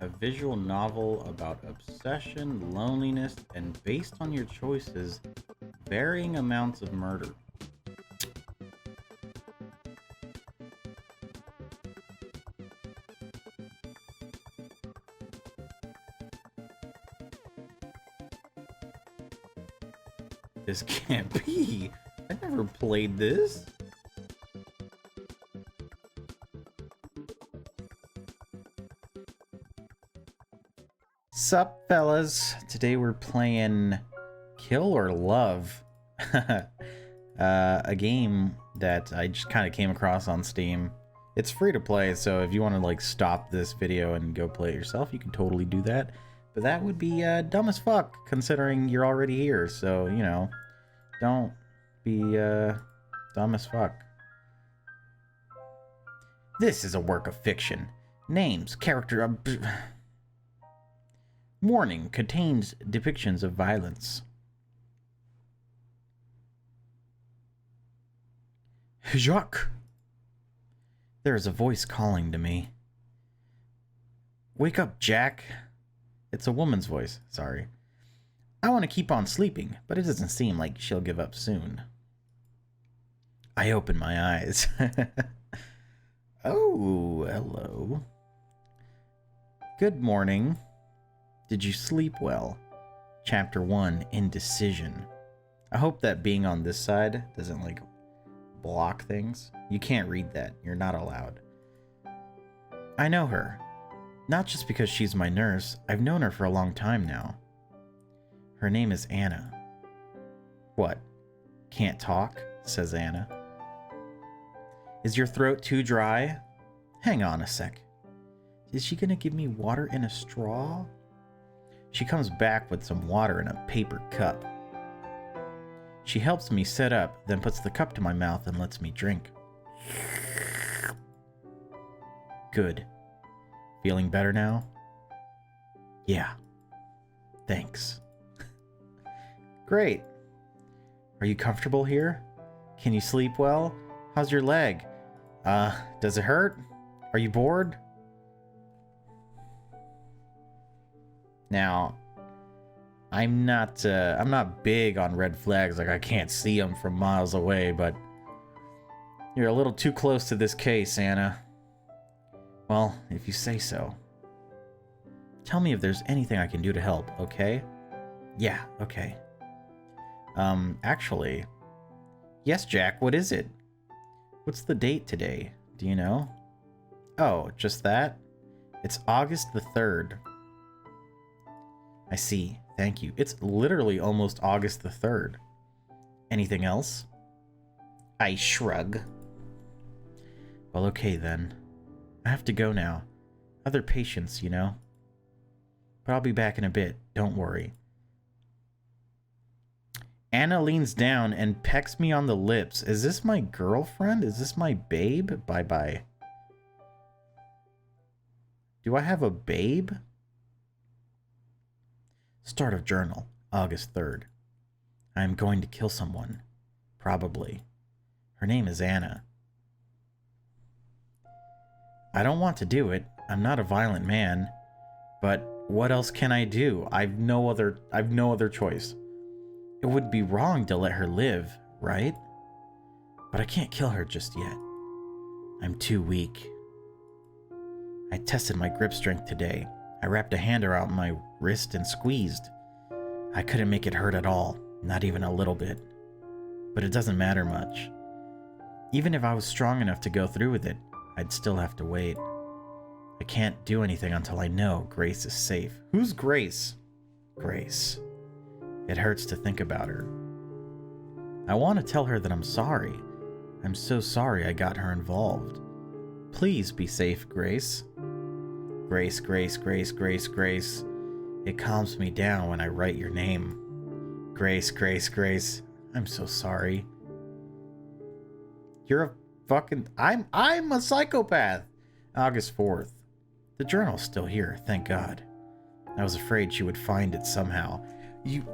A visual novel about obsession, loneliness, and based on your choices, varying amounts of murder. This can't be. I never played this. Sup, fellas? Today we're playing Kill or Love. A game that I just kind of came across on Steam. It's free to play, so if you want to like stop this video and go play it yourself, you can totally do that. But that would be dumb as fuck, considering you're already here. So, you know, don't be dumb as fuck. This is a work of fiction. Names, character... Warning, contains depictions of violence. Jacques! There is a voice calling to me. Wake up, Jack. It's a woman's voice, sorry. I want to keep on sleeping, but it doesn't seem like she'll give up soon. I open my eyes. Oh, hello. Good morning. Did you sleep well? Chapter 1, Indecision. I hope that being on this side doesn't, like, block things. You can't read that. You're not allowed. I know her. Not just because she's my nurse. I've known her for a long time now. Her name is Anna. What? Can't talk? Says Anna. Is your throat too dry? Hang on a sec. Is she gonna give me water in a straw? She comes back with some water in a paper cup. She helps me sit up, then puts the cup to my mouth and lets me drink. Good. Feeling better now? Yeah. Thanks. Great. Are you comfortable here? Can you sleep well? How's your leg? Does it hurt? Are you bored? Now, I'm not big on red flags, like I can't see them from miles away, but you're a little too close to this case, Anna. Well, if you say so. Tell me if there's anything I can do to help, okay? Yeah, okay. Actually, yes, Jack, what is it? What's the date today? Do you know? Oh, just that? It's August the 3rd. I see. Thank you. It's literally almost August the 3rd. Anything else? I shrug. Well, okay then. I have to go now. Other patients, you know. But I'll be back in a bit. Don't worry. Anna leans down and pecks me on the lips. Is this my girlfriend? Is this my babe? Bye-bye. Do I have a babe? Start of journal, August 3rd. I am going to kill someone. Probably. Her name is Anna. I don't want to do it. I'm not a violent man. But what else can I do? I've no other choice. It would be wrong to let her live, right? But I can't kill her just yet. I'm too weak. I tested my grip strength today. I wrapped a hand around my wrist and squeezed. I couldn't make it hurt at all, not even a little bit. But it doesn't matter much. Even if I was strong enough to go through with it, I'd still have to wait. I can't do anything until I know Grace is safe. Who's Grace? Grace. It hurts to think about her. I want to tell her that I'm sorry. I'm so sorry I got her involved. Please be safe, Grace. Grace, Grace, Grace, Grace, Grace. It calms me down when I write your name. Grace, Grace, Grace. I'm so sorry. You're a fucking... I'm a psychopath. August 4th. The journal's still here, thank God. I was afraid she would find it somehow. You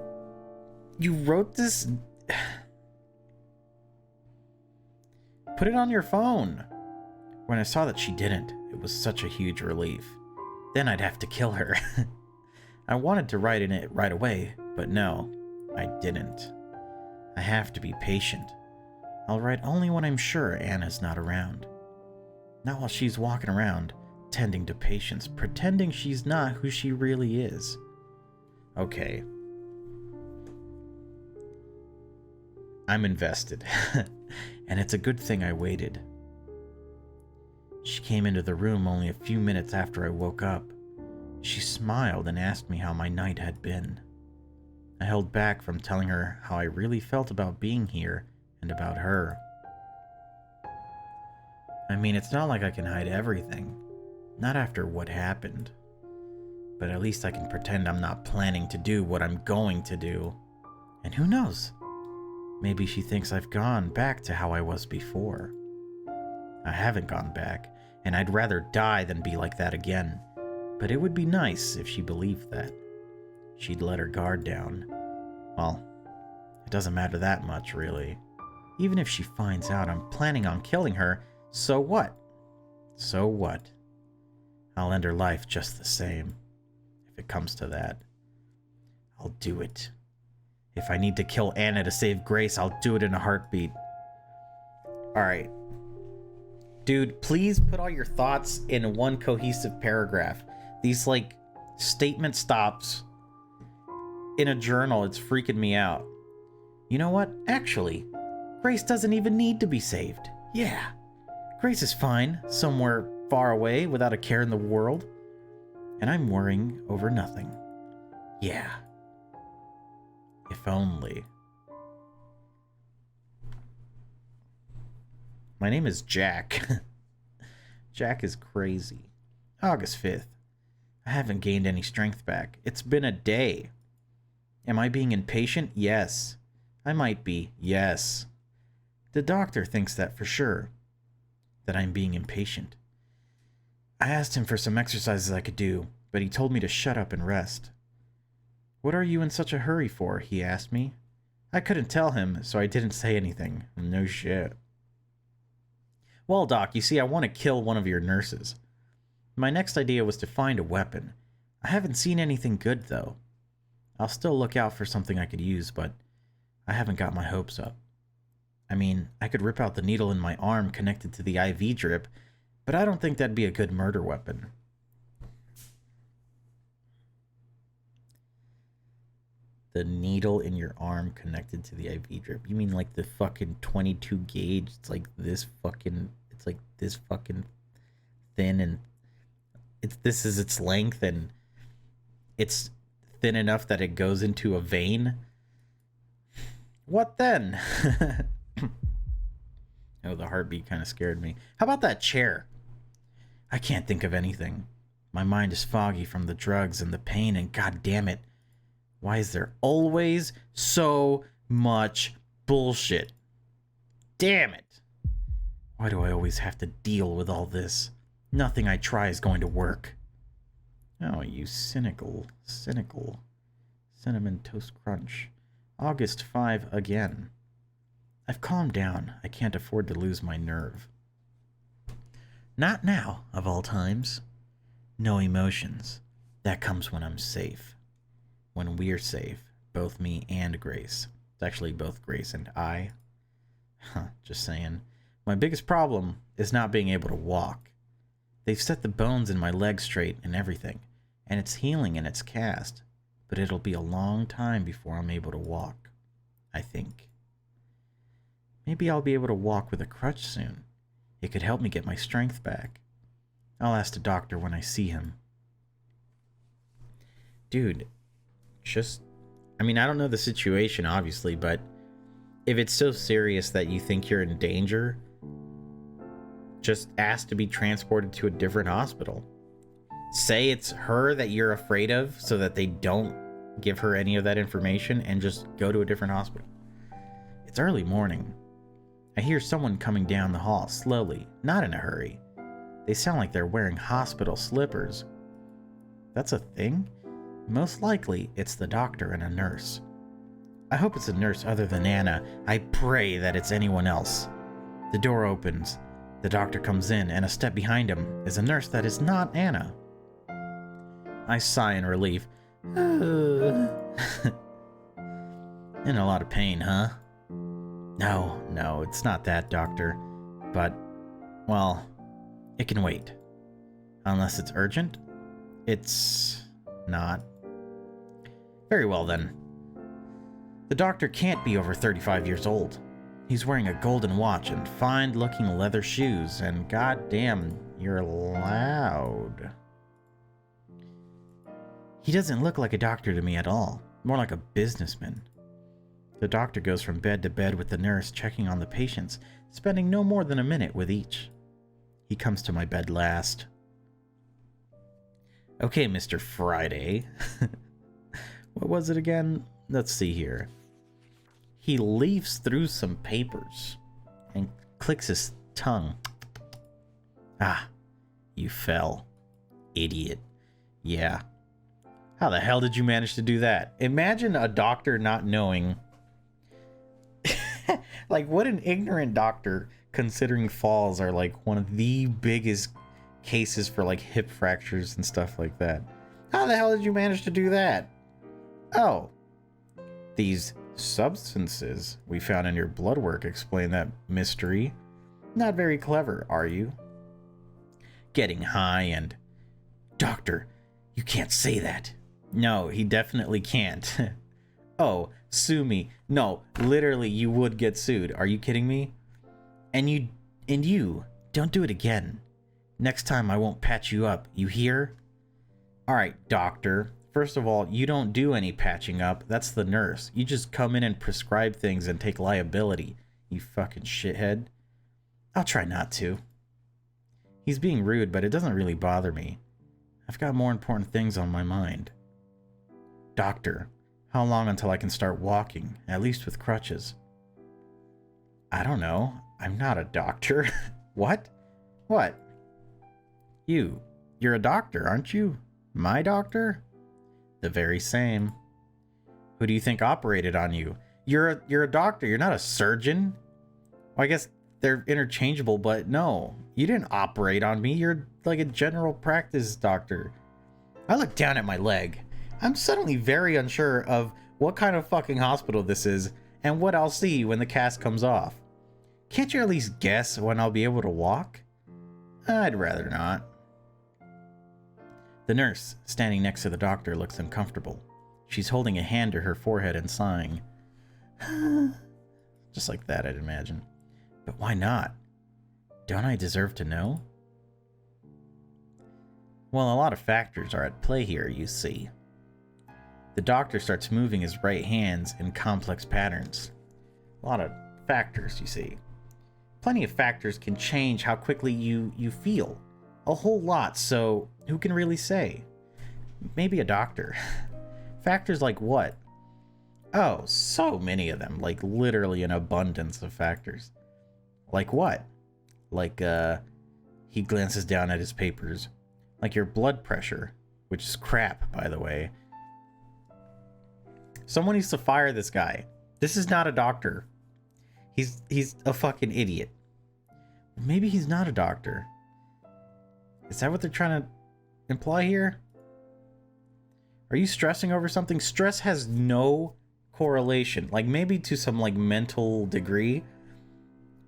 wrote this... Put it on your phone. When I saw that she didn't, it was such a huge relief. Then I'd have to kill her. I wanted to write in it right away, but no, I didn't. I have to be patient. I'll write only when I'm sure Anna's not around. Not while she's walking around, tending to patients, pretending she's not who she really is. Okay. I'm invested. And it's a good thing I waited. She came into the room only a few minutes after I woke up. She smiled and asked me how my night had been. I held back from telling her how I really felt about being here and about her. I mean, it's not like I can hide everything. Not after what happened. But at least I can pretend I'm not planning to do what I'm going to do. And who knows? Maybe she thinks I've gone back to how I was before. I haven't gone back, and I'd rather die than be like that again. But it would be nice if she believed that. She'd let her guard down. Well, it doesn't matter that much, really. Even if she finds out I'm planning on killing her, so what? So what? I'll end her life just the same. If it comes to that. I'll do it. If I need to kill Anna to save Grace, I'll do it in a heartbeat. Alright. Dude, please put all your thoughts in one cohesive paragraph. These, like, statement stops in a journal, it's freaking me out. You know what? Actually, Grace doesn't even need to be saved. Yeah. Grace is fine, somewhere far away, without a care in the world. And I'm worrying over nothing. Yeah. If only. My name is Jack. Jack is crazy. August 5th. I haven't gained any strength back. It's been a day. Am I being impatient? Yes. I might be. Yes. The doctor thinks that for sure. That I'm being impatient. I asked him for some exercises I could do, but he told me to shut up and rest. What are you in such a hurry for? He asked me. I couldn't tell him, so I didn't say anything. No shit. Well, Doc, you see, I want to kill one of your nurses. My next idea was to find a weapon. I haven't seen anything good, though. I'll still look out for something I could use, but I haven't got my hopes up. I mean, I could rip out the needle in my arm connected to the IV drip, but I don't think that'd be a good murder weapon. The needle in your arm connected to the IV drip. You mean like the fucking 22 gauge? It's like this fucking thin, and this is its length, and it's thin enough that it goes into a vein. What then? Oh, the heartbeat kind of scared me. How about that chair? I can't think of anything. My mind is foggy from the drugs and the pain, and god damn it, why is there always so much bullshit? Damn it! Why do I always have to deal with all this? Nothing I try is going to work. Oh, you cynical. Cinnamon Toast Crunch. August 5 again. I've calmed down. I can't afford to lose my nerve. Not now, of all times. No emotions. That comes when I'm safe. When we're safe. Both me and Grace. It's actually both Grace and I. Just saying. My biggest problem is not being able to walk. They've set the bones in my legs straight and everything, and it's healing in its cast, but it'll be a long time before I'm able to walk, I think. Maybe I'll be able to walk with a crutch soon. It could help me get my strength back. I'll ask the doctor when I see him. Dude, I mean, I don't know the situation, obviously, but if it's so serious that you think you're in danger, just ask to be transported to a different hospital. Say it's her that you're afraid of so that they don't give her any of that information, and just go to a different hospital. It's early morning. I hear someone coming down the hall slowly, not in a hurry. They sound like they're wearing hospital slippers. That's a thing? Most likely, it's the doctor and a nurse. I hope it's a nurse other than Anna. I pray that it's anyone else. The door opens. The doctor comes in, and a step behind him is a nurse that is not Anna. I sigh in relief. In a lot of pain, huh? No, it's not that, doctor. But, well, it can wait. Unless it's urgent? It's not. Very well, then. The doctor can't be over 35 years old. He's wearing a golden watch and fine-looking leather shoes, and goddamn, you're loud. He doesn't look like a doctor to me at all, more like a businessman. The doctor goes from bed to bed with the nurse, checking on the patients, spending no more than a minute with each. He comes to my bed last. Okay, Mr. Friday. What was it again? Let's see here. He leafs through some papers and clicks his tongue. Ah, you fell. Idiot. Yeah. How the hell did you manage to do that? Imagine a doctor not knowing. Like, what an ignorant doctor, considering falls are like one of the biggest cases for like hip fractures and stuff like that. How the hell did you manage to do that? Oh, these substances we found in your blood work explain that mystery. Not very clever, are you? Getting high and... Doctor, you can't say that. No, he definitely can't. Oh, sue me. No, literally, you would get sued. Are you kidding me? And you, don't do it again. Next time I won't patch you up, you hear? Alright, doctor. First of all, you don't do any patching up. That's the nurse. You just come in and prescribe things and take liability. You fucking shithead. I'll try not to. He's being rude, but it doesn't really bother me. I've got more important things on my mind. Doctor, how long until I can start walking, at least with crutches? I don't know. I'm not a doctor. What? What? You're a doctor, aren't you? My doctor? The very same. Who do you think operated on you? You're a doctor, you're not a surgeon. Well, I guess they're interchangeable, but no. You didn't operate on me, you're like a general practice doctor. I look down at my leg. I'm suddenly very unsure of what kind of fucking hospital this is and what I'll see when the cast comes off. Can't you at least guess when I'll be able to walk? I'd rather not. The nurse, standing next to the doctor, looks uncomfortable. She's holding a hand to her forehead and sighing. Just like that, I'd imagine. But why not? Don't I deserve to know? Well, a lot of factors are at play here, you see. The doctor starts moving his right hands in complex patterns. A lot of factors, you see. Plenty of factors can change how quickly you feel. A whole lot, so who can really say? Maybe a doctor. Factors like what? Oh, so many of them. Like literally an abundance of factors. Like what? Like, he glances down at his papers. Like your blood pressure, which is crap, by the way. Someone needs to fire this guy. This is not a doctor. He's a fucking idiot. Maybe he's not a doctor. Is that what they're trying to imply here? Are you stressing over something? Stress has no correlation. Like maybe to some like mental degree.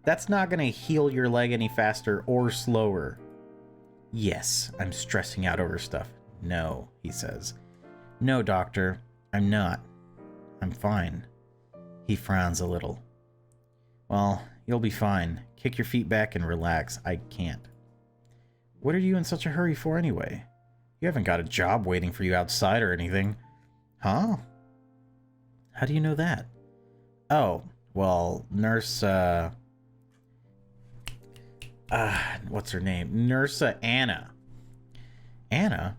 That's not going to heal your leg any faster or slower. Yes, I'm stressing out over stuff. No, he says. No, doctor, I'm not. I'm fine. He frowns a little. Well, you'll be fine. Kick your feet back and relax. I can't. What are you in such a hurry for anyway? You haven't got a job waiting for you outside or anything. Huh? How do you know that? Oh, well, nurse, what's her name? Nurse Anna. Anna?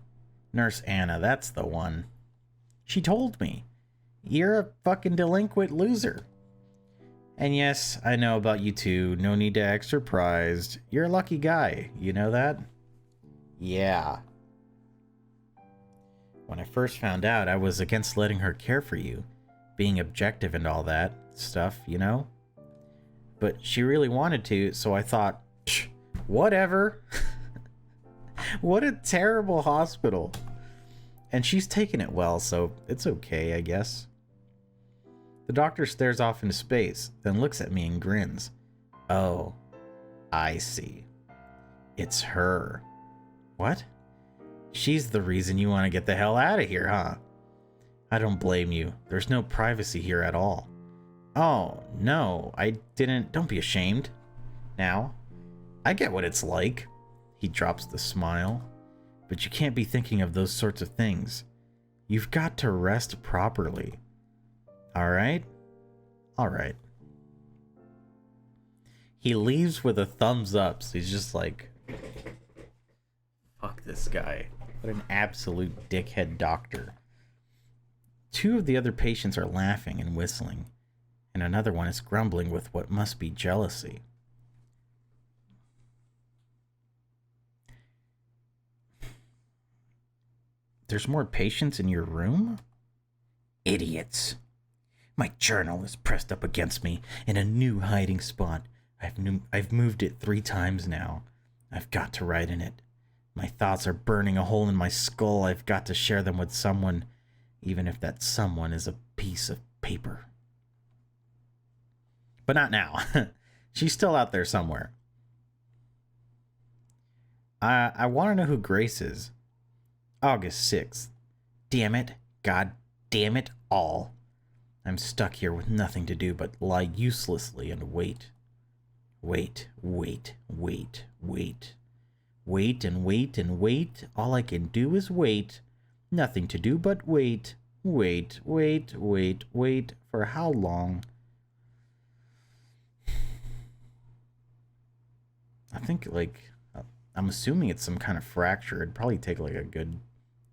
Nurse Anna, that's the one. She told me. You're a fucking delinquent loser. And yes, I know about you too. No need to act surprised. You're a lucky guy. You know that? Yeah. When I first found out, I was against letting her care for you. Being objective and all that stuff, you know? But she really wanted to, so I thought, whatever. What a terrible hospital. And she's taken it well, so it's okay, I guess. The doctor stares off into space, then looks at me and grins. Oh, I see. It's her. What? She's the reason you want to get the hell out of here, huh? I don't blame you. There's no privacy here at all. Oh, no, I didn't. Don't be ashamed. Now, I get what it's like. He drops the smile. But you can't be thinking of those sorts of things. You've got to rest properly. Alright? Alright. He leaves with a thumbs up, so he's just like, fuck this guy. What an absolute dickhead doctor. Two of the other patients are laughing and whistling, and another one is grumbling with what must be jealousy. There's more patients in your room? Idiots. My journal is pressed up against me in a new hiding spot. I've moved it 3 times now. I've got to write in it. My thoughts are burning a hole in my skull. I've got to share them with someone, even if that someone is a piece of paper. But not now. She's still out there somewhere. I want to know who Grace is. August 6th. Damn it. God damn it all. I'm stuck here with nothing to do but lie uselessly and wait. Wait. Wait and wait and wait. All I can do is wait. Nothing to do but wait. Wait. For how long? I think, I'm assuming it's some kind of fracture. It'd probably take a good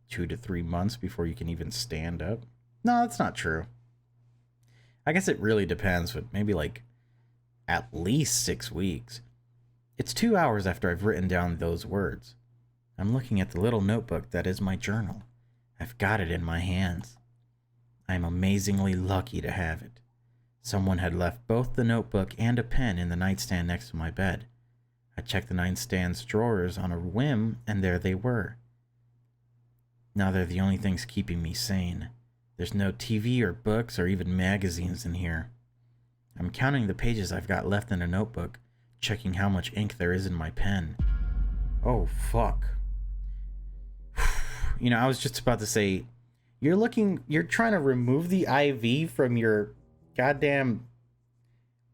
2 to 3 months before you can even stand up. No, that's not true. I guess it really depends, but maybe at least 6 weeks. It's 2 hours after I've written down those words. I'm looking at the little notebook that is my journal. I've got it in my hands. I'm amazingly lucky to have it. Someone had left both the notebook and a pen in the nightstand next to my bed. I checked the nightstand's drawers on a whim, and there they were. Now they're the only things keeping me sane. There's no TV or books or even magazines in here. I'm counting the pages I've got left in the notebook, checking how much ink there is in my pen. Oh, fuck. I was just about to say, you're trying to remove the IV from your goddamn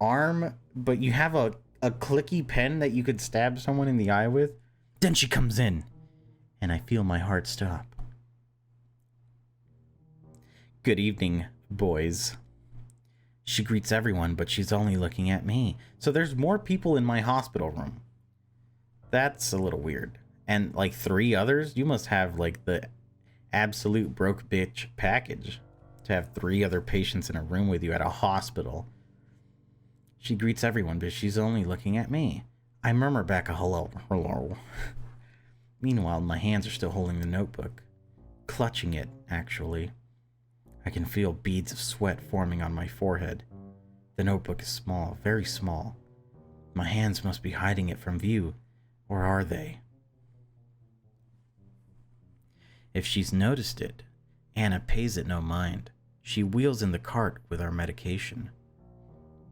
arm, but you have a clicky pen that you could stab someone in the eye with? Then she comes in, and I feel my heart stop. Good evening, boys. She greets everyone, but she's only looking at me. So there's more people in my hospital room. That's a little weird. And 3 others? You must have the absolute broke bitch package to have 3 other patients in a room with you at a hospital. She greets everyone, but she's only looking at me. I murmur back a hello. Meanwhile, my hands are still holding the notebook. Clutching it, actually. I can feel beads of sweat forming on my forehead. The notebook is small, very small. My hands must be hiding it from view, or are they? If she's noticed it, Anna pays it no mind. She wheels in the cart with our medication.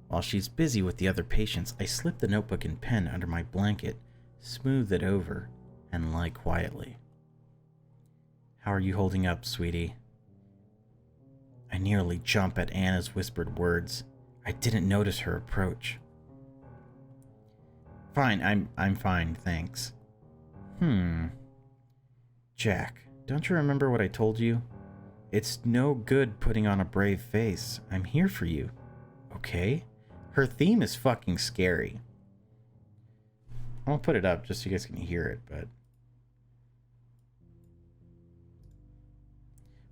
While she's busy with the other patients, I slip the notebook and pen under my blanket, smooth it over, and lie quietly. How are you holding up, sweetie? I nearly jump at Anna's whispered words. I didn't notice her approach. Fine, I'm fine, thanks. Jack, don't you remember what I told you? It's no good putting on a brave face. I'm here for you. Okay? Her theme is fucking scary. I'm gonna put it up just so you guys can hear it, but...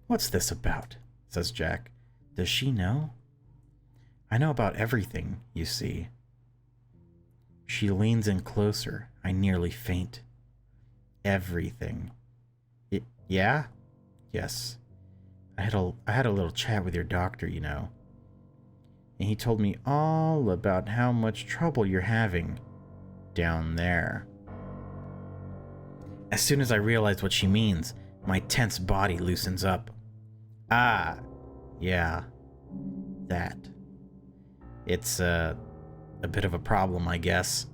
What's this about? Says Jack. Does she know? I know about everything, you see. She leans in closer. I nearly faint. Everything. Yeah? Yes. I had a little chat with your doctor, and he told me all about how much trouble you're having down there. As soon as I realize what she means, My tense body loosens up. Ah, yeah, that. It's a bit of a problem, I guess.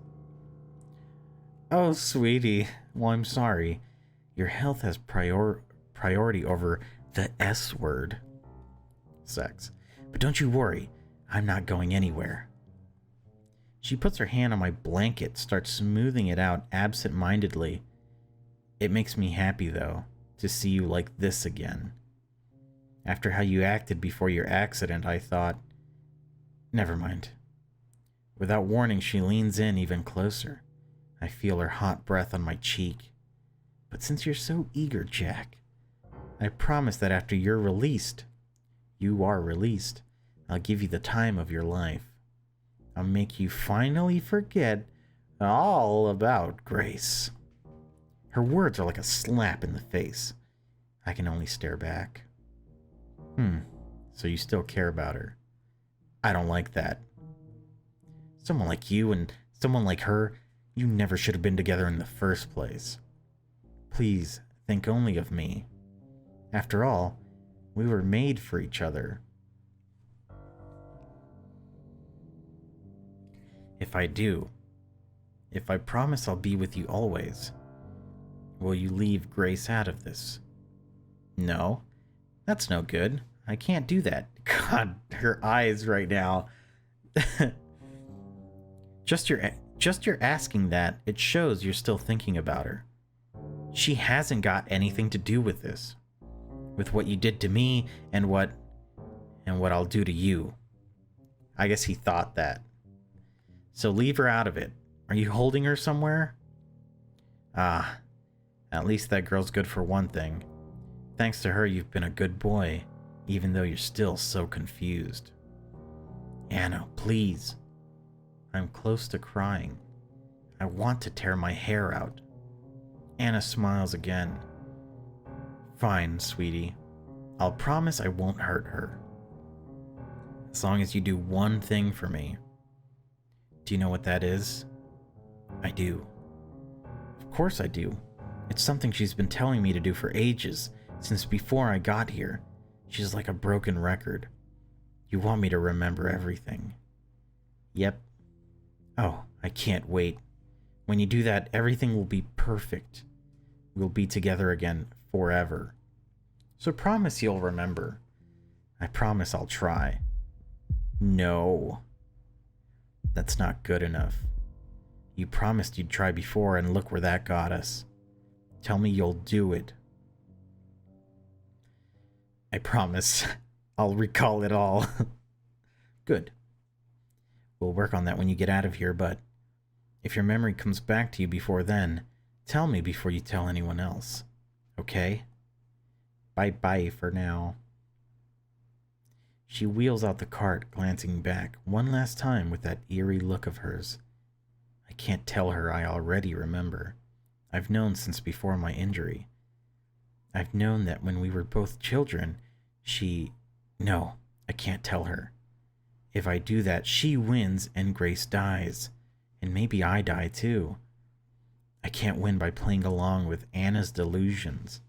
Oh, sweetie. Well, I'm sorry. Your health has priority over the S word. Sex. But don't you worry. I'm not going anywhere. She puts her hand on my blanket, starts smoothing it out absent-mindedly. It makes me happy, though, to see you like this again. After how you acted before your accident, I thought, never mind. Without warning, she leans in even closer. I feel her hot breath on my cheek. But since you're so eager, Jack, I promise that after you are released, I'll give you the time of your life. I'll make you finally forget all about Grace. Her words are like a slap in the face. I can only stare back. So you still care about her. I don't like that. Someone like you and someone like her, you never should have been together in the first place. Please think only of me. After all, we were made for each other. If I promise I'll be with you always, will you leave Grace out of this? No, that's no good. I can't do that. God, her eyes right now. Just your asking that, it shows you're still thinking about her. She hasn't got anything to do with this. With what you did to me and what I'll do to you. I guess he thought that. So leave her out of it. Are you holding her somewhere? Ah, at least that girl's good for one thing. Thanks to her, you've been a good boy, even though you're still so confused. Anna, please. I'm close to crying. I want to tear my hair out. Anna smiles again. Fine, sweetie. I'll promise I won't hurt her. As long as you do one thing for me. Do you know what that is? I do. Of course I do. It's something she's been telling me to do for ages, since before I got here. She's like a broken record. You want me to remember everything. Yep. Oh, I can't wait. When you do that, everything will be perfect. We'll be together again forever. So promise you'll remember. I promise I'll try. No. That's not good enough. You promised you'd try before, and look where that got us. Tell me you'll do it. I promise. I'll recall it all. Good. We'll work on that when you get out of here, but if your memory comes back to you before then, tell me before you tell anyone else. Okay? Bye-bye for now. She wheels out the cart, glancing back one last time with that eerie look of hers. I can't tell her I already remember. I've known since before my injury. I've known that when we were both children, No, I can't tell her. If I do that, she wins and Grace dies. And maybe I die too. I can't win by playing along with Anna's delusions.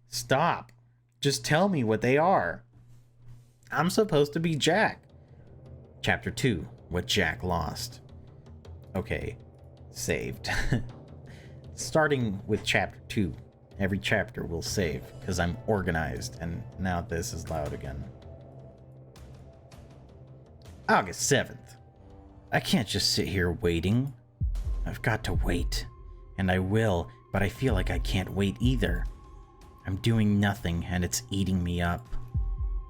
Stop! Just tell me what they are. I'm supposed to be Jack. Chapter 2, What Jack Lost. Okay, saved. Starting with Chapter 2. Every chapter will save, because I'm organized, and now this is loud again. August 7th. I can't just sit here waiting. I've got to wait. And I will, but I feel like I can't wait either. I'm doing nothing, and it's eating me up.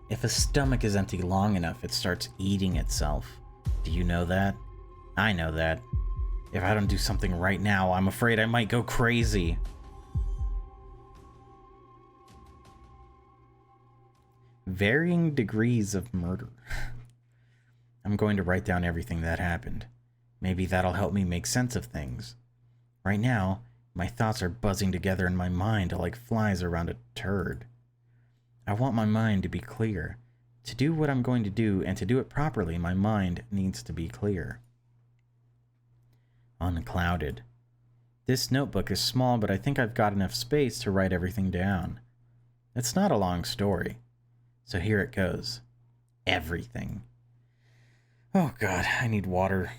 If a stomach is empty long enough, it starts eating itself. Do you know that? I know that. If I don't do something right now, I'm afraid I might go crazy. Varying degrees of murder. I'm going to write down everything that happened. Maybe that'll help me make sense of things. Right now, my thoughts are buzzing together in my mind like flies around a turd. I want my mind to be clear. To do what I'm going to do and to do it properly, my mind needs to be clear. Unclouded. This notebook is small, but I think I've got enough space to write everything down. It's not a long story, so here it goes. Everything. Oh God, I need water.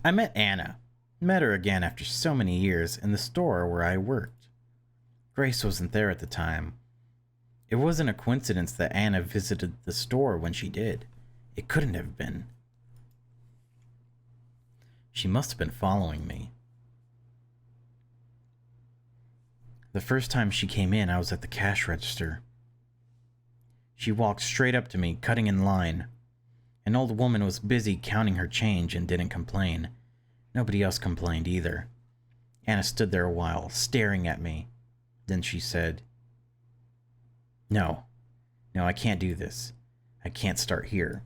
I met Anna. Met her again after so many years in the store where I worked. Grace wasn't there at the time. It wasn't a coincidence that Anna visited the store when she did. It couldn't have been. She must have been following me. The first time she came in, I was at the cash register. She walked straight up to me, cutting in line. An old woman was busy counting her change and didn't complain. Nobody else complained either. Anna stood there a while, staring at me. Then she said, No, I can't do this. I can't start here.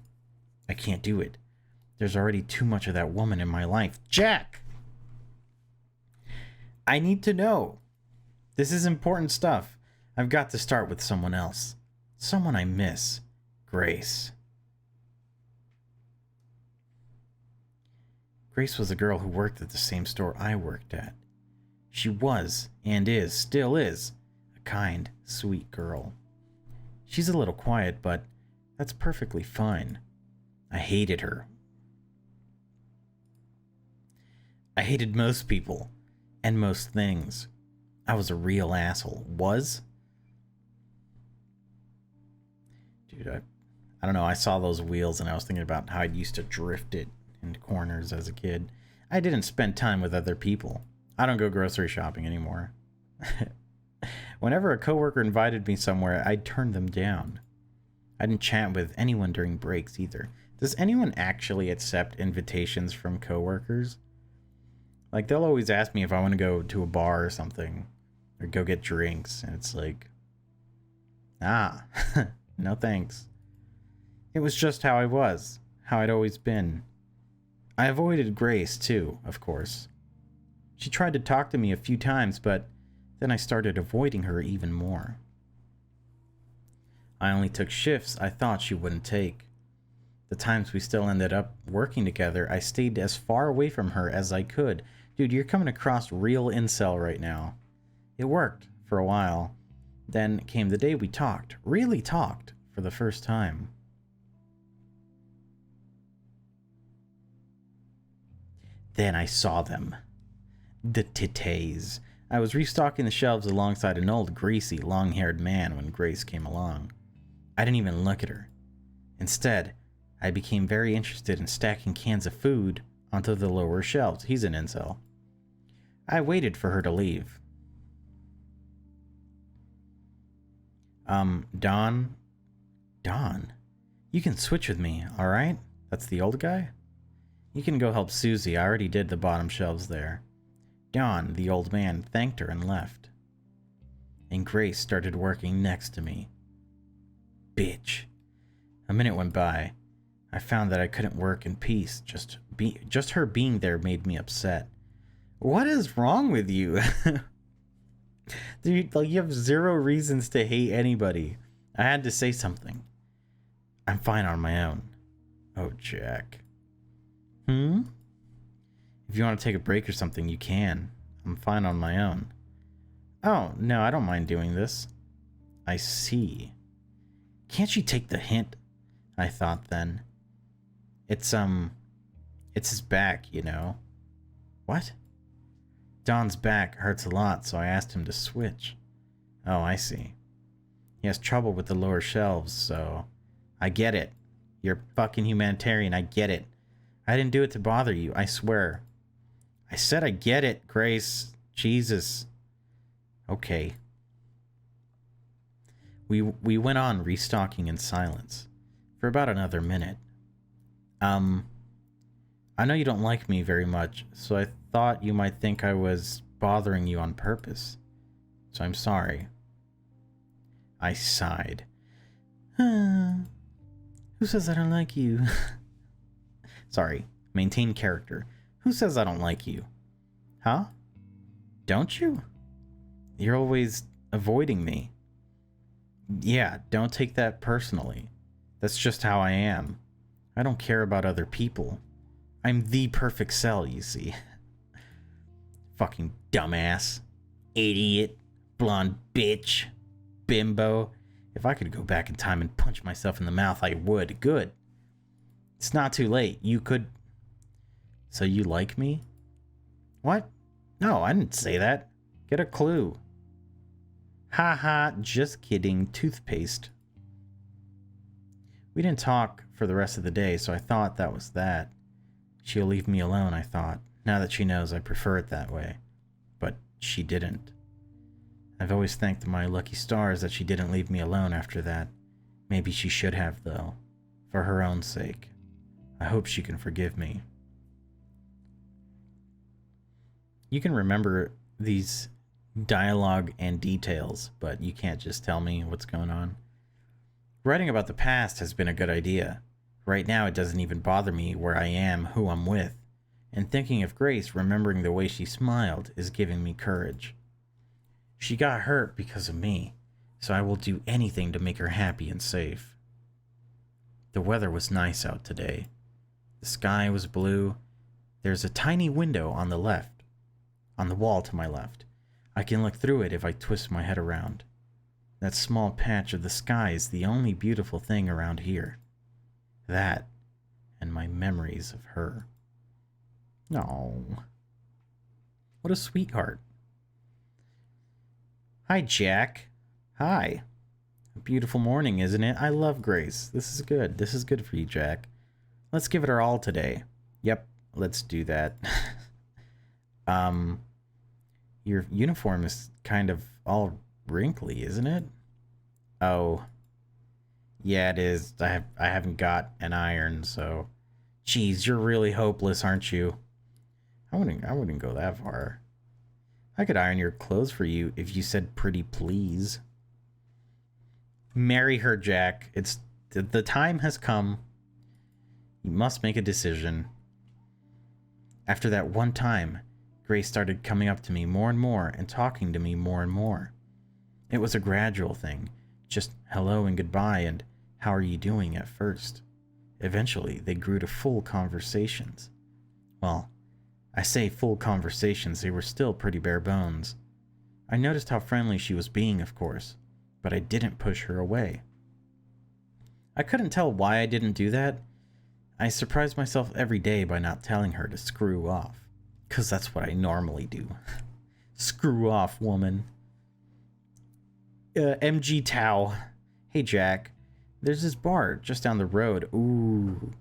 I can't do it. There's already too much of that woman in my life. Jack! I need to know. This is important stuff. I've got to start with someone else. Someone I miss. Grace. Grace was a girl who worked at the same store I worked at. She was, and is, still is, a kind, sweet girl. She's a little quiet, but that's perfectly fine. I hated her. I hated most people, and most things. I was a real asshole. Was? Dude, I don't know, I saw those wheels and I was thinking about how I used to drift it into corners as a kid. I didn't spend time with other people. I don't go grocery shopping anymore. Whenever a coworker invited me somewhere, I'd turn them down. I didn't chat with anyone during breaks either. Does anyone actually accept invitations from coworkers? Like, they'll always ask me if I want to go to a bar or something, or go get drinks, and it's like, no thanks. It was just how I was, how I'd always been. I avoided Grace, too, of course. She tried to talk to me a few times, but then I started avoiding her even more. I only took shifts I thought she wouldn't take. The times we still ended up working together, I stayed as far away from her as I could. Dude, you're coming across real incel right now. It worked for a while. Then came the day we talked, really talked, for the first time. Then I saw them. The titties. I was restocking the shelves alongside an old, greasy, long-haired man when Grace came along. I didn't even look at her. Instead, I became very interested in stacking cans of food onto the lower shelves. He's an incel. I waited for her to leave. Don? Don? You can switch with me, alright? That's the old guy? You can go help Susie. I already did the bottom shelves there. Don, the old man, thanked her and left. And Grace started working next to me. Bitch. A minute went by. I found that I couldn't work in peace. Just her being there made me upset. What is wrong with you? Dude, like, you have zero reasons to hate anybody. I had to say something. I'm fine on my own. Oh, Jack. If you want to take a break or something, you can. I'm fine on my own. Oh, no, I don't mind doing this. I see. Can't she take the hint? I thought then. It's his back, you know. What? Don's back hurts a lot, so I asked him to switch. Oh, I see. He has trouble with the lower shelves, so... I get it. You're fucking humanitarian, I get it. I didn't do it to bother you, I swear. I said I get it, Grace. Jesus. Okay. We went on restocking in silence for about another minute. I know you don't like me very much, so I thought you might think I was bothering you on purpose. So I'm sorry. I sighed. Who says I don't like you? Sorry, maintain character. Who says I don't like you? Huh? Don't you? You're always avoiding me. Yeah, don't take that personally. That's just how I am. I don't care about other people. I'm the perfect cell, you see. Fucking dumbass. Idiot. Blonde bitch. Bimbo. If I could go back in time and punch myself in the mouth, I would. Good. It's not too late. You could... So you like me? What? No, I didn't say that. Get a clue. Haha, just kidding. Toothpaste. We didn't talk for the rest of the day, so I thought that was that. She'll leave me alone, I thought. Now that she knows, I prefer it that way. But she didn't. I've always thanked my lucky stars that she didn't leave me alone after that. Maybe she should have, though. For her own sake. I hope she can forgive me. You can remember these dialogue and details, but you can't just tell me what's going on. Writing about the past has been a good idea. Right now it doesn't even bother me where I am, who I'm with. And thinking of Grace, remembering the way she smiled, is giving me courage. She got hurt because of me, so I will do anything to make her happy and safe. The weather was nice out today. The sky was blue. There's a tiny window on the left, on the wall to my left. I can look through it if I twist my head around. That small patch of the sky is the only beautiful thing around here. That, and my memories of her. No. What a sweetheart. Hi, Jack. Hi. A beautiful morning, isn't it? I love Grace. This is good. This is good for you, Jack. Let's give it our all today. Yep, let's do that. Your uniform is kind of all wrinkly, isn't it? Oh. Yeah, it is. I haven't got an iron, so... Jeez, you're really hopeless, aren't you? I wouldn't go that far. I could iron your clothes for you if you said pretty please. Marry her, Jack. The time has come. You must make a decision. After that one time, Grace started coming up to me more and more and talking to me more and more. It was a gradual thing. Just hello and goodbye and how are you doing at first. Eventually, they grew to full conversations. Well, I say full conversations, they were still pretty bare bones. I noticed how friendly she was being, of course, but I didn't push her away. I couldn't tell why I didn't do that. I surprised myself every day by not telling her to screw off. 'Cause that's what I normally do. Screw off, woman. MG Tao. Hey, Jack. There's this bar just down the road. Ooh.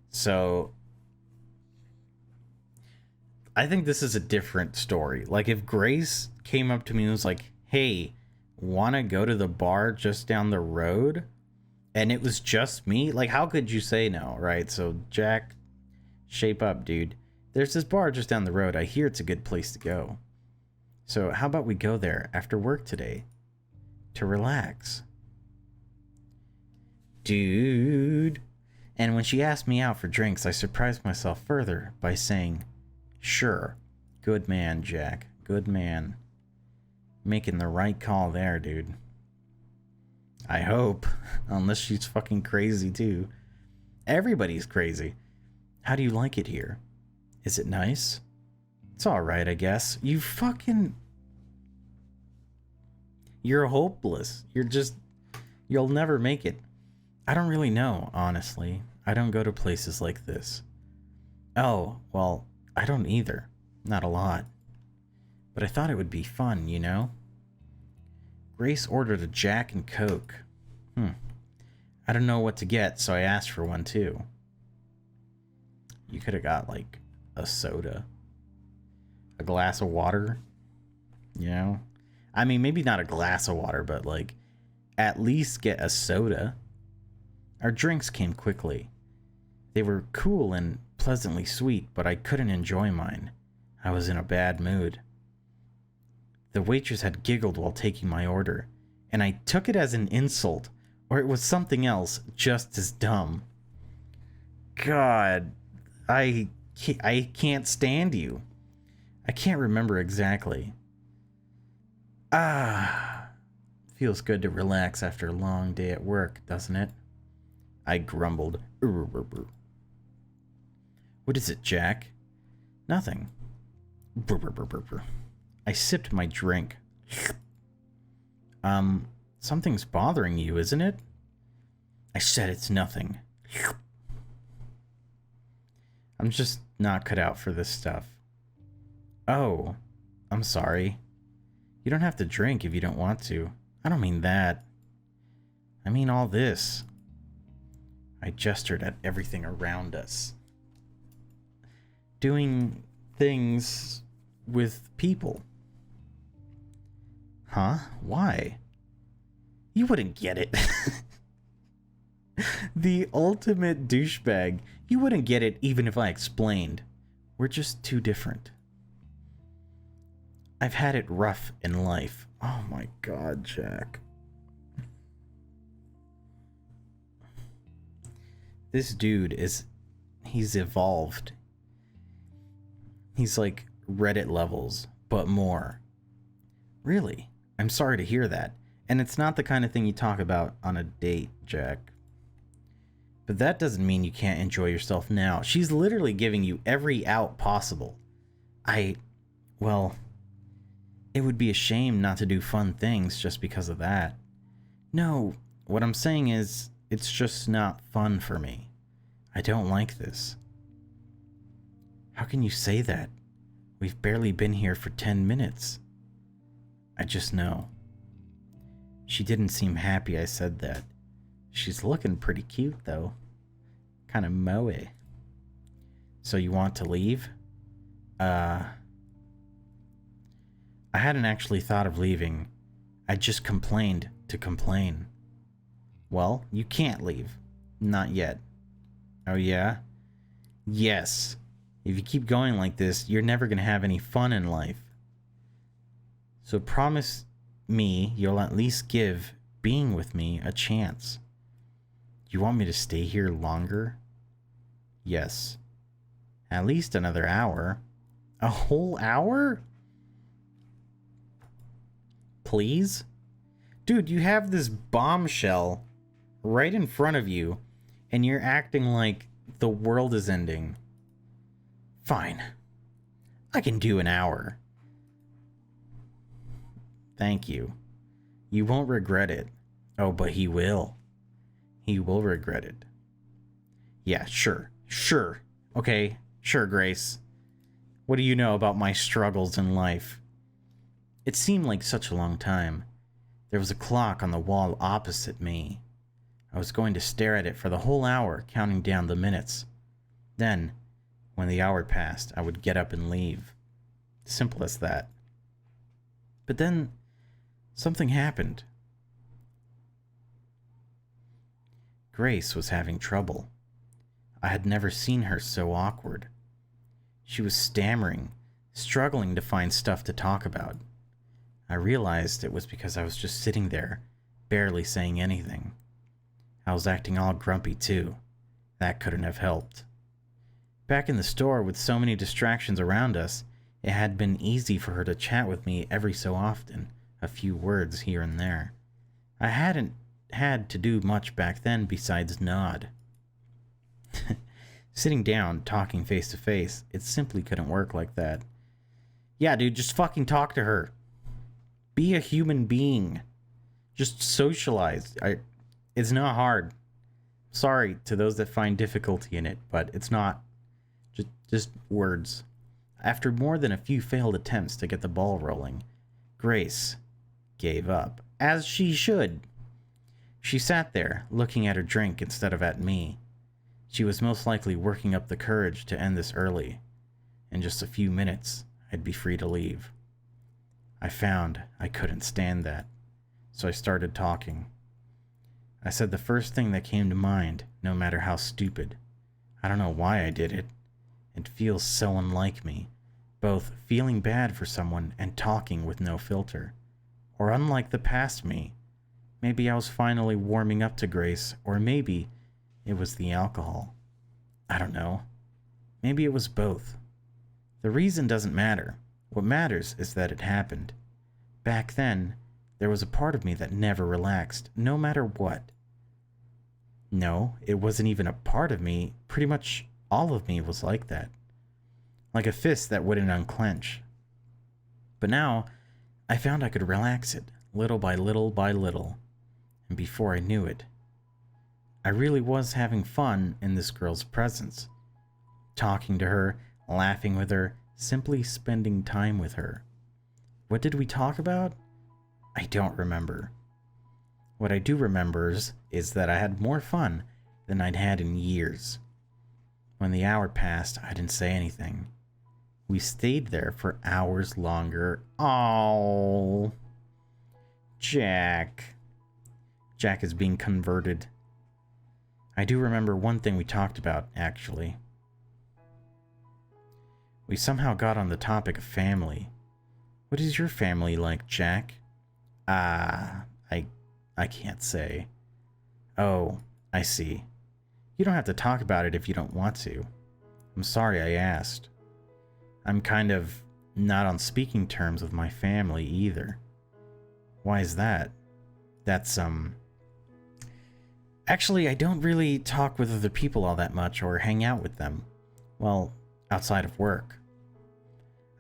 So... I think this is a different story. Like, if Grace came up to me and was like, hey, wanna go to the bar just down the road? And it was just me? Like, how could you say no, right? So, Jack, shape up, dude. There's this bar just down the road. I hear it's a good place to go. So, how about we go there after work today? To relax. Dude. And when she asked me out for drinks, I surprised myself further by saying... Sure. Good man, Jack. Good man. Making the right call there, dude. I hope. Unless she's fucking crazy, too. Everybody's crazy. How do you like it here? Is it nice? It's alright, I guess. You fucking... You're hopeless. You'll never make it. I don't really know, honestly. I don't go to places like this. Oh, well... I don't either. Not a lot. But I thought it would be fun, you know? Grace ordered a Jack and Coke. I don't know what to get, so I asked for one too. You could have got, like, a soda. A glass of water. You know? I mean, maybe not a glass of water, but, like, at least get a soda. Our drinks came quickly. They were cool and pleasantly sweet, but I couldn't enjoy mine. I was in a bad mood. The waitress had giggled while taking my order, and I took it as an insult, or it was something else just as dumb. God, I can't stand you. I can't remember exactly. Feels Feels good to relax after a long day at work, doesn't it? I grumbled. What is it, Jack? Nothing. I sipped my drink. Something's bothering you, isn't it? I said it's nothing. I'm just not cut out for this stuff. Oh, I'm sorry. You don't have to drink if you don't want to. I don't mean that. I mean all this. I gestured at everything around us. Doing things with people. Huh? Why? You wouldn't get it. The ultimate douchebag. You wouldn't get it even if I explained. We're just too different. I've had it rough in life. Oh my god, Jack. This dude he's evolved. He's like Reddit levels, but more. Really? I'm sorry to hear that. And it's not the kind of thing you talk about on a date, Jack. But that doesn't mean you can't enjoy yourself now. She's literally giving you every out possible. Well, it would be a shame not to do fun things just because of that. No, what I'm saying is, it's just not fun for me. I don't like this. How can you say that? We've barely been here for 10 minutes. I just know. She didn't seem happy I said that. She's looking pretty cute, though. Kind of moe. So you want to leave? I hadn't actually thought of leaving. I just complained to complain. Well, you can't leave. Not yet. Oh yeah? Yes. If you keep going like this, you're never gonna have any fun in life. So promise me you'll at least give being with me a chance. You want me to stay here longer? Yes. At least another hour. A whole hour? Please? Dude, you have this bombshell right in front of you, and you're acting like the world is ending. Fine. I can do an hour. Thank you. You won't regret it. Oh, but he will. He will regret it. Yeah, sure. Sure. Okay. Sure, Grace. What do you know about my struggles in life? It seemed like such a long time. There was a clock on the wall opposite me. I was going to stare at it for the whole hour, counting down the minutes. Then, when the hour passed, I would get up and leave. Simple as that. But then, something happened. Grace was having trouble. I had never seen her so awkward. She was stammering, struggling to find stuff to talk about. I realized it was because I was just sitting there, barely saying anything. I was acting all grumpy too. That couldn't have helped. Back in the store with so many distractions around us, it had been easy for her to chat with me every so often, a few words here and there. I hadn't had to do much back then besides nod. Sitting down, talking face to face, it simply couldn't work like that. Yeah, dude, just fucking talk to her. Be a human being. Just socialize. It's not hard. Sorry to those that find difficulty in it, but it's not. Just words. After more than a few failed attempts to get the ball rolling, Grace gave up, as she should. She sat there, looking at her drink instead of at me. She was most likely working up the courage to end this early. In just a few minutes, I'd be free to leave. I found I couldn't stand that, so I started talking. I said the first thing that came to mind, no matter how stupid. I don't know why I did it. It feels so unlike me, both feeling bad for someone and talking with no filter. Or unlike the past me. Maybe I was finally warming up to Grace, or maybe it was the alcohol. I don't know. Maybe it was both. The reason doesn't matter. What matters is that it happened. Back then, There was a part of me that never relaxed, no matter what. No, it wasn't even a part of me. Pretty much all of me was like that. Like a fist that wouldn't unclench. But now, I found I could relax it, little by little by little. And before I knew it, I really was having fun in this girl's presence. Talking to her, laughing with her, simply spending time with her. What did we talk about? I don't remember. What I do remember is that I had more fun than I'd had in years. When the hour passed, I didn't say anything. We stayed there for hours longer. Oh, Jack. Jack is being converted. I do remember one thing we talked about, actually. We somehow got on the topic of family. What is your family like, Jack? I can't say. Oh, I see. You don't have to talk about it if you don't want to. I'm sorry I asked. I'm kind of not on speaking terms with my family either. Why is that? That's, Actually, I don't really talk with other people all that much or hang out with them. Well, outside of work.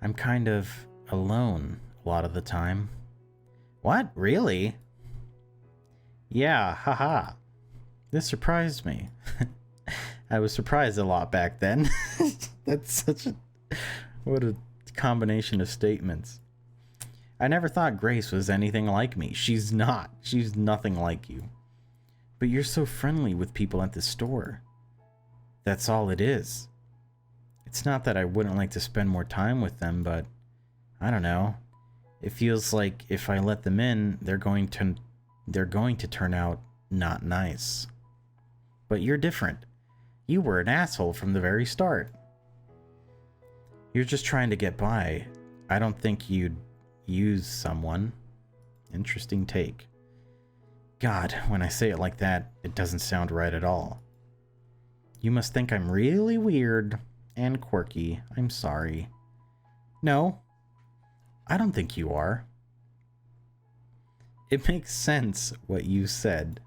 I'm kind of alone a lot of the time. What? Really? Yeah, haha. This surprised me. I was surprised a lot back then. That's such a... What a combination of statements. I never thought Grace was anything like me. She's not. She's nothing like you. But you're so friendly with people at the store. That's all it is. It's not that I wouldn't like to spend more time with them, but I don't know. It feels like if I let them in, they're going to turn out not nice. But you're different. You were an asshole from the very start. You're just trying to get by. I don't think you'd use someone. Interesting take. God, when I say it like that, it doesn't sound right at all. You must think I'm really weird and quirky. I'm sorry. No, I don't think you are. It makes sense what you said.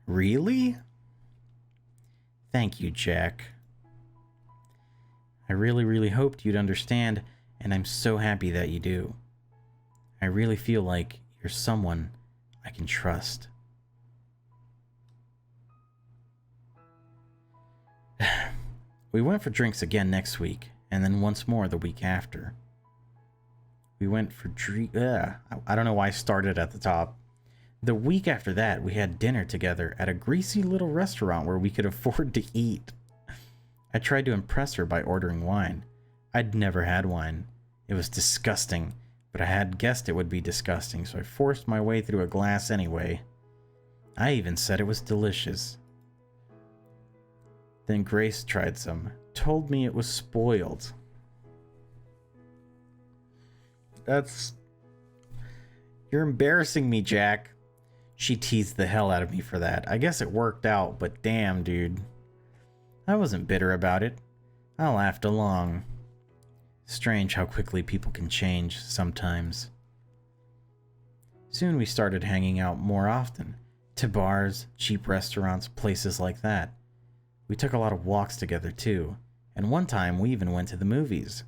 Really? Thank you, Jack. I really, really hoped you'd understand, and I'm so happy that you do. I really feel like you're someone I can trust. We went for drinks again next week, and then once more the week after. We went for I don't know why I started at the top. The week after that, we had dinner together at a greasy little restaurant where we could afford to eat. I tried to impress her by ordering wine. I'd never had wine. It was disgusting, but I had guessed it would be disgusting, so I forced my way through a glass anyway. I even said it was delicious. Then Grace tried some, told me it was spoiled. You're embarrassing me, Jack. She teased the hell out of me for that. I guess it worked out, but damn, dude. I wasn't bitter about it. I laughed along. Strange how quickly people can change sometimes. Soon we started hanging out more often. To bars, cheap restaurants, places like that. We took a lot of walks together too. And one time we even went to the movies.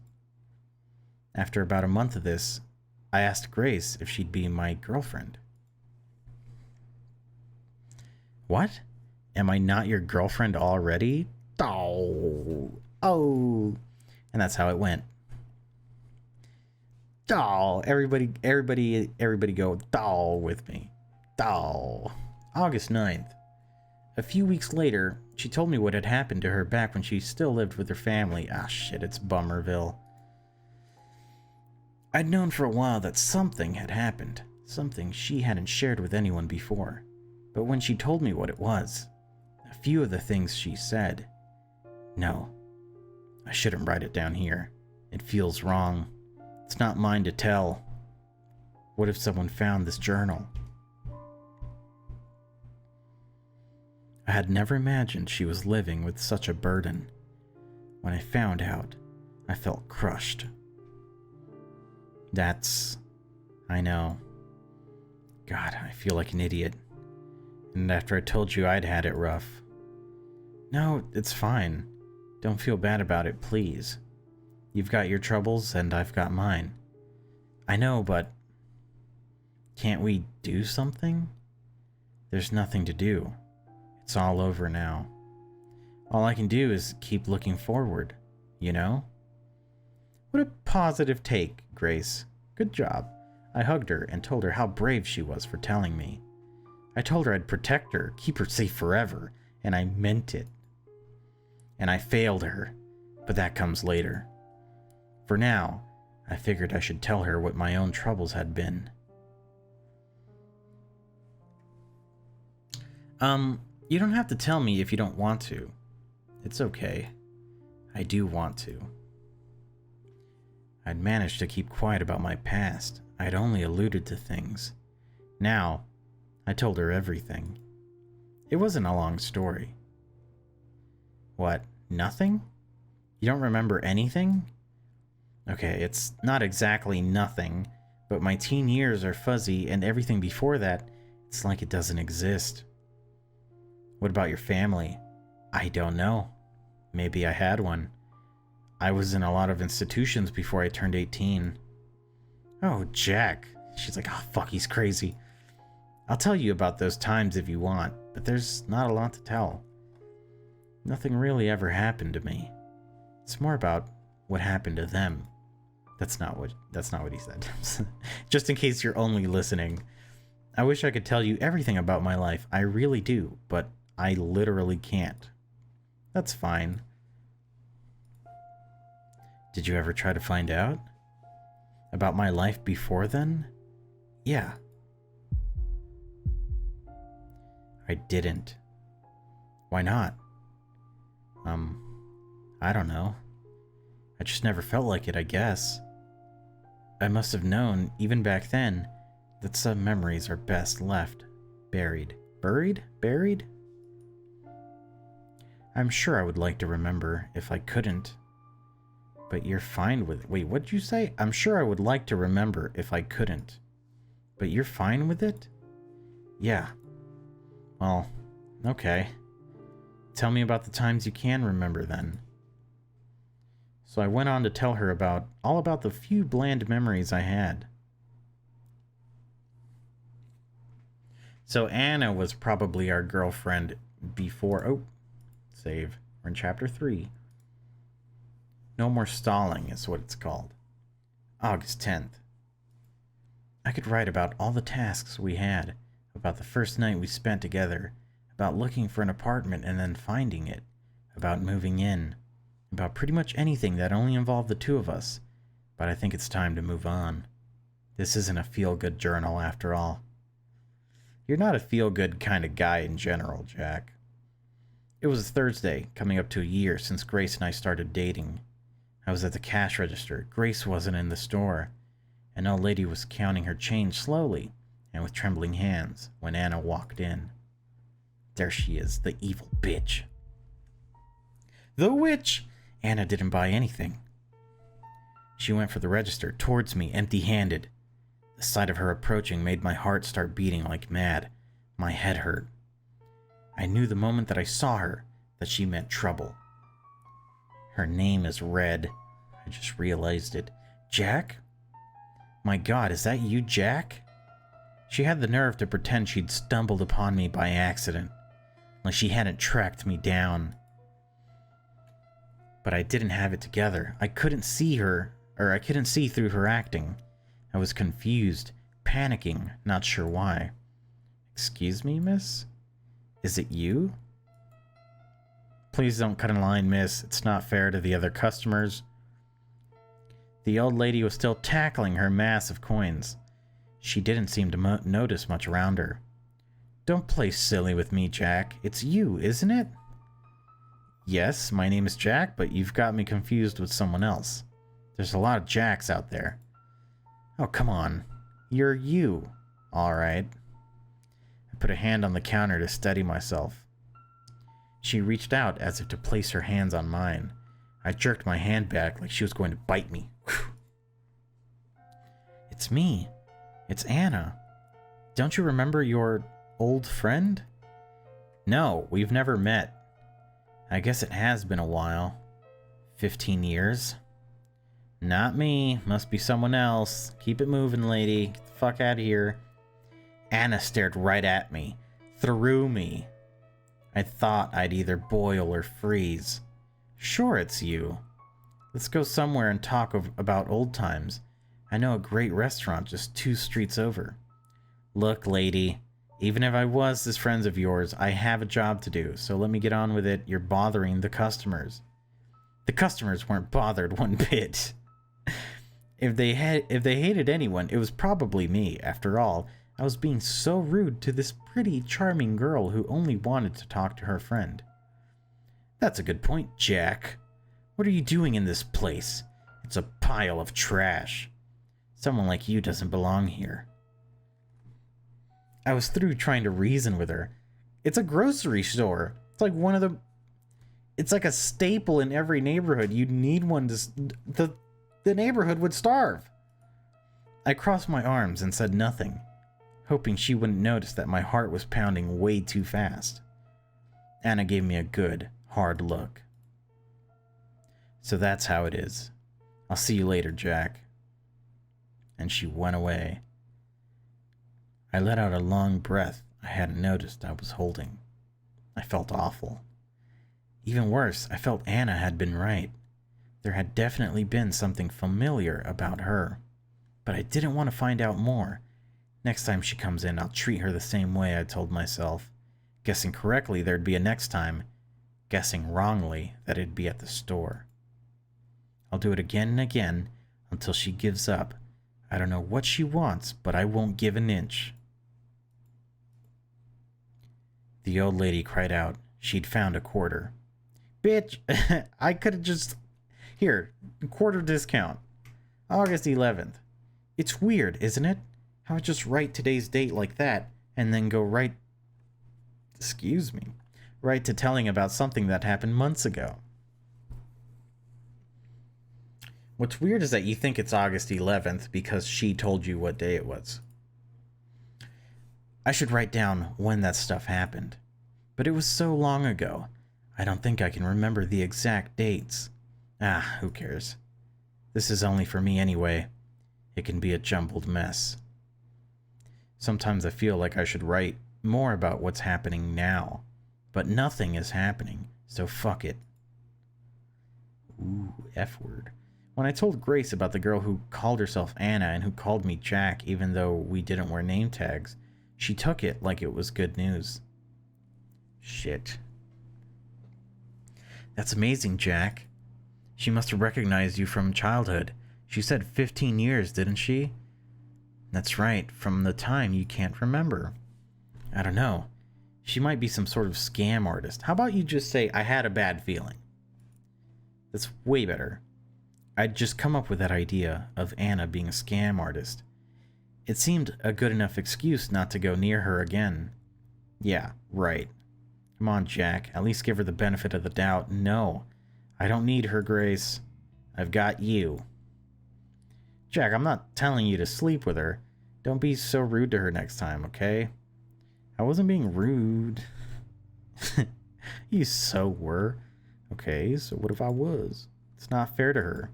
After about a month of this, I asked Grace if she'd be my girlfriend. What? Am I not your girlfriend already? Oh. And that's how it went. Everybody go with me. August 9th. A few weeks later, she told me what had happened to her back when she still lived with her family. Ah shit, it's Bummerville. I'd known for a while that something had happened. Something she hadn't shared with anyone before. But when she told me what it was, a few of the things she said... No, I shouldn't write it down here. It feels wrong. It's not mine to tell. What if someone found this journal? I had never imagined she was living with such a burden. When I found out, I felt crushed. I know. God, I feel like an idiot. And after I told you I'd had it rough. No, it's fine. Don't feel bad about it, please. You've got your troubles, and I've got mine. I know, but... Can't we do something? There's nothing to do. It's all over now. All I can do is keep looking forward, you know? What a positive take, Grace. Good job. I hugged her and told her how brave she was for telling me. I told her I'd protect her, keep her safe forever, and I meant it. And I failed her, but that comes later. For now, I figured I should tell her what my own troubles had been. You don't have to tell me if you don't want to. It's okay. I do want to. I'd managed to keep quiet about my past. I'd only alluded to things. Now, I told her everything. It wasn't a long story. What, nothing? You don't remember anything? Okay, it's not exactly nothing, but my teen years are fuzzy, and everything before that, it's like it doesn't exist. What about your family? I don't know. Maybe I had one. I was in a lot of institutions before I turned 18. Oh, Jack. She's like, oh, fuck, he's crazy. I'll tell you about those times if you want, but there's not a lot to tell. Nothing really ever happened to me. It's more about what happened to them. That's not what he said. Just in case you're only listening. I wish I could tell you everything about my life. I really do, but I literally can't. That's fine. Did you ever try to find out? About my life before then? Yeah. I didn't. Why not? I don't know. I just never felt like it, I guess. I must have known, even back then, that some memories are best left buried. Buried? Buried? I'm sure I would like to remember if I couldn't. But you're fine with it. Wait, what'd you say? I'm sure I would like to remember if I couldn't. But you're fine with it? Yeah. Well, okay. Tell me about the times you can remember then. So I went on to tell her all about the few bland memories I had. So Anna was probably our girlfriend before... Oh, save. We're in chapter 3. No More Stalling is what it's called. August 10th. I could write about all the tasks we had, about the first night we spent together, about looking for an apartment and then finding it, about moving in, about pretty much anything that only involved the two of us, but I think it's time to move on. This isn't a feel-good journal after all. You're not a feel-good kind of guy in general, Jack. It was a Thursday, coming up to a year since Grace and I started dating. I was at the cash register. Grace wasn't in the store. An old lady was counting her change slowly and with trembling hands when Anna walked in. There she is, the evil bitch. The witch! Anna didn't buy anything. She went for the register, towards me, empty-handed. The sight of her approaching made my heart start beating like mad. My head hurt. I knew the moment that I saw her that she meant trouble. Her name is Red. I just realized it. Jack? My God, is that you, Jack? She had the nerve to pretend she'd stumbled upon me by accident, like she hadn't tracked me down. But I didn't have it together. I couldn't see through her acting. I was confused, panicking, not sure why. Excuse me, miss? Is it you? Please don't cut in line, miss. It's not fair to the other customers. The old lady was still tackling her mass of coins. She didn't seem to notice much around her. Don't play silly with me, Jack. It's you, isn't it? Yes, my name is Jack, but you've got me confused with someone else. There's a lot of Jacks out there. Oh, come on. You're you. All right. I put a hand on the counter to steady myself. She reached out as if to place her hands on mine. I jerked my hand back like she was going to bite me. Whew. It's me. It's Anna. Don't you remember your old friend? No, we've never met. I guess it has been a while. 15 years? Not me. Must be someone else. Keep it moving, lady. Get the fuck out of here. Anna stared right at me. Through me. I thought I'd either boil or freeze. Sure, it's you. Let's go somewhere and talk about old times. I know a great restaurant just 2 streets over. Look, lady. Even if I was this friend of yours, I have a job to do, so let me get on with it. You're bothering the customers. The customers weren't bothered one bit. If they hated anyone, it was probably me. After all, I was being so rude to this pretty, charming girl who only wanted to talk to her friend. That's a good point, Jack. What are you doing in this place? It's a pile of trash. Someone like you doesn't belong here. I was through trying to reason with her. It's a grocery store. It's like it's like a staple in every neighborhood. You'd need one to... The neighborhood would starve. I crossed my arms and said nothing, hoping she wouldn't notice that my heart was pounding way too fast. Anna gave me a good, hard look. So that's how it is. I'll see you later, Jack. And she went away. I let out a long breath I hadn't noticed I was holding. I felt awful. Even worse, I felt Anna had been right. There had definitely been something familiar about her. But I didn't want to find out more. Next time she comes in, I'll treat her the same way, I told myself. Guessing correctly, there'd be a next time. Guessing wrongly, that it'd be at the store. I'll do it again and again until she gives up. I don't know what she wants, but I won't give an inch. The old lady cried out. She'd found a quarter. Bitch, I could have just... Here, quarter discount. August 11th. It's weird, isn't it? How I just write today's date like that, and then go right... Excuse me. Right to telling about something that happened months ago. What's weird is that you think it's August 11th because she told you what day it was. I should write down when that stuff happened. But it was so long ago. I don't think I can remember the exact dates. Ah, who cares? This is only for me anyway. It can be a jumbled mess. Sometimes I feel like I should write more about what's happening now. But nothing is happening, so fuck it. Ooh, F word. When I told Grace about the girl who called herself Anna and who called me Jack even though we didn't wear name tags, she took it like it was good news. Shit. That's amazing, Jack. She must have recognized you from childhood. She said 15 years, didn't she? That's right, from the time you can't remember. I don't know. She might be some sort of scam artist. How about you just say, I had a bad feeling? That's way better. I'd just come up with that idea of Anna being a scam artist. It seemed a good enough excuse not to go near her again. Yeah, right. Come on, Jack. At least give her the benefit of the doubt. No, I don't need her, Grace. I've got you. Jack, I'm not telling you to sleep with her. Don't be so rude to her next time, okay? I wasn't being rude. You so were. Okay, so what if I was? It's not fair to her.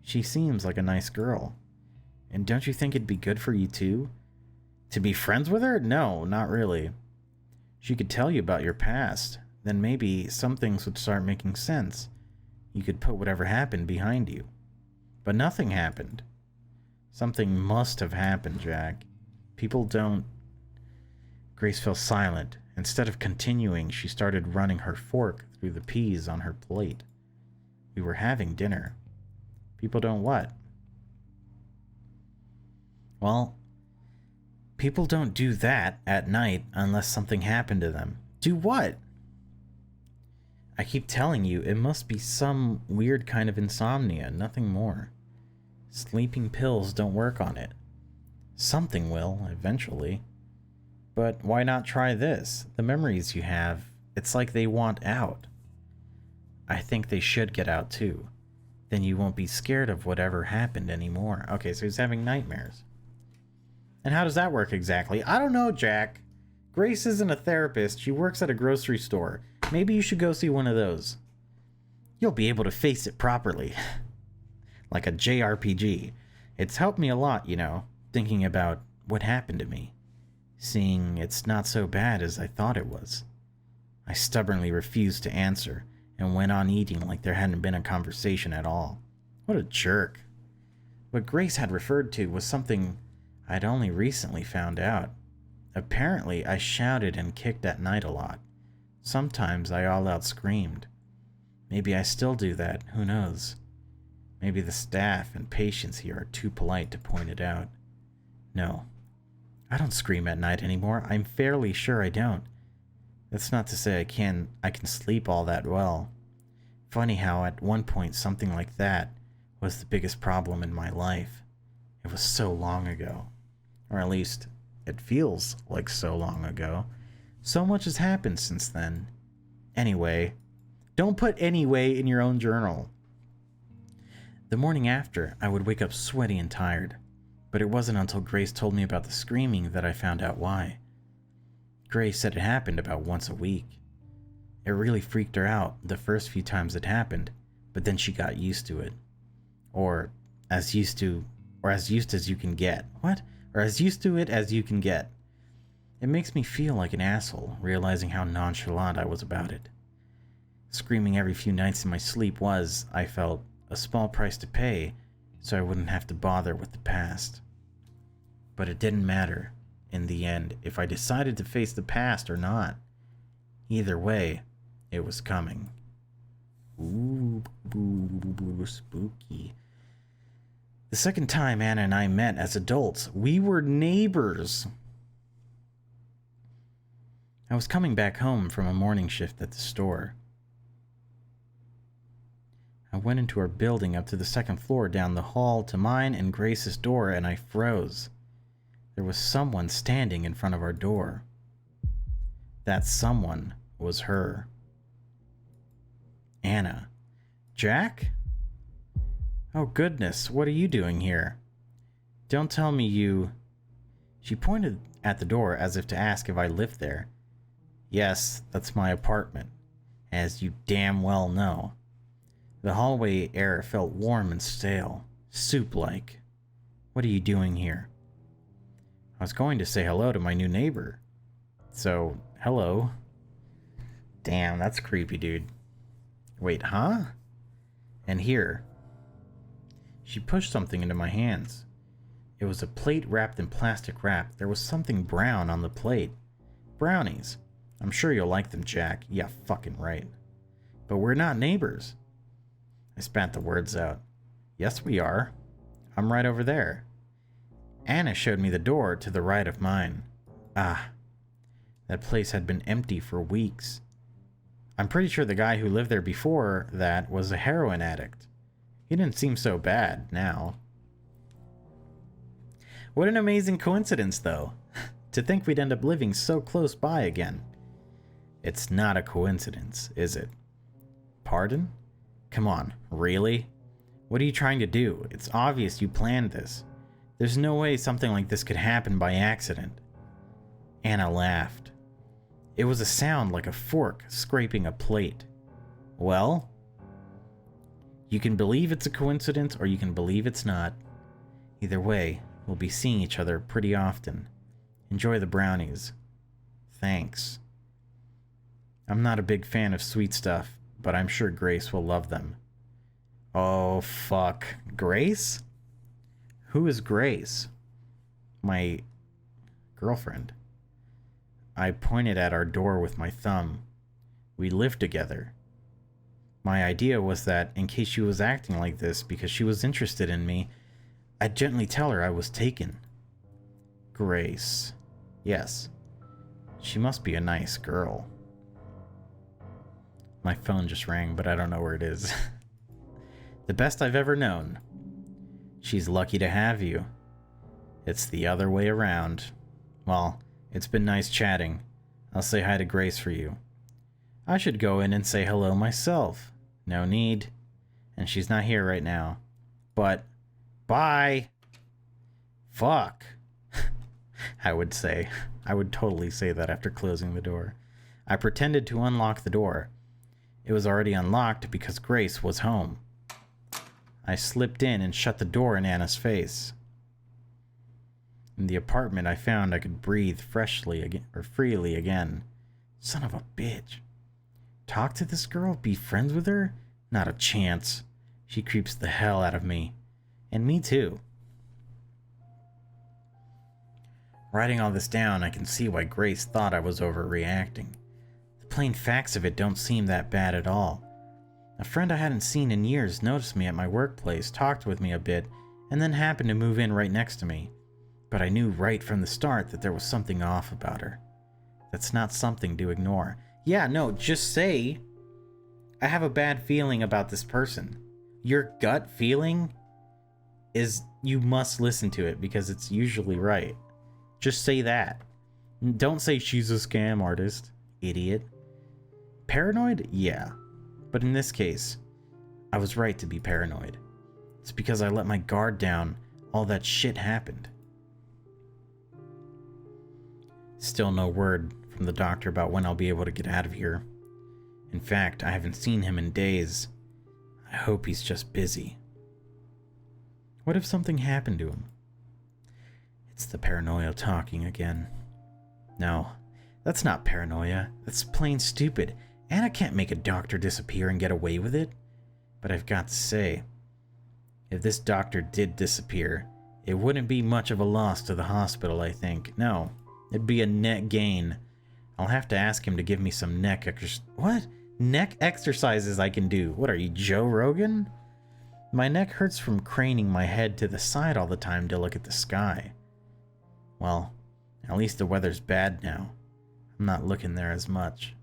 She seems like a nice girl. And don't you think it'd be good for you too? To be friends with her? No, not really. She could tell you about your past. Then maybe some things would start making sense. You could put whatever happened behind you. But nothing happened. Something must have happened, Jack. People don't... Grace fell silent. Instead of continuing, she started running her fork through the peas on her plate. We were having dinner. People don't what? Well, people don't do that at night unless something happened to them. Do what? I keep telling you, it must be some weird kind of insomnia, nothing more. Sleeping pills don't work on it. Something will, eventually. But why not try this? The memories you have, it's like they want out. I think they should get out too. Then you won't be scared of whatever happened anymore. Okay, so he's having nightmares. And how does that work exactly? I don't know, Jack. Grace isn't a therapist. She works at a grocery store. Maybe you should go see one of those. You'll be able to face it properly. Like a JRPG. It's helped me a lot, you know, thinking about what happened to me. Seeing it's not so bad as I thought it was. I stubbornly refused to answer and went on eating like there hadn't been a conversation at all. What a jerk. What Grace had referred to was something I'd only recently found out. Apparently, I shouted and kicked at night a lot. Sometimes I all out screamed. Maybe I still do that, who knows? Maybe the staff and patients here are too polite to point it out. No, I don't scream at night anymore. I'm fairly sure I don't. That's not to say I can sleep all that well. Funny how at one point something like that was the biggest problem in my life. It was so long ago. Or at least, it feels like so long ago. So much has happened since then. Anyway, don't put anyway in your own journal. The morning after, I would wake up sweaty and tired. But it wasn't until Grace told me about the screaming that I found out why. Grace said it happened about once a week. It really freaked her out the first few times it happened, but then she got used to it. Or as used as you can get. What? Or as used to it as you can get. It makes me feel like an asshole, realizing how nonchalant I was about it. Screaming every few nights in my sleep was, I felt, a small price to pay, so I wouldn't have to bother with the past. But it didn't matter, in the end, if I decided to face the past or not. Either way, it was coming. Ooh, spooky. The second time Anna and I met as adults, we were neighbors. I was coming back home from a morning shift at the store. I went into our building up to the second floor down the hall to mine and Grace's door, and I froze. There was someone standing in front of our door. That someone was her. Anna. Jack? Oh goodness, what are you doing here? Don't tell me you... She pointed at the door as if to ask if I lived there. Yes, that's my apartment, as you damn well know. The hallway air felt warm and stale, soup-like. What are you doing here? I was going to say hello to my new neighbor. So, hello. Damn, that's creepy, dude. Wait, huh? And here. She pushed something into my hands. It was a plate wrapped in plastic wrap. There was something brown on the plate. Brownies. I'm sure you'll like them, Jack. Yeah, fucking right. But we're not neighbors. I spat the words out. Yes, we are. I'm right over there. Anna showed me the door to the right of mine. Ah, that place had been empty for weeks. I'm pretty sure the guy who lived there before that was a heroin addict. He didn't seem so bad now. What an amazing coincidence, though. To think we'd end up living so close by again. It's not a coincidence, is it? Pardon? Come on, really? What are you trying to do? It's obvious you planned this. There's no way something like this could happen by accident. Anna laughed. It was a sound like a fork scraping a plate. Well, you can believe it's a coincidence or you can believe it's not. Either way, we'll be seeing each other pretty often. Enjoy the brownies. Thanks. I'm not a big fan of sweet stuff, but I'm sure Grace will love them. Oh, fuck. Grace? Who is Grace? My girlfriend. I pointed at our door with my thumb. We lived together. My idea was that in case she was acting like this because she was interested in me, I'd gently tell her I was taken. Grace. Yes. She must be a nice girl. My phone just rang, but I don't know where it is. The best I've ever known. She's lucky to have you. It's the other way around. Well, it's been nice chatting. I'll say hi to Grace for you. I should go in and say hello myself. No need. And she's not here right now. But, bye. Fuck. I would say. I would totally say that after closing the door. I pretended to unlock the door. It was already unlocked because Grace was home. I slipped in and shut the door in Anna's face. In the apartment, I found I could breathe freely again. Son of a bitch. Talk to this girl? Be friends with her? Not a chance. She creeps the hell out of me. And me too. Writing all this down, I can see why Grace thought I was overreacting. The plain facts of it don't seem that bad at all. A friend I hadn't seen in years noticed me at my workplace, talked with me a bit, and then happened to move in right next to me. But I knew right from the start that there was something off about her. That's not something to ignore. Yeah, no, just say, I have a bad feeling about this person. Your gut feeling is you must listen to it because it's usually right. Just say that. Don't say she's a scam artist, idiot. Paranoid? Yeah. But in this case, I was right to be paranoid. It's because I let my guard down, all that shit happened. Still no word from the doctor about when I'll be able to get out of here. In fact, I haven't seen him in days. I hope he's just busy. What if something happened to him? It's the paranoia talking again. No, that's not paranoia. That's plain stupid. Anna can't make a doctor disappear and get away with it. But I've got to say, if this doctor did disappear, it wouldn't be much of a loss to the hospital, I think. No, it'd be a net gain. I'll have to ask him to give me some neck exercises I can do. What are you, Joe Rogan? My neck hurts from craning my head to the side all the time to look at the sky. Well, at least the weather's bad now. I'm not looking there as much.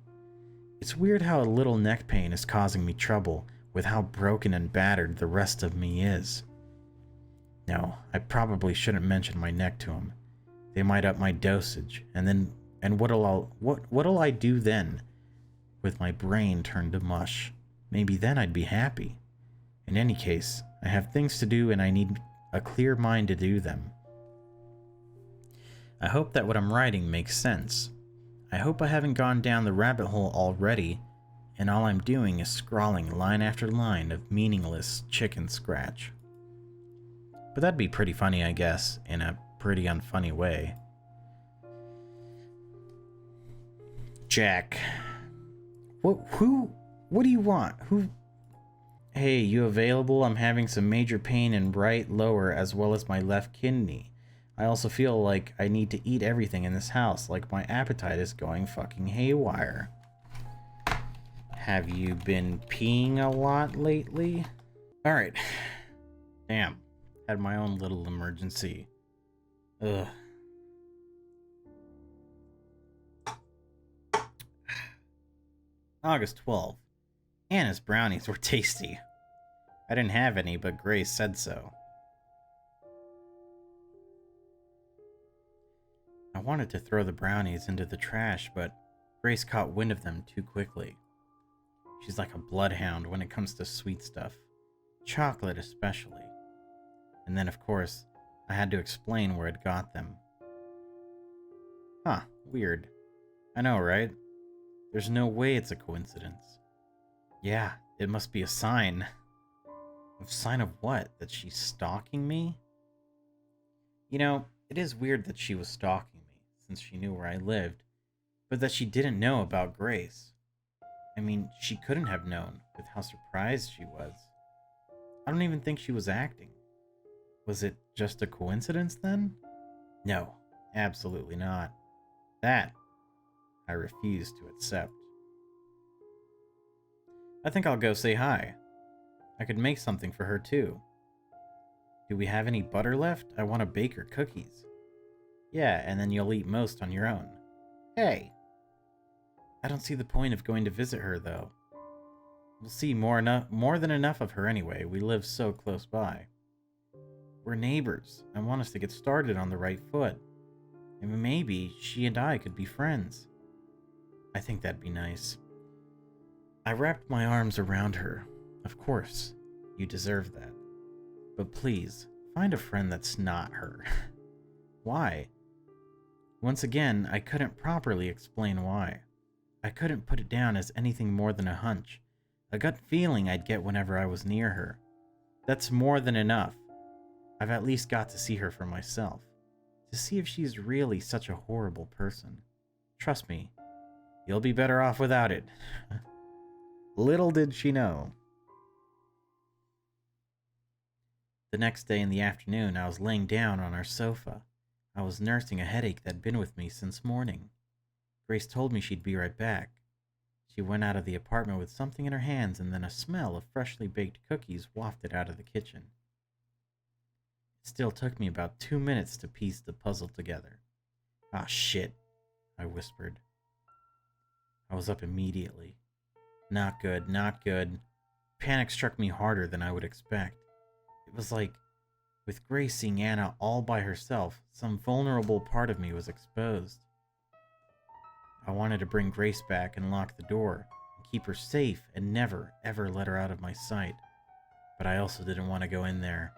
It's weird how a little neck pain is causing me trouble with how broken and battered the rest of me is. No, I probably shouldn't mention my neck to him. They might up my dosage, and what'll I do then? With my brain turned to mush. Maybe then I'd be happy. In any case, I have things to do and I need a clear mind to do them. I hope that what I'm writing makes sense. I hope I haven't gone down the rabbit hole already, and all I'm doing is scrawling line after line of meaningless chicken scratch. But that'd be pretty funny, I guess, in a pretty unfunny way. Jack. What do you want? Hey, you available? I'm having some major pain in right lower as well as my left kidney. I also feel like I need to eat everything in this house, like my appetite is going fucking haywire. Have you been peeing a lot lately? Alright. Damn. Had my own little emergency. Ugh. August 12th. Anna's brownies were tasty. I didn't have any, but Grace said so. I wanted to throw the brownies into the trash, but Grace caught wind of them too quickly. She's like a bloodhound when it comes to sweet stuff. Chocolate especially. And then, of course, I had to explain where it got them. Huh, weird. I know, right? There's no way it's a coincidence. Yeah, it must be a sign. A sign of what? That she's stalking me? You know, it is weird that she was stalking me, since she knew where I lived, but that she didn't know about Grace. I mean, she couldn't have known, with how surprised she was. I don't even think she was acting. Was it just a coincidence, then? No, absolutely not. That, I refuse to accept. I think I'll go say hi. I could make something for her, too. Do we have any butter left? I want to bake her cookies. Yeah, and then you'll eat most on your own. Hey! I don't see the point of going to visit her, though. We'll see more than enough of her anyway. We live so close by. We're neighbors. I want us to get started on the right foot. And maybe she and I could be friends. I think that'd be nice. I wrapped my arms around her. Of course, you deserve that. But please, find a friend that's not her. Why? Once again, I couldn't properly explain why. I couldn't put it down as anything more than a hunch, a gut feeling I'd get whenever I was near her. That's more than enough. I've at least got to see her for myself, to see if she's really such a horrible person. Trust me, you'll be better off without it. Little did she know. The next day in the afternoon, I was laying down on our sofa. I was nursing a headache that'd been with me since morning. Grace told me she'd be right back. She went out of the apartment with something in her hands, and then a smell of freshly baked cookies wafted out of the kitchen. It still took me about 2 minutes to piece the puzzle together. "Ah, shit," I whispered. I was up immediately. Not good, not good. Panic struck me harder than I would expect. It was like, with Grace seeing Anna all by herself, some vulnerable part of me was exposed. I wanted to bring Grace back and lock the door, and keep her safe and never, ever let her out of my sight. But I also didn't want to go in there.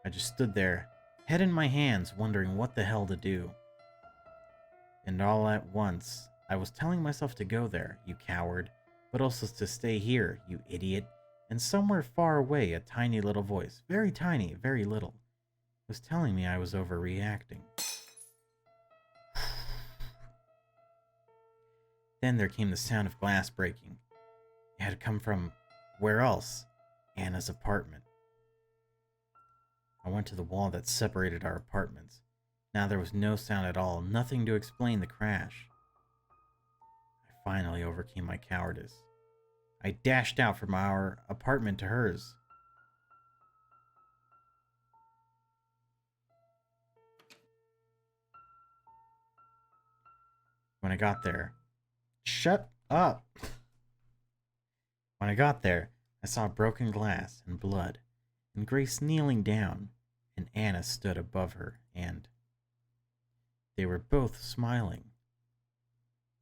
I just stood there, head in my hands, wondering what the hell to do. And all at once, I was telling myself to go there, you coward, but also to stay here, you idiot. And somewhere far away, a tiny little voice, very tiny, very little, was telling me I was overreacting. Then there came the sound of glass breaking. It had come from, where else? Anna's apartment. I went to the wall that separated our apartments. Now there was no sound at all, nothing to explain the crash. I finally overcame my cowardice. I dashed out from our apartment to hers. When I got there, shut up! When I got there, I saw broken glass and blood, and Grace kneeling down, and Anna stood above her, and they were both smiling.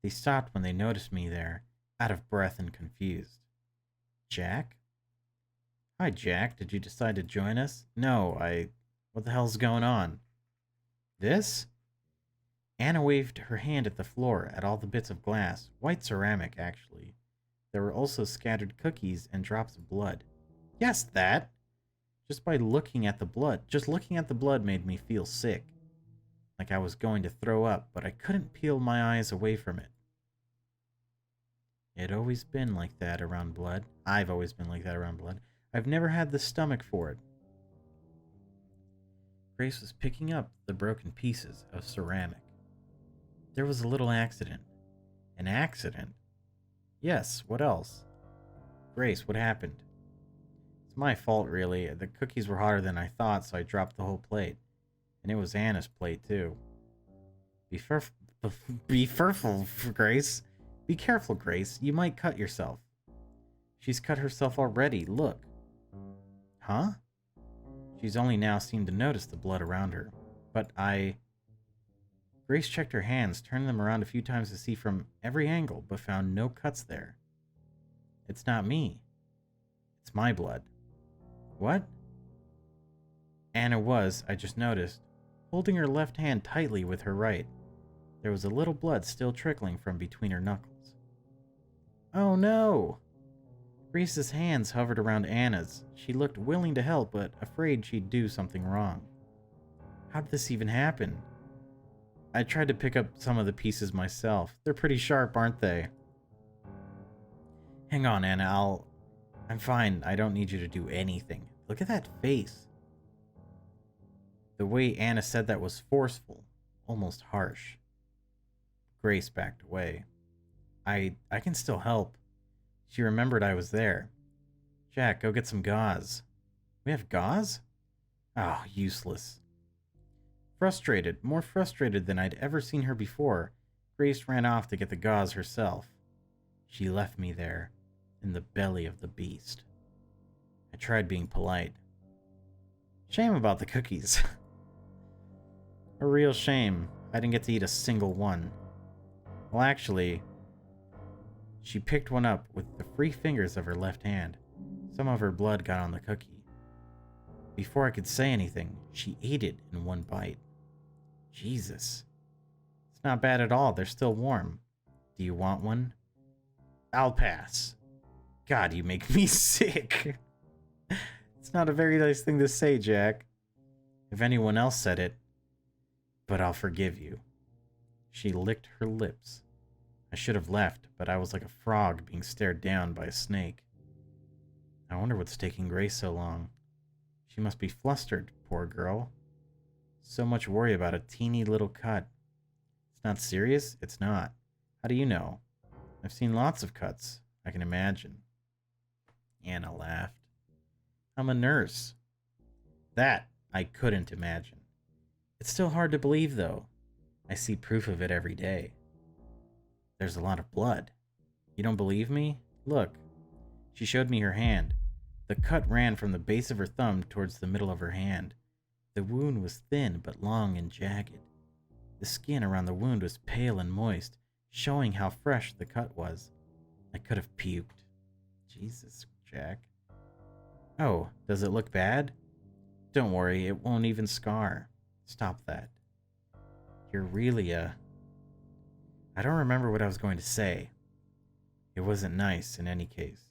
They stopped when they noticed me there, out of breath and confused. "Jack?" "Hi, Jack. Did you decide to join us?" "No, What the hell's going on?" "This?" Anna waved her hand at the floor, at all the bits of glass, white ceramic, actually. There were also scattered cookies and drops of blood. "Yes, that!" Just looking at the blood made me feel sick. Like I was going to throw up, but I couldn't peel my eyes away from it. I've always been like that around blood. I've never had the stomach for it. Grace was picking up the broken pieces of ceramic. There was a little accident. An accident? Yes, what else? Grace, what happened? It's my fault, really. The cookies were hotter than I thought, so I dropped the whole plate. And it was Anna's plate, too. Be careful, Grace. Be careful, Grace. You might cut yourself. She's cut herself already, look. Huh? She's only now seemed to notice the blood around her. Grace checked her hands, turned them around a few times to see from every angle, but found no cuts there. It's not me. It's my blood. What? Anna was, I just noticed, holding her left hand tightly with her right. There was a little blood still trickling from between her knuckles. Oh no! Grace's hands hovered around Anna's. She looked willing to help, but afraid she'd do something wrong. How did this even happen? I tried to pick up some of the pieces myself. They're pretty sharp, aren't they? Hang on, Anna, I'm fine. I don't need you to do anything. Look at that face. The way Anna said that was forceful, almost harsh. Grace backed away. I can still help. She remembered I was there. Jack, go get some gauze. We have gauze? Oh, useless. Frustrated, more frustrated than I'd ever seen her before, Grace ran off to get the gauze herself. She left me there, in the belly of the beast. I tried being polite. Shame about the cookies. A real shame. I didn't get to eat a single one. Well, actually, she picked one up with the free fingers of her left hand. Some of her blood got on the cookie. Before I could say anything, she ate it in one bite. Jesus. not bad at all. They're still warm. Do you want one? I'll pass. God, you make me sick. It's not a very nice thing to say, Jack. If anyone else said it. But I'll forgive you. She licked her lips. I should have left, but I was like a frog being stared down by a snake. I wonder what's taking Grace so long. She must be flustered, poor girl. So much worry about a teeny little cut. It's not serious? It's not. How do you know? I've seen lots of cuts. I can imagine. Anna laughed. I'm a nurse. That I couldn't imagine. It's still hard to believe, though. I see proof of it every day. There's a lot of blood. You don't believe me? Look. She showed me her hand. The cut ran from the base of her thumb towards the middle of her hand. The wound was thin but long and jagged. The skin around the wound was pale and moist, showing how fresh the cut was. I could have puked. Jesus, Jack. Oh, does it look bad? Don't worry, it won't even scar. Stop that. You're really I don't remember what I was going to say. It wasn't nice in any case.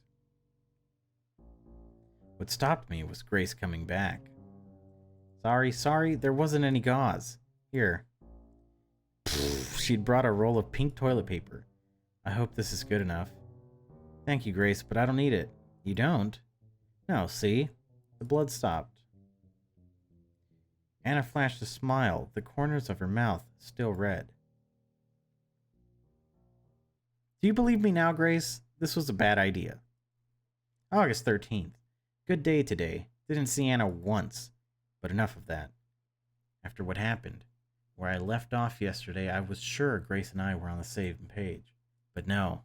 What stopped me was Grace coming back. Sorry, there wasn't any gauze. Here. She'd brought a roll of pink toilet paper. I hope this is good enough. Thank you, Grace, but I don't need it. You don't? No, see? The blood stopped. Anna flashed a smile, the corners of her mouth still red. Do you believe me now, Grace? This was a bad idea. August 13th. Good day today. Didn't see Anna once, but enough of that. After what happened, where I left off yesterday, I was sure Grace and I were on the same page, but no.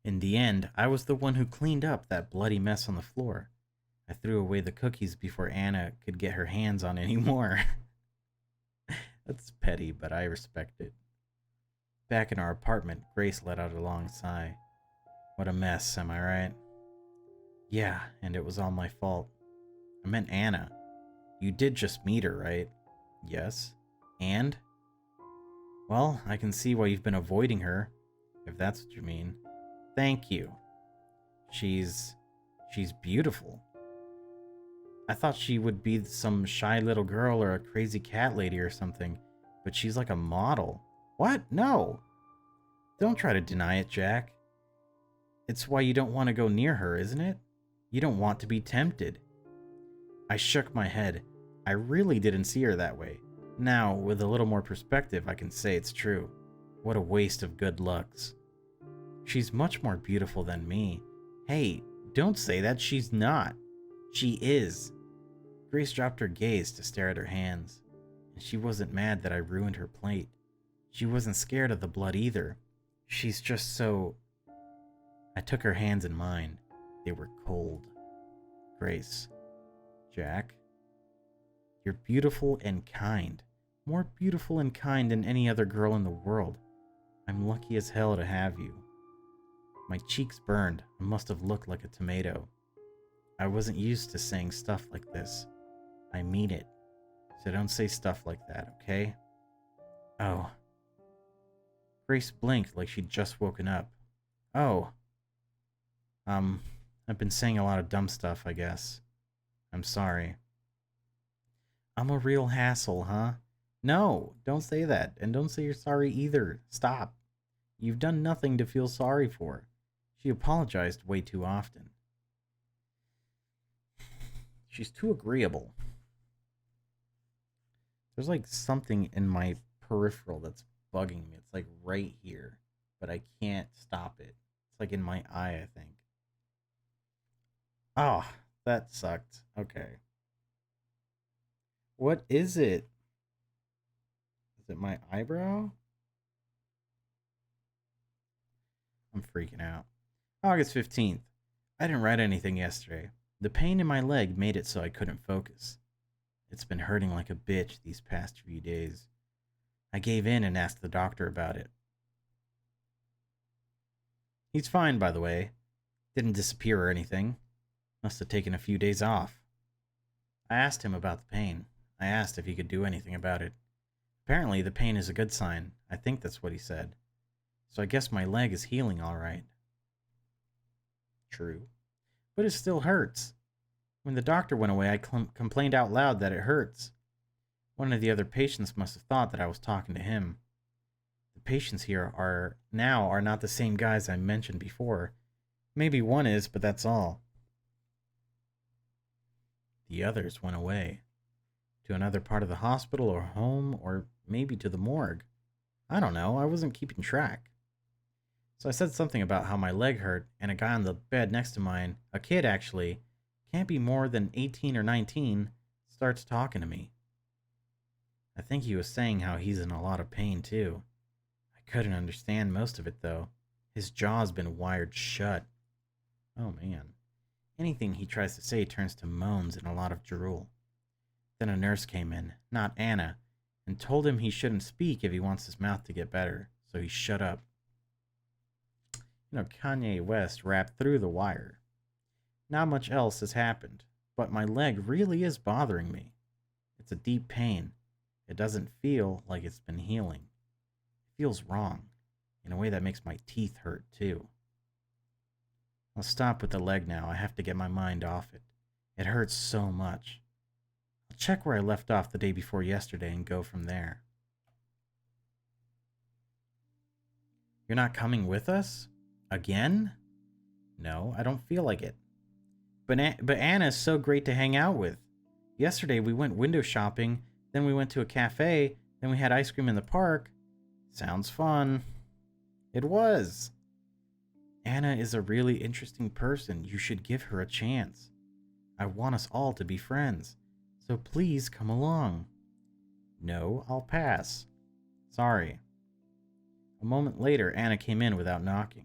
In the end, I was the one who cleaned up that bloody mess on the floor. I threw away the cookies before Anna could get her hands on any more. That's petty, but I respect it. Back in our apartment, Grace let out a long sigh. What a mess, am I right? Yeah, and it was all my fault. I meant Anna. You did just meet her, right? Yes. And? Well, I can see why you've been avoiding her, if that's what you mean. Thank you. She's beautiful. I thought she would be some shy little girl or a crazy cat lady or something, but she's like a model. What? No! Don't try to deny it, Jack. It's why you don't want to go near her, isn't it? You don't want to be tempted. I shook my head. I really didn't see her that way. Now, with a little more perspective, I can say it's true. What a waste of good looks. She's much more beautiful than me. Hey, don't say that. She's not. She is. Grace dropped her gaze to stare at her hands, and she wasn't mad that I ruined her plate. She wasn't scared of the blood either. She's just so... I took her hands in mine. They were cold. Grace. Jack. You're beautiful and kind. More beautiful and kind than any other girl in the world. I'm lucky as hell to have you. My cheeks burned. I must have looked like a tomato. I wasn't used to saying stuff like this. I mean it. So don't say stuff like that, okay? Oh. Grace blinked like she'd just woken up. Oh. I've been saying a lot of dumb stuff, I guess. I'm sorry. I'm a real hassle, huh? No, don't say that. And don't say you're sorry either. Stop. You've done nothing to feel sorry for. She apologized way too often. She's too agreeable. There's like something in my peripheral that's bugging me. It's like right here, but I can't stop it. It's like in my eye, I think. Oh, that sucked. Okay. What is it? Is it my eyebrow? I'm freaking out. August 15th. I didn't write anything yesterday. The pain in my leg made it so I couldn't focus. It's been hurting like a bitch these past few days. I gave in and asked the doctor about it. He's fine, by the way. Didn't disappear or anything. Must have taken a few days off. I asked him about the pain. I asked if he could do anything about it. Apparently, the pain is a good sign. I think that's what he said. So I guess my leg is healing all right. True. But it still hurts. When the doctor went away, I complained out loud that it hurts. One of the other patients must have thought that I was talking to him. The patients here are not the same guys I mentioned before. Maybe one is, but that's all. The others went away. To another part of the hospital or home, or maybe to the morgue. I don't know, I wasn't keeping track. So I said something about how my leg hurt, and a guy on the bed next to mine, a kid actually, can't be more than 18 or 19, starts talking to me. I think he was saying how he's in a lot of pain too. I couldn't understand most of it though. His jaw's been wired shut. Oh man. Anything he tries to say turns to moans and a lot of drool. Then a nurse came in, not Anna, and told him he shouldn't speak if he wants his mouth to get better, so he shut up. You know, Kanye West rapped through the wire. Not much else has happened, but my leg really is bothering me. It's a deep pain. It doesn't feel like it's been healing. It feels wrong, in a way that makes my teeth hurt too. I'll stop with the leg now. I have to get my mind off it. It hurts so much. I'll check where I left off the day before yesterday and go from there. You're not coming with us? Again? No, I don't feel like it. But Anna's so great to hang out with. Yesterday we went window shopping, then we went to a cafe, then we had ice cream in the park. Sounds fun. It was. Anna is a really interesting person. You should give her a chance. I want us all to be friends. So please come along. No, I'll pass. Sorry. A moment later, Anna came in without knocking.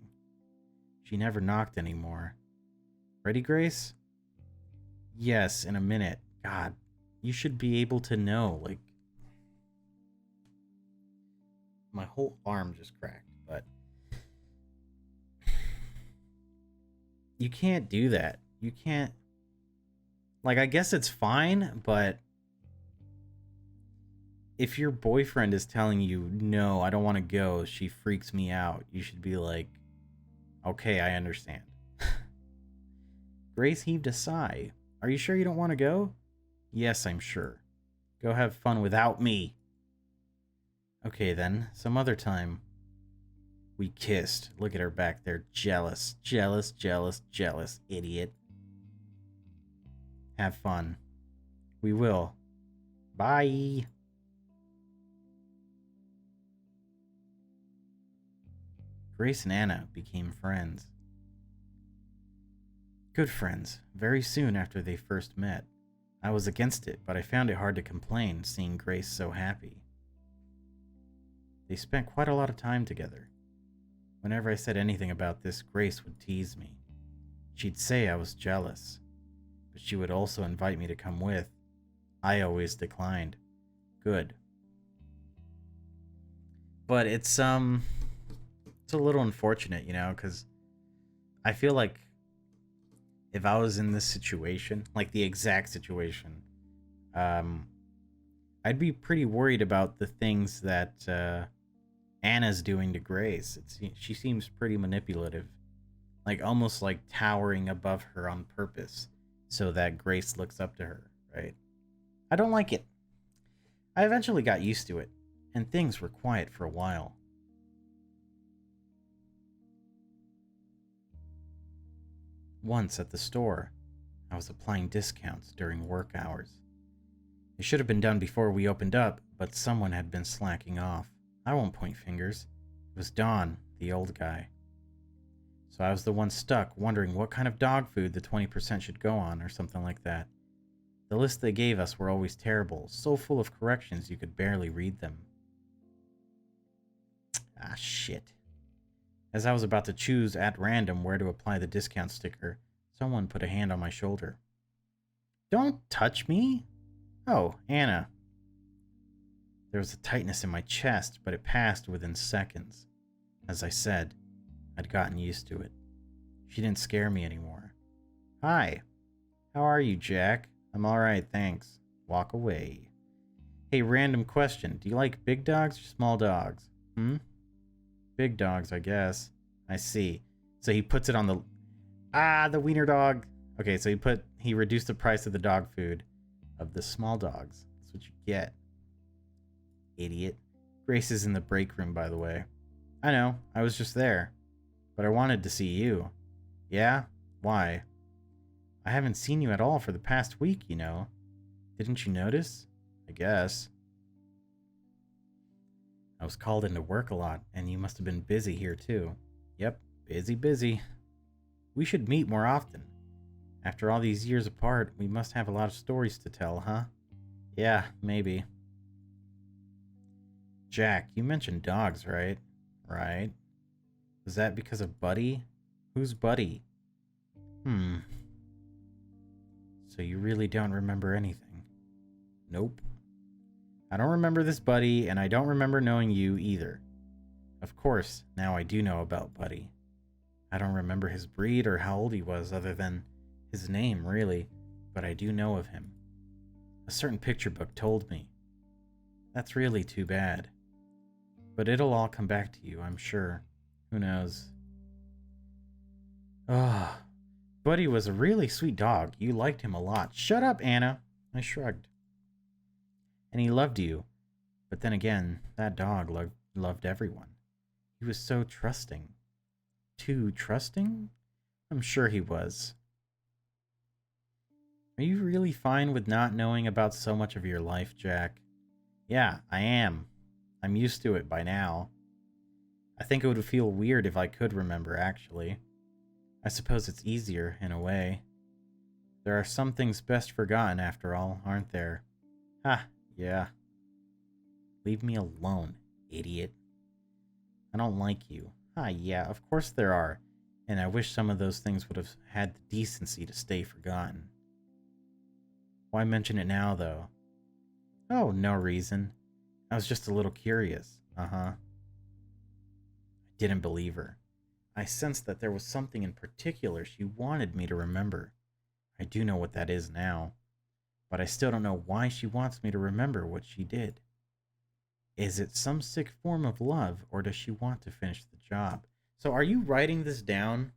She never knocked anymore. Ready, Grace? Yes, in a minute. God, you should be able to know, like... My whole arm just cracked, but... You can't do that. You can't... Like, I guess it's fine, but... If your boyfriend is telling you, no, I don't want to go, she freaks me out, you should be like, okay, I understand. Grace heaved a sigh. Are you sure you don't want to go? Yes, I'm sure. Go have fun without me. Okay then, some other time. We kissed. Look at her back there, jealous, jealous, jealous, jealous, idiot. Have fun. We will. Bye. Grace and Anna became friends. Good friends, very soon after they first met. I was against it, but I found it hard to complain seeing Grace so happy. They spent quite a lot of time together. Whenever I said anything about this, Grace would tease me. She'd say I was jealous, but she would also invite me to come with. I always declined. Good. But it's a little unfortunate, you know, because I feel like if I was in this situation, like the exact situation, I'd be pretty worried about the things that Anna's doing to Grace. She seems pretty manipulative, like almost like towering above her on purpose so that Grace looks up to her, right? I don't like it. I eventually got used to it, and things were quiet for a while. Once at the store, I was applying discounts during work hours. It should have been done before we opened up, but someone had been slacking off. I won't point fingers. It was Don, the old guy. So I was the one stuck, wondering what kind of dog food the 20% should go on, or something like that. The lists they gave us were always terrible, so full of corrections you could barely read them. Ah, shit. As I was about to choose at random where to apply the discount sticker, someone put a hand on my shoulder. Don't touch me! Oh, Anna. There was a tightness in my chest, but it passed within seconds. As I said, I'd gotten used to it. She didn't scare me anymore. Hi. How are you, Jack? I'm alright, thanks. Walk away. Hey, random question. Do you like big dogs or small dogs? Hmm? Big dogs, I guess. I see. So he puts it on the wiener dog. Okay, so he reduced the price of the dog food of the small dogs. That's what you get. Idiot. Grace is in the break room, by the way. I know, I was just there. But I wanted to see you. Yeah? Why? I haven't seen you at all for the past week, you know. Didn't you notice? I guess. I was called into work a lot, and you must have been busy here too. Yep, busy. We should meet more often. After all these years apart, we must have a lot of stories to tell, huh? Yeah, maybe. Jack, you mentioned dogs, right? Right. Was that because of Buddy? Who's Buddy? So you really don't remember anything? Nope. I don't remember this Buddy, and I don't remember knowing you either. Of course, now I do know about Buddy. I don't remember his breed or how old he was other than his name, really, but I do know of him. A certain picture book told me. That's really too bad. But it'll all come back to you, I'm sure. Who knows? Oh, Buddy was a really sweet dog. You liked him a lot. Shut up, Anna. I shrugged. And he loved you. But then again, that dog loved everyone. He was so trusting. Too trusting? I'm sure he was. Are you really fine with not knowing about so much of your life, Jack? Yeah, I am. I'm used to it by now. I think it would feel weird if I could remember, actually. I suppose it's easier, in a way. There are some things best forgotten, after all, aren't there? Ha, yeah. Leave me alone, idiot. I don't like you. Ah, yeah, of course there are. And I wish some of those things would have had the decency to stay forgotten. Why mention it now, though? Oh, no reason. I was just a little curious. I didn't believe her. I sensed that there was something in particular she wanted me to remember. I do know what that is now. But I still don't know why she wants me to remember what she did. Is it some sick form of love, or does she want to finish the job? So are you writing this down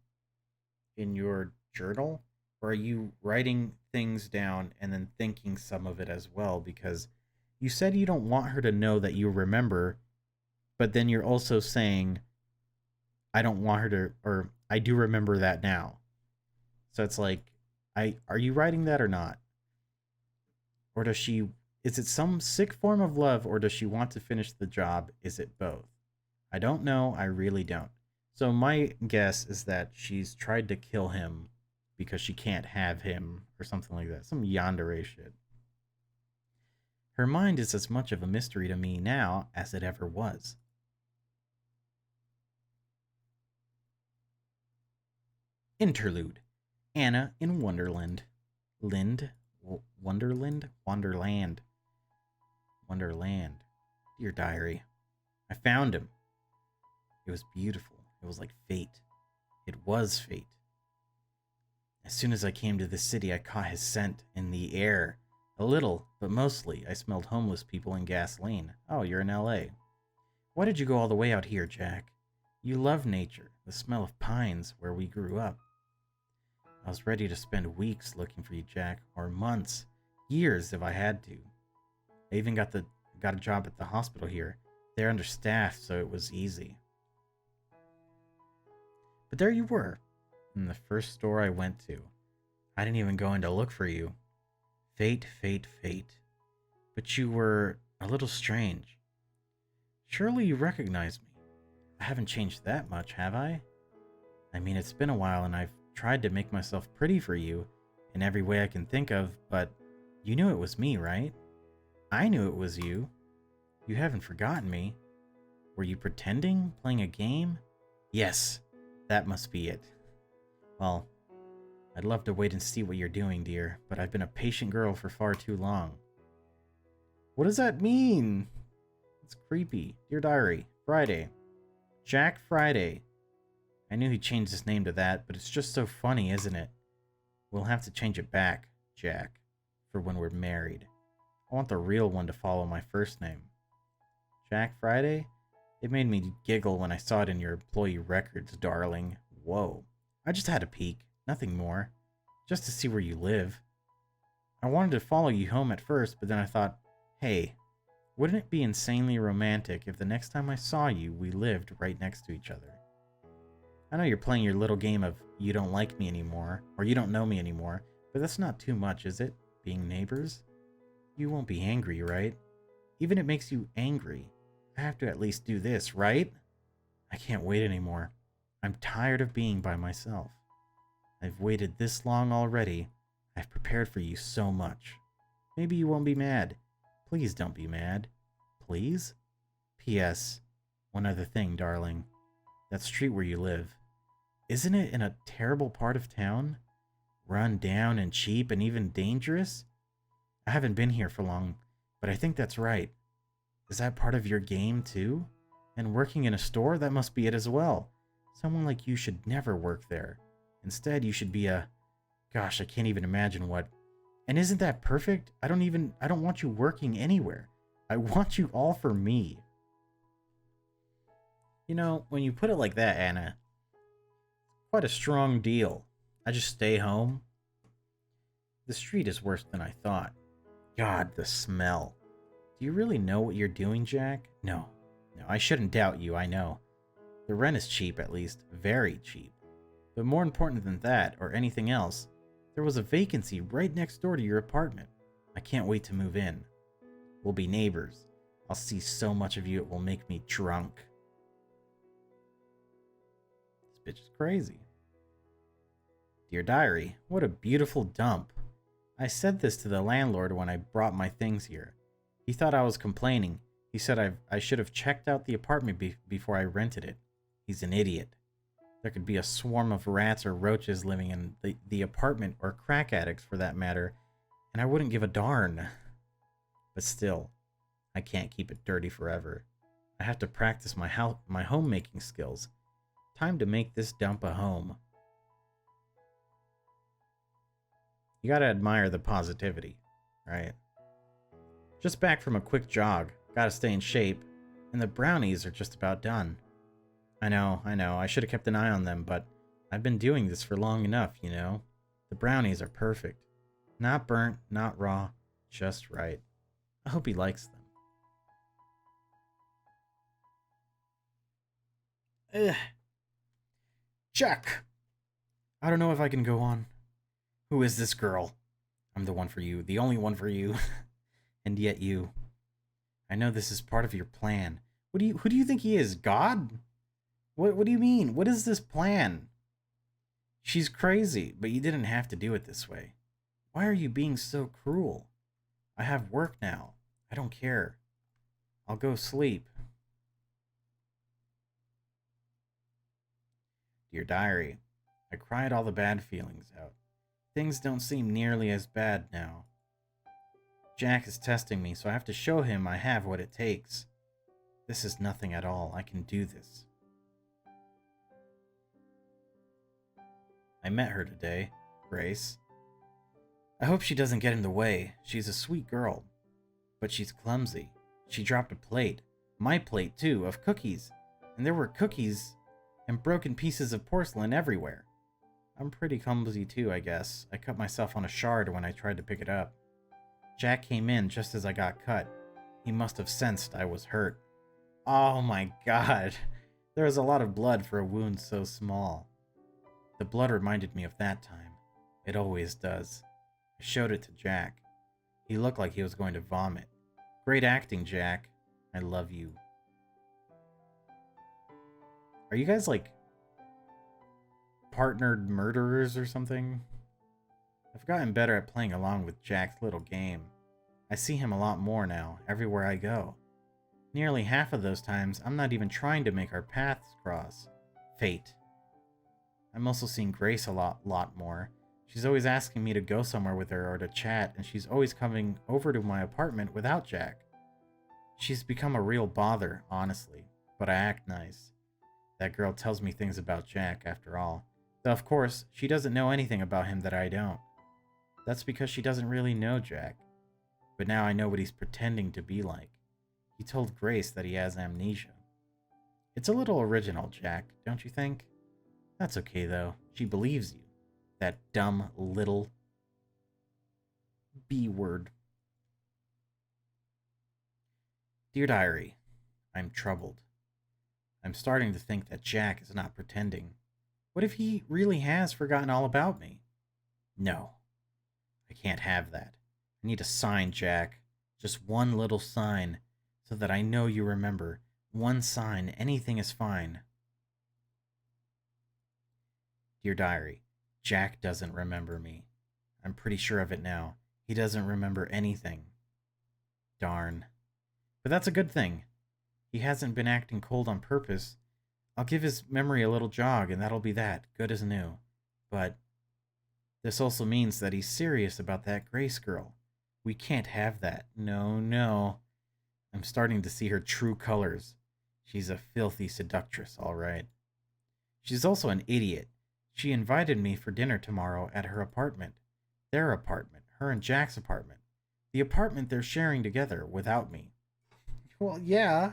in your journal? Or are you writing things down and then thinking some of it as well? Because you said you don't want her to know that you remember, but then you're also saying, I don't want her to, or I do remember that now. So it's like, are you writing that or not? Or is it some sick form of love, or does she want to finish the job? Is it both? I don't know. I really don't. So my guess is that she's tried to kill him because she can't have him or something like that. Some yandere shit. Her mind is as much of a mystery to me now as it ever was. Interlude. Anna in Wonderland. Wonderland? Wonderland. Dear diary. I found him. It was beautiful. It was like fate. It was fate. As soon as I came to the city, I caught his scent in the air. A little, but mostly, I smelled homeless people and gasoline. Oh, you're in LA. Why did you go all the way out here, Jack? You love nature, the smell of pines where we grew up. I was ready to spend weeks looking for you, Jack, or months, years if I had to. I even got a job at the hospital here. They're understaffed, so it was easy. But there you were, in the first store I went to. I didn't even go in to look for you. Fate, fate, fate. But you were a little strange. Surely you recognize me. I haven't changed that much, have I? I mean, it's been a while and I've tried to make myself pretty for you in every way I can think of, but you knew it was me, right? I knew it was you. You haven't forgotten me. Were you pretending? Playing a game? Yes, that must be it. Well, I'd love to wait and see what you're doing, dear, but I've been a patient girl for far too long. What does that mean? It's creepy. Dear diary, Friday. Jack Friday. I knew he changed his name to that, but it's just so funny, isn't it? We'll have to change it back, Jack, for when we're married. I want the real one to follow my first name. Jack Friday? It made me giggle when I saw it in your employee records, darling. Whoa. I just had a peek. Nothing more. Just to see where you live. I wanted to follow you home at first, but then I thought, hey, wouldn't it be insanely romantic if the next time I saw you, we lived right next to each other? I know you're playing your little game of you don't like me anymore, or you don't know me anymore, but that's not too much, is it? Being neighbors? You won't be angry, right? Even if it makes you angry, I have to at least do this, right? I can't wait anymore. I'm tired of being by myself. I've waited this long already. I've prepared for you so much. Maybe you won't be mad. Please don't be mad. Please? P.S. One other thing, darling. That street where you live. Isn't it in a terrible part of town? Run down and cheap and even dangerous? I haven't been here for long, but I think that's right. Is that part of your game, too? And working in a store? That must be it as well. Someone like you should never work there. Instead, you should be a... Gosh, I can't even imagine what... And isn't that perfect? I don't want you working anywhere. I want you all for me. You know, when you put it like that, Anna, quite a strong deal. I just stay home. The street is worse than I thought. God, the smell. Do you really know what you're doing, Jack? No, I shouldn't doubt you, I know. The rent is cheap, at least. Very cheap. But more important than that, or anything else, there was a vacancy right next door to your apartment. I can't wait to move in. We'll be neighbors. I'll see so much of you it will make me drunk. This bitch is crazy. Dear Diary, what a beautiful dump. I said this to the landlord when I brought my things here. He thought I was complaining. He said I should have checked out the apartment before I rented it. He's an idiot. There could be a swarm of rats or roaches living in the apartment, or crack addicts for that matter, and I wouldn't give a darn. But still, I can't keep it dirty forever. I have to practice my homemaking skills. Time to make this dump a home. You gotta admire the positivity, right? Just back from a quick jog, gotta stay in shape, and the brownies are just about done. I know, I should have kept an eye on them, but I've been doing this for long enough, you know? The brownies are perfect. Not burnt, not raw, just right. I hope he likes them. Ugh. Chuck! I don't know if I can go on. Who is this girl? I'm the one for you, the only one for you. And yet you. I know this is part of your plan. Who do you think he is, God? What do you mean? What is this plan? She's crazy, but you didn't have to do it this way. Why are you being so cruel? I have work now. I don't care. I'll go sleep. Dear Diary, I cried all the bad feelings out. Things don't seem nearly as bad now. Jack is testing me, so I have to show him I have what it takes. This is nothing at all. I can do this. I met her today, Grace. I hope she doesn't get in the way. She's a sweet girl. But she's clumsy. She dropped a plate, my plate too, of cookies. And there were cookies and broken pieces of porcelain everywhere. I'm pretty clumsy too, I guess. I cut myself on a shard when I tried to pick it up. Jack came in just as I got cut. He must have sensed I was hurt. Oh my god. There was a lot of blood for a wound so small. The blood reminded me of that time. It always does. I showed it to Jack. He looked like he was going to vomit. Great acting, Jack. I love you. Are you guys like partnered murderers or something? I've gotten better at playing along with Jack's little game. I see him a lot more now, everywhere I go. Nearly half of those times, I'm not even trying to make our paths cross. Fate. I'm also seeing Grace a lot more. She's always asking me to go somewhere with her or to chat, and she's always coming over to my apartment without Jack. She's become a real bother, honestly, but I act nice. That girl tells me things about Jack, after all. Though, of course, she doesn't know anything about him that I don't. That's because she doesn't really know Jack. But now I know what he's pretending to be like. He told Grace that he has amnesia. It's a little original, Jack, don't you think? That's okay, though. She believes you. That dumb little B word. Dear Diary, I'm troubled. I'm starting to think that Jack is not pretending. What if he really has forgotten all about me? No, I can't have that. I need a sign, Jack. Just one little sign, so that I know you remember. One sign, anything is fine. Dear Diary, Jack doesn't remember me. I'm pretty sure of it now. He doesn't remember anything. Darn. But that's a good thing. He hasn't been acting cold on purpose. I'll give his memory a little jog, and that'll be that, good as new. But this also means that he's serious about that Grace girl. We can't have that. No, no. I'm starting to see her true colors. She's a filthy seductress, all right. She's also an idiot. She invited me for dinner tomorrow at her apartment. Their apartment. Her and Jack's apartment. The apartment they're sharing together without me. Well, yeah.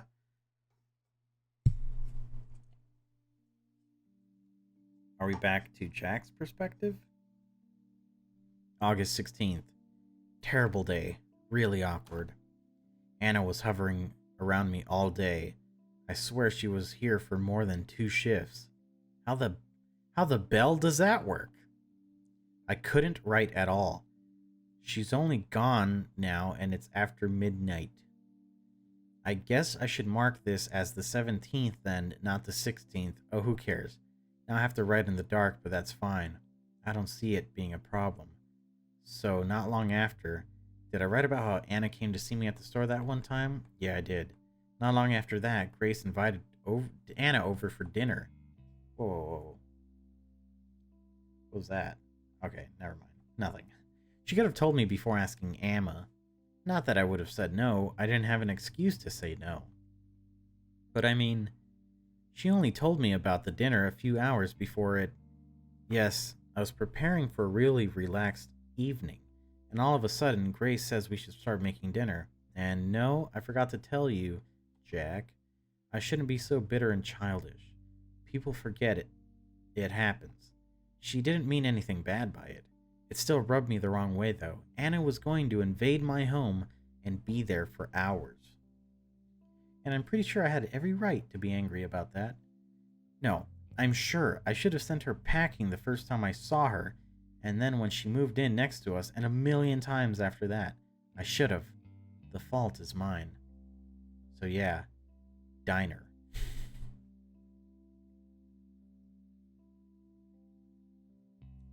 Are we back to Jack's perspective? August 16th. Terrible day. Really awkward. Anna was hovering around me all day. I swear she was here for more than 2 shifts. How the bell does that work? I couldn't write at all. She's only gone now and it's after midnight. I guess I should mark this as the 17th then, not the 16th. Oh, who cares? Now I have to write in the dark, but that's fine. I don't see it being a problem. So, not long after, did I write about how Anna came to see me at the store that one time? Yeah, I did. Not long after that, Grace invited Anna over for dinner. Whoa. What was that? Okay, never mind. Nothing. She could have told me before asking Amma. Not that I would have said no. I didn't have an excuse to say no. But I mean, she only told me about the dinner a few hours before it. Yes, I was preparing for a really relaxed evening, and all of a sudden, Grace says we should start making dinner. And no, I forgot to tell you, Jack, I shouldn't be so bitter and childish. People forget it. It happens. She didn't mean anything bad by it. It still rubbed me the wrong way, though. Anna was going to invade my home and be there for hours. And I'm pretty sure I had every right to be angry about that. No, I'm sure I should have sent her packing the first time I saw her, and then when she moved in next to us, and a million times after that. I should have. The fault is mine. So yeah, diner.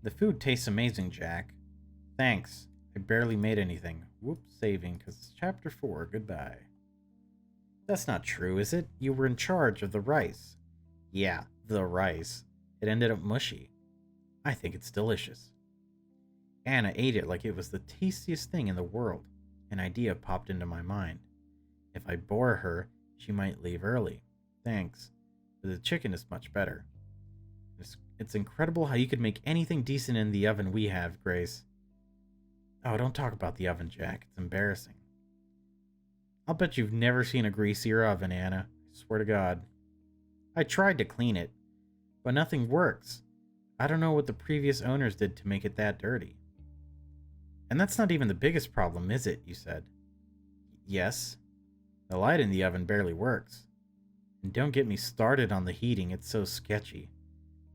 The food tastes amazing, Jack. Thanks. I barely made anything. Whoops, saving, because it's chapter 4. Goodbye. That's not true, is it? You were in charge of the rice. Yeah, the rice. It ended up mushy. I think it's delicious. Anna ate it like it was the tastiest thing in the world. An idea popped into my mind. If I bore her, she might leave early. Thanks. But the chicken is much better. It's incredible how you could make anything decent in the oven we have, Grace. Oh, don't talk about the oven, Jack. It's embarrassing. I'll bet you've never seen a greasier oven, Anna. I swear to God. I tried to clean it, but nothing works. I don't know what the previous owners did to make it that dirty. And that's not even the biggest problem, is it? You said. Yes. The light in the oven barely works. And don't get me started on the heating, it's so sketchy.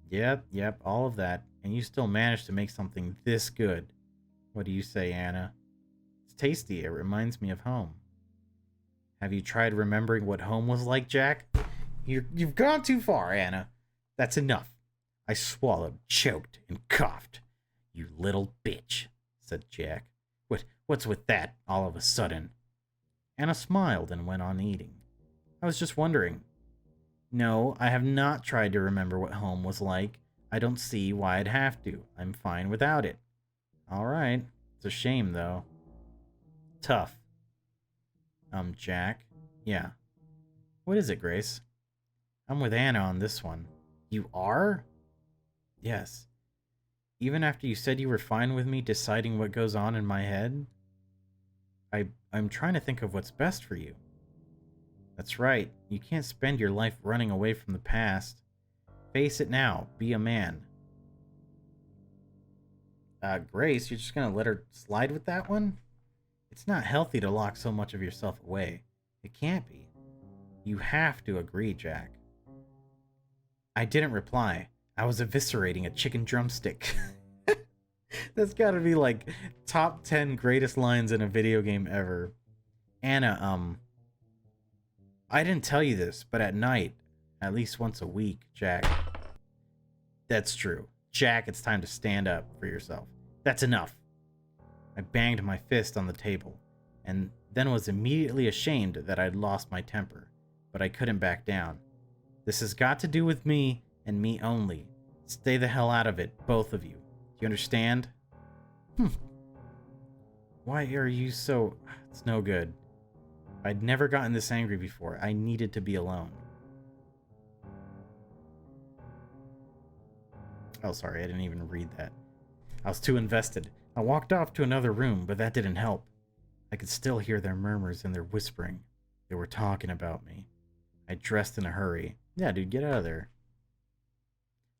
Yep, all of that. And you still managed to make something this good. What do you say, Anna? It's tasty. It reminds me of home. Have you tried remembering what home was like, Jack? You've gone too far, Anna. That's enough. I swallowed, choked, and coughed. You little bitch, said Jack. What's with that all of a sudden? Anna smiled and went on eating. I was just wondering. No, I have not tried to remember what home was like. I don't see why I'd have to. I'm fine without it. All right. It's a shame, though. Tough. Jack? Yeah. What is it, Grace? I'm with Anna on this one. You are? Yes. Even after you said you were fine with me deciding what goes on in my head? I'm trying to think of what's best for you. That's right. You can't spend your life running away from the past. Face it now. Be a man. Grace, you're just gonna let her slide with that one? It's not healthy to lock so much of yourself away. It can't be. You have to agree, Jack. I didn't reply. I was eviscerating a chicken drumstick. That's gotta be like top 10 greatest lines in a video game ever. Anna, I didn't tell you this, but at night, at least once a week, Jack. That's true. Jack, it's time to stand up for yourself. That's enough. I banged my fist on the table, and then was immediately ashamed that I'd lost my temper, but I couldn't back down. This has got to do with me, and me only. Stay the hell out of it, both of you. Do you understand? Why are you so... It's no good. I'd never gotten this angry before. I needed to be alone. Oh, sorry, I didn't even read that. I was too invested. I walked off to another room, but that didn't help. I could still hear their murmurs and their whispering. They were talking about me. I dressed in a hurry. Yeah, dude, get out of there.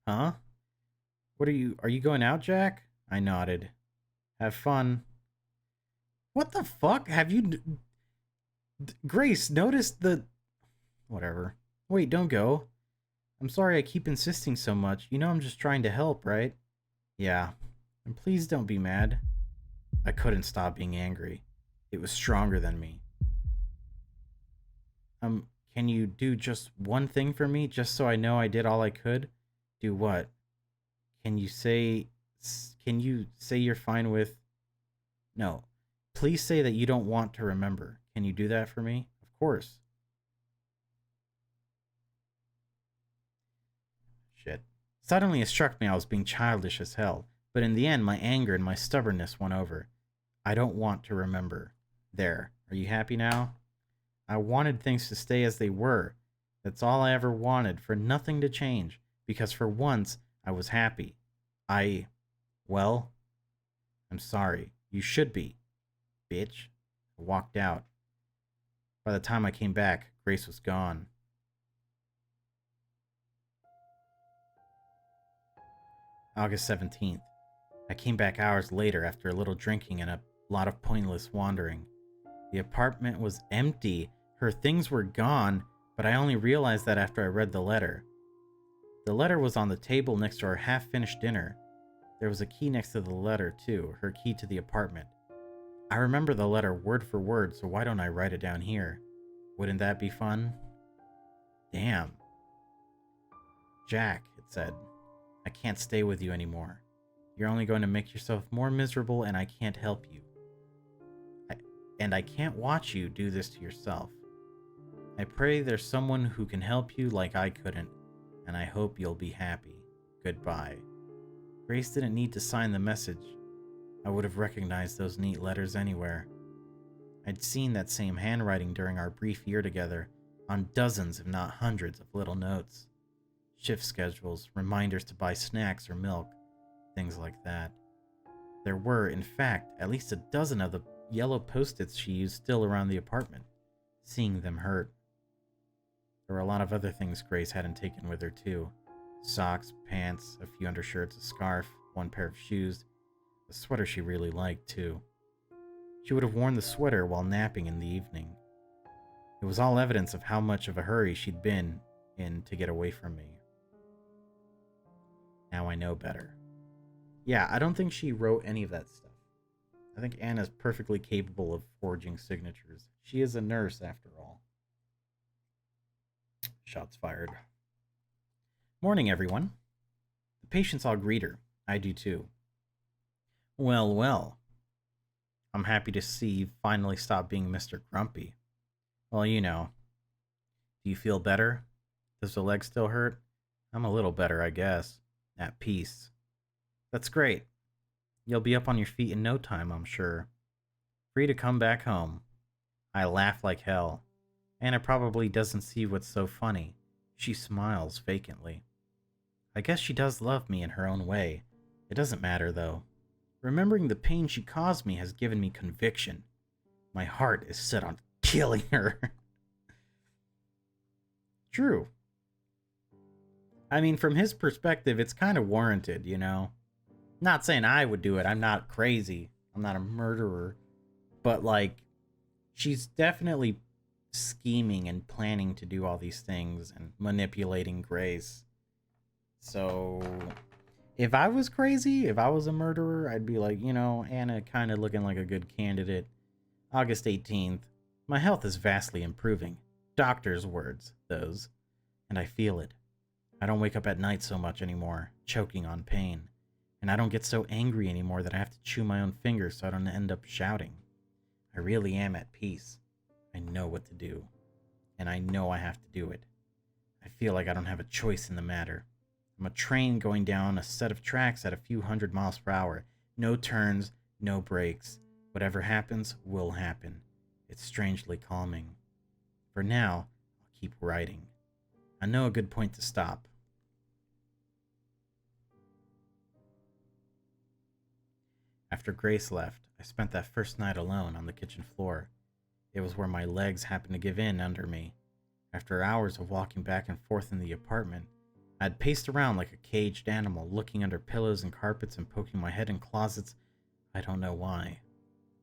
Huh? Are you going out, Jack? I nodded. Have fun. What the fuck? Have you... Grace, notice the... Whatever. Wait, don't go. I'm sorry I keep insisting so much. You know I'm just trying to help, right? Yeah. And please don't be mad. I couldn't stop being angry. It was stronger than me. Can you do just one thing for me, just so I know I did all I could? Do what? Can you say you're fine with... No. Please say that you don't want to remember. Can you do that for me? Of course. Shit. Suddenly it struck me I was being childish as hell, but in the end my anger and my stubbornness won over. I don't want to remember. There. Are you happy now? I wanted things to stay as they were. That's all I ever wanted, for nothing to change, because for once I was happy. Well, I'm sorry. You should be. Bitch. I walked out. By the time I came back, Grace was gone. August 17th. I came back hours later after a little drinking and a lot of pointless wandering. The apartment was empty. Her things were gone, but I only realized that after I read the letter. The letter was on the table next to our half-finished dinner. There was a key next to the letter, too, her key to the apartment. I remember the letter word for word, so why don't I write it down here? Wouldn't that be fun? Damn. Jack, it said, I can't stay with you anymore. You're only going to make yourself more miserable, and I can't help you. And I can't watch you do this to yourself. I pray there's someone who can help you like I couldn't, and I hope you'll be happy. Goodbye. Grace didn't need to sign the message. I would have recognized those neat letters anywhere. I'd seen that same handwriting during our brief year together, on dozens if not hundreds of little notes. Shift schedules, reminders to buy snacks or milk, things like that. There were, in fact, at least a dozen of the yellow post-its she used still around the apartment. Seeing them hurt. There were a lot of other things Grace hadn't taken with her, too. Socks, pants, a few undershirts, a scarf, one pair of shoes. A sweater she really liked, too. She would have worn the sweater while napping in the evening. It was all evidence of how much of a hurry she'd been in to get away from me. Now I know better. Yeah, I don't think she wrote any of that stuff. I think Anna's perfectly capable of forging signatures. She is a nurse, after all. Shots fired. Morning, everyone. The patients all greet her. I do too. Well, well. I'm happy to see you finally stopped being Mr. Grumpy. Well, you know. Do you feel better? Does the leg still hurt? I'm a little better, I guess. At peace. That's great. You'll be up on your feet in no time, I'm sure. Free to come back home. I laugh like hell. Anna probably doesn't see what's so funny. She smiles vacantly. I guess she does love me in her own way. It doesn't matter, though. Remembering the pain she caused me has given me conviction. My heart is set on killing her. True. I mean, from his perspective, it's kind of warranted, you know? Not saying I would do it. I'm not crazy. I'm not a murderer. But, like, she's definitely scheming and planning to do all these things and manipulating Grace. So, if I was crazy, if I was a murderer, I'd be like, you know, Anna kind of looking like a good candidate. August 18th. My health is vastly improving. Doctor's words, those. And I feel it. I don't wake up at night so much anymore, choking on pain. And I don't get so angry anymore that I have to chew my own fingers so I don't end up shouting. I really am at peace. I know what to do. And I know I have to do it. I feel like I don't have a choice in the matter. I'm a train going down a set of tracks at a few 100 miles per hour. No turns, no brakes. Whatever happens, will happen. It's strangely calming. For now, I'll keep writing. I know a good point to stop. After Grace left, I spent that first night alone on the kitchen floor. It was where my legs happened to give in under me. After hours of walking back and forth in the apartment, I had paced around like a caged animal, looking under pillows and carpets and poking my head in closets. I don't know why.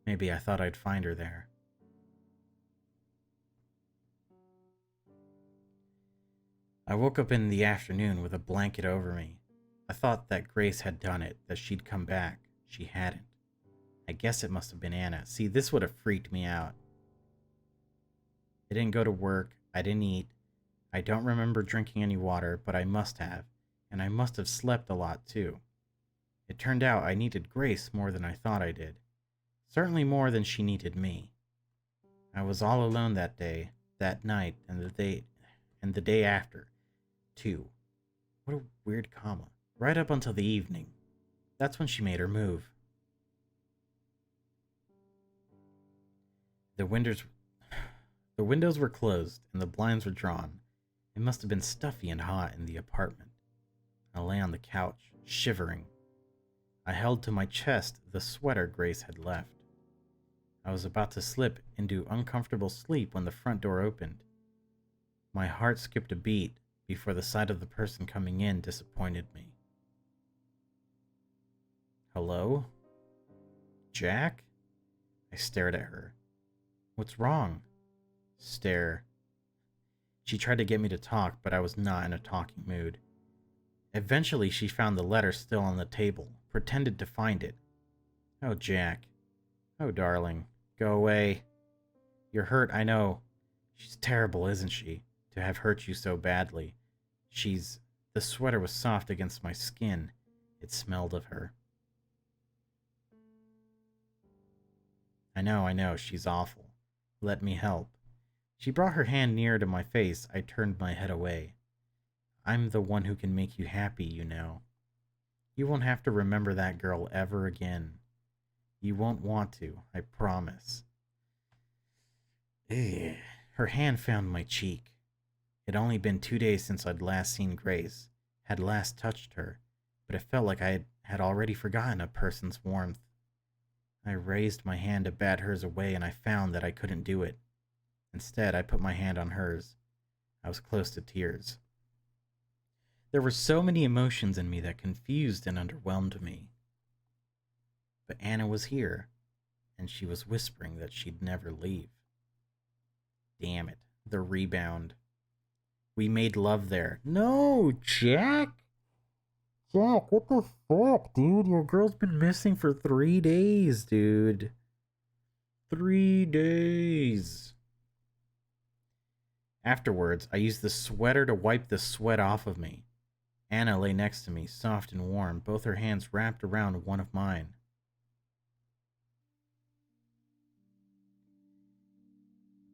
Maybe I thought I'd find her there. I woke up in the afternoon with a blanket over me. I thought that Grace had done it, that she'd come back. She hadn't. I guess it must have been Anna. See, this would have freaked me out. I didn't go to work. I didn't eat. I don't remember drinking any water, but I must have. And I must have slept a lot, too. It turned out I needed Grace more than I thought I did. Certainly more than she needed me. I was all alone that day, that night, and the day after, too. What a weird comma. Right up until the evening. That's when she made her move. The windows were closed and the blinds were drawn. It must have been stuffy and hot in the apartment. I lay on the couch, shivering. I held to my chest the sweater Grace had left. I was about to slip into uncomfortable sleep when the front door opened. My heart skipped a beat before the sight of the person coming in disappointed me. Hello? Jack? I stared at her. What's wrong? Stare. She tried to get me to talk, but I was not in a talking mood. Eventually, she found the letter still on the table, pretended to find it. Oh, Jack. Oh, darling. Go away. You're hurt, I know. She's terrible, isn't she? To have hurt you so badly. The sweater was soft against my skin. It smelled of her. I know, she's awful. Let me help. She brought her hand nearer to my face. I turned my head away. I'm the one who can make you happy, you know. You won't have to remember that girl ever again. You won't want to, I promise. Ugh. Her hand found my cheek. It had only been 2 days since I'd last seen Grace, had last touched her, but it felt like I had already forgotten a person's warmth. I raised my hand to bat hers away, and I found that I couldn't do it. Instead, I put my hand on hers. I was close to tears. There were so many emotions in me that confused and underwhelmed me. But Anna was here, and she was whispering that she'd never leave. Damn it, the rebound. We made love there. No, Jack! Jack, what the fuck, dude? Your girl's been missing for 3 days, dude. 3 days. Afterwards, I used the sweater to wipe the sweat off of me. Anna lay next to me, soft and warm, both her hands wrapped around one of mine.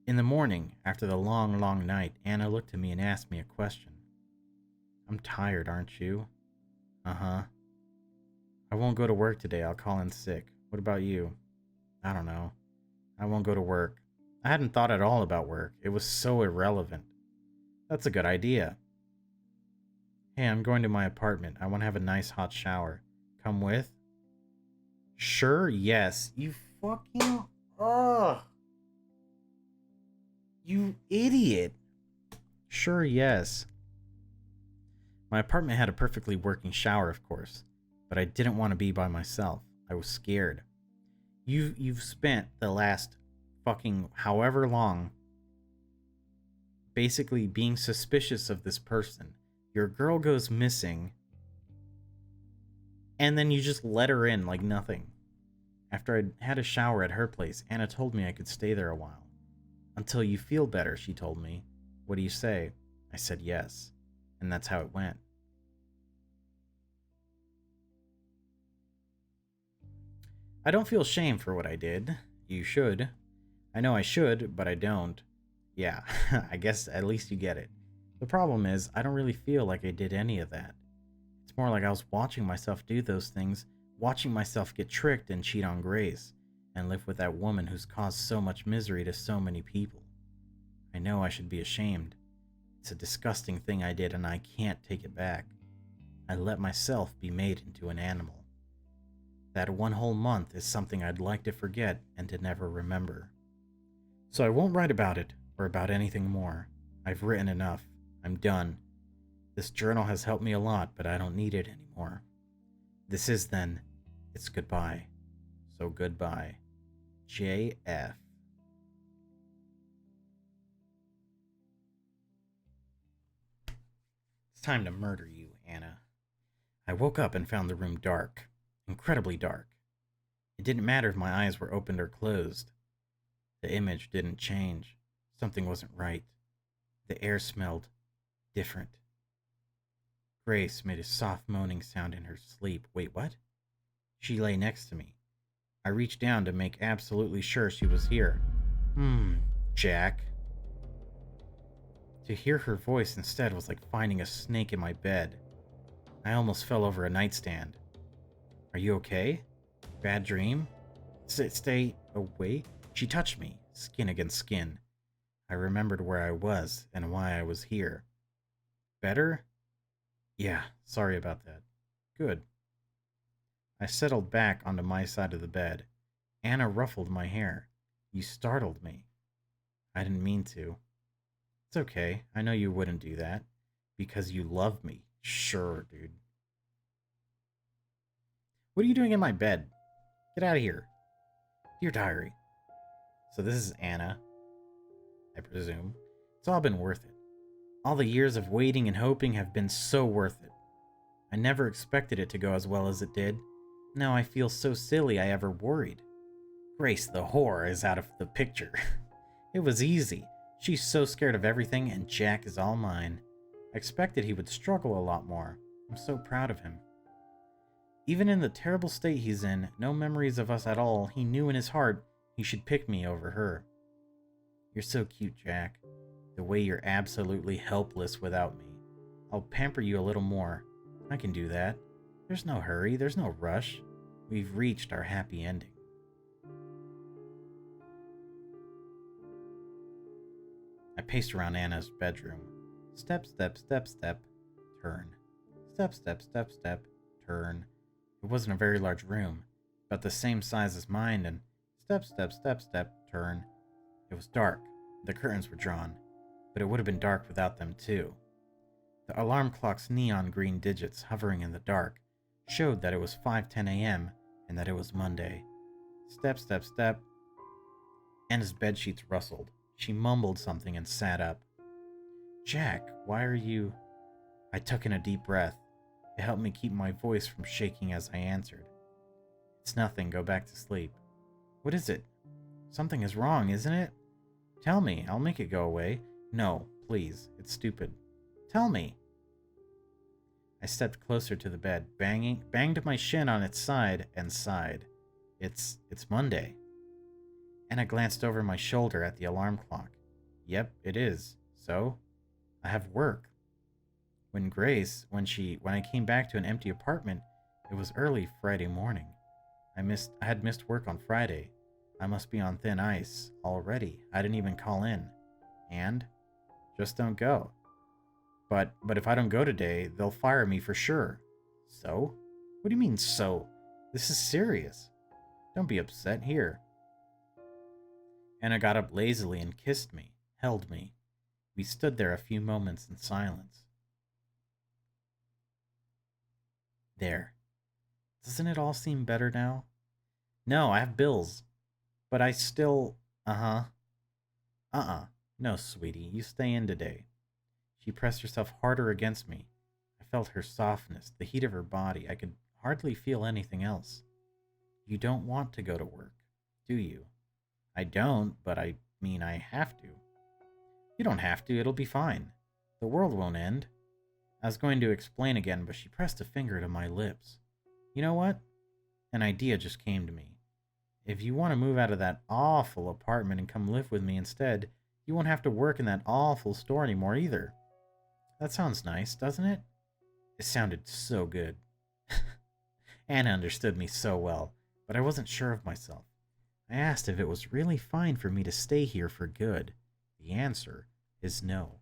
In the morning, after the long, long night, Anna looked at me and asked me a question. I'm tired, aren't you? Uh-huh. I won't go to work today. I'll call in sick. What about you? I don't know. I won't go to work. I hadn't thought at all about work. It was so irrelevant. That's a good idea. Hey, I'm going to my apartment. I want to have a nice hot shower. Come with? Sure, yes. You fucking... Ugh. You idiot. Sure, yes. My apartment had a perfectly working shower, of course, but I didn't want to be by myself. I was scared. You've spent the last fucking however long basically being suspicious of this person. Your girl goes missing, and then you just let her in like nothing. After I'd had a shower at her place, Anna told me I could stay there a while. Until you feel better, she told me. What do you say? I said yes, and that's how it went. I don't feel shame for what I did. You should. I know I should, but I don't. Yeah, I guess at least you get it. The problem is, I don't really feel like I did any of that. It's more like I was watching myself do those things, watching myself get tricked and cheat on Grace, and live with that woman who's caused so much misery to so many people. I know I should be ashamed. It's a disgusting thing I did and I can't take it back. I let myself be made into an animal. That one whole month is something I'd like to forget and to never remember. So I won't write about it or about anything more. I've written enough. I'm done. This journal has helped me a lot, but I don't need it anymore. This is then. It's goodbye. So goodbye. JF. It's time to murder you, Anna. I woke up and found the room dark. Incredibly dark. It didn't matter if my eyes were opened or closed. The image didn't change. Something wasn't right. The air smelled different. Grace made a soft moaning sound in her sleep. Wait, what? She lay next to me. I reached down to make absolutely sure she was here. Jack. To hear her voice instead was like finding a snake in my bed. I almost fell over a nightstand. Are you okay? Bad dream? Stay away? She touched me, skin against skin. I remembered where I was and why I was here. Better? Yeah, sorry about that. Good. I settled back onto my side of the bed. Anna ruffled my hair. You startled me. I didn't mean to. It's okay. I know you wouldn't do that. Because you love me. Sure, dude. What are you doing in my bed? Get out of here. Dear diary. So this is Anna, I presume. It's all been worth it. All the years of waiting and hoping have been so worth it. I never expected it to go as well as it did. Now I feel so silly I ever worried. Grace the whore is out of the picture. It was easy. She's so scared of everything and Jack is all mine. I expected he would struggle a lot more. I'm so proud of him. Even in the terrible state he's in, no memories of us at all, he knew in his heart he should pick me over her. You're so cute, Jack. The way you're absolutely helpless without me. I'll pamper you a little more. I can do that. There's no hurry, there's no rush. We've reached our happy ending. I paced around Anna's bedroom. Step, step, step, step, turn. Step, step, step, step, turn. It wasn't a very large room, about the same size as mine, and step, step, step, step, turn. It was dark. The curtains were drawn, but it would have been dark without them too. The alarm clock's neon green digits hovering in the dark showed that it was 5:10 a.m. and that it was Monday. Step, step, step. Anna's bedsheets rustled. She mumbled something and sat up. Jack, why are you... I took in a deep breath. It helped me keep my voice from shaking as I answered. It's nothing, go back to sleep. What is it? Something is wrong, isn't it? Tell me, I'll make it go away. No, please, it's stupid. Tell me. I stepped closer to the bed, banged my shin on its side, and sighed. It's Monday. And I glanced over my shoulder at the alarm clock. Yep, it is. So? I have work. When I came back to an empty apartment, it was early Friday morning. I had missed work on Friday. I must be on thin ice already. I didn't even call in. And? Just don't go. But if I don't go today, they'll fire me for sure. So? What do you mean, so? This is serious. Don't be upset. Here. Anna got up lazily and kissed me. held me. We stood there a few moments in silence. There. Doesn't it all seem better now? No, I have bills. But I still... Uh-huh. Uh-uh. No, sweetie, you stay in today. She pressed herself harder against me. I felt her softness, the heat of her body. I could hardly feel anything else. You don't want to go to work, do you? I don't, but I mean I have to. You don't have to, it'll be fine. The world won't end. I was going to explain again, but she pressed a finger to my lips. You know what? An idea just came to me. If you want to move out of that awful apartment and come live with me instead, you won't have to work in that awful store anymore either. That sounds nice, doesn't it? It sounded so good. Anna understood me so well, but I wasn't sure of myself. I asked if it was really fine for me to stay here for good. The answer is no.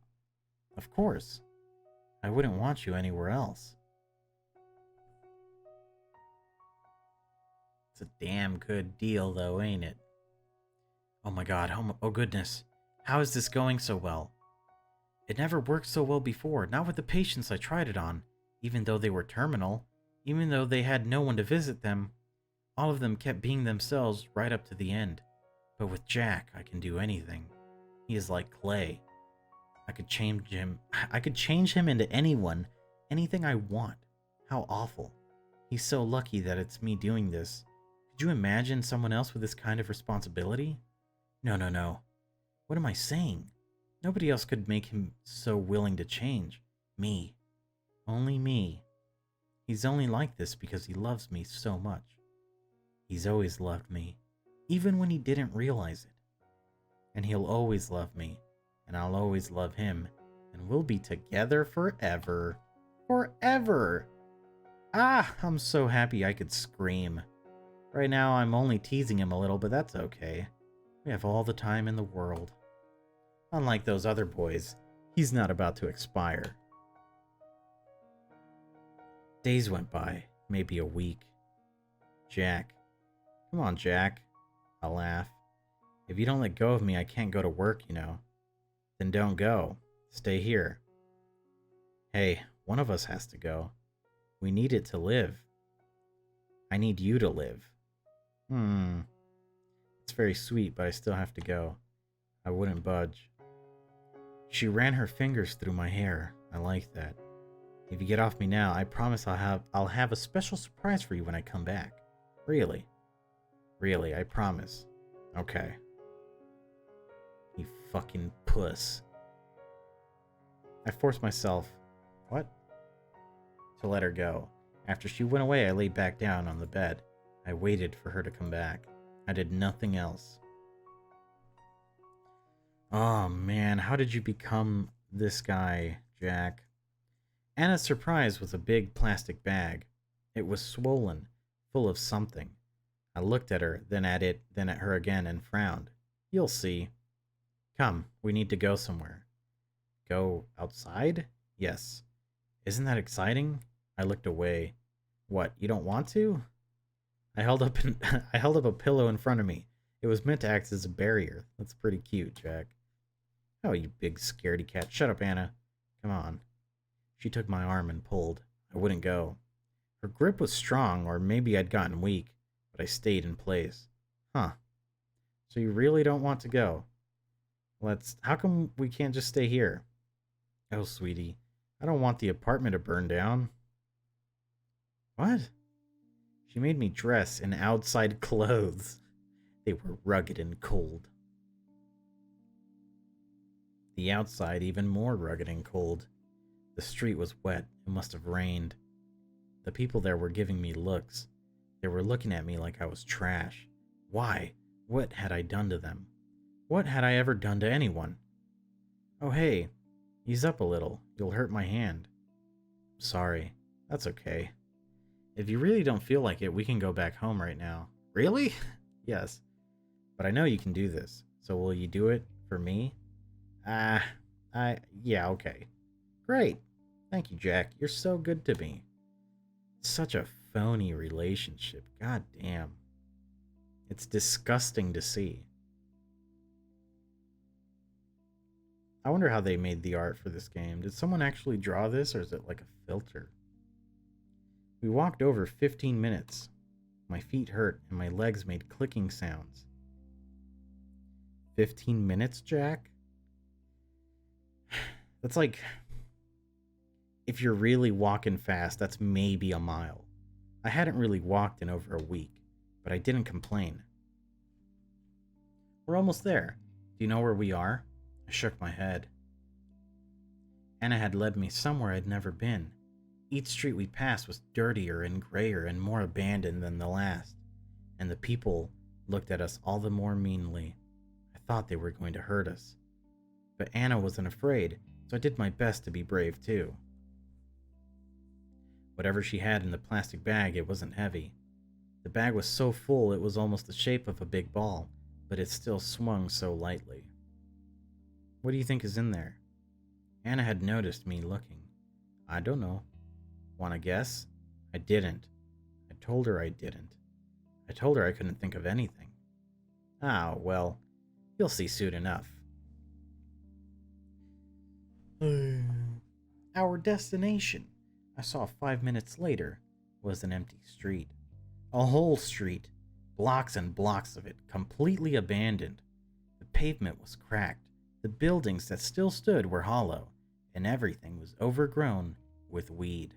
Of course. I wouldn't want you anywhere else. It's a damn good deal, though, ain't it? Oh my god, oh goodness. How is this going so well? It never worked so well before, not with the patients I tried it on. Even though they were terminal, even though they had no one to visit them, all of them kept being themselves right up to the end. But with Jack, I can do anything. He is like clay. I could change him into anyone, anything I want. How awful. He's so lucky that it's me doing this. Could you imagine someone else with this kind of responsibility? No. What am I saying? Nobody else could make him so willing to change. Me. Only me. He's only like this because he loves me so much. He's always loved me, even when he didn't realize it. And he'll always love me, and I'll always love him, and we'll be together forever. Forever! Ah, I'm so happy I could scream. Right now I'm only teasing him a little, but that's okay. We have all the time in the world. Unlike those other boys, he's not about to expire. Days went by, maybe a week. Jack. Come on, Jack. I'll laugh. If you don't let go of me, I can't go to work, you know. Then don't go. Stay here. Hey, one of us has to go. We need it to live. I need you to live. It's very sweet, but I still have to go. I wouldn't budge. She ran her fingers through my hair. I like that. If you get off me now, I promise I'll have a special surprise for you when I come back. Really. Really, I promise. Okay. You fucking puss. I forced myself... What? To let her go. After she went away, I lay back down on the bed. I waited for her to come back. I did nothing else. Oh man, how did you become this guy, Jack? Anna's surprise was a big plastic bag. It was swollen, full of something. I looked at her, then at it, then at her again, and frowned. You'll see. Come, we need to go somewhere. Go outside? Yes. Isn't that exciting? I looked away. What, you don't want to? I held up a pillow in front of me. It was meant to act as a barrier. That's pretty cute, Jack. Oh, you big scaredy cat. Shut up, Anna. Come on. She took my arm and pulled. I wouldn't go. Her grip was strong, or maybe I'd gotten weak, but I stayed in place. Huh. So you really don't want to go? How come we can't just stay here? Oh, sweetie, I don't want the apartment to burn down. What? She made me dress in outside clothes. They were rugged and cold. The outside even more rugged and cold. The street was wet. It must have rained. The people there were giving me looks. They were looking at me like I was trash. Why? What had I done to them? What had I ever done to anyone? Oh, hey. Ease up a little. You'll hurt my hand. Sorry. That's okay. If you really don't feel like it, we can go back home right now. Really? Yes. But I know you can do this. So will you do it for me? Yeah, okay. Great. Thank you, Jack. You're so good to me. Such a phony relationship. God damn. It's disgusting to see. I wonder how they made the art for this game. Did someone actually draw this, or is it like a filter? We walked over 15 minutes. My feet hurt and my legs made clicking sounds. 15 minutes, Jack? That's like, if you're really walking fast, that's maybe a mile. I hadn't really walked in over a week, but I didn't complain. We're almost there. Do you know where we are? I shook my head. Anna had led me somewhere I'd never been. Each street we passed was dirtier and grayer and more abandoned than the last, and the people looked at us all the more meanly. I thought they were going to hurt us. But Anna wasn't afraid, so I did my best to be brave too. Whatever she had in the plastic bag, it wasn't heavy. The bag was so full it was almost the shape of a big ball, but it still swung so lightly. What do you think is in there? Anna had noticed me looking. I don't know. Want to guess? I didn't. I told her I didn't. I told her I couldn't think of anything. Ah, well, you'll see soon enough. Our destination, I saw 5 minutes later, was an empty street. A whole street, blocks and blocks of it, completely abandoned. The pavement was cracked, the buildings that still stood were hollow, and everything was overgrown with weed.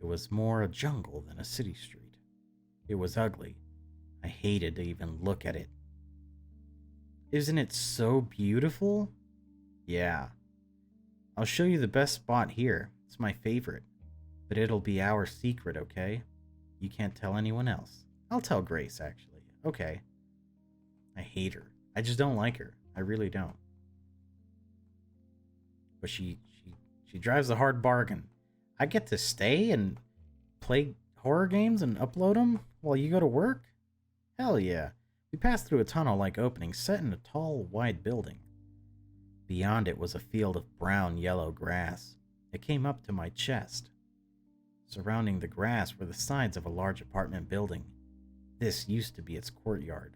It was more a jungle than a city street. It was ugly. I hated to even look at it. Isn't it so beautiful? Yeah. I'll show you the best spot here. It's my favorite. But it'll be our secret, okay? You can't tell anyone else. I'll tell Grace, actually. Okay. I hate her. I just don't like her. I really don't. But she drives a hard bargain. I get to stay and play horror games and upload them while you go to work? Hell yeah. We passed through a tunnel-like opening set in a tall, wide building. Beyond it was a field of brown-yellow grass. It came up to my chest. Surrounding the grass were the sides of a large apartment building. This used to be its courtyard.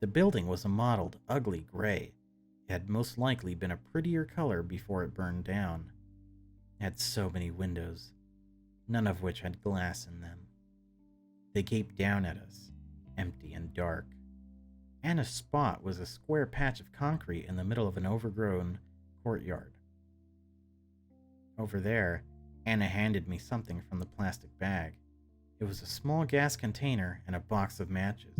The building was a mottled, ugly gray. It had most likely been a prettier color before it burned down. It had so many windows, none of which had glass in them. They gaped down at us, empty and dark. Anna's spot was a square patch of concrete in the middle of an overgrown courtyard. Over there, Anna handed me something from the plastic bag. It was a small gas container and a box of matches.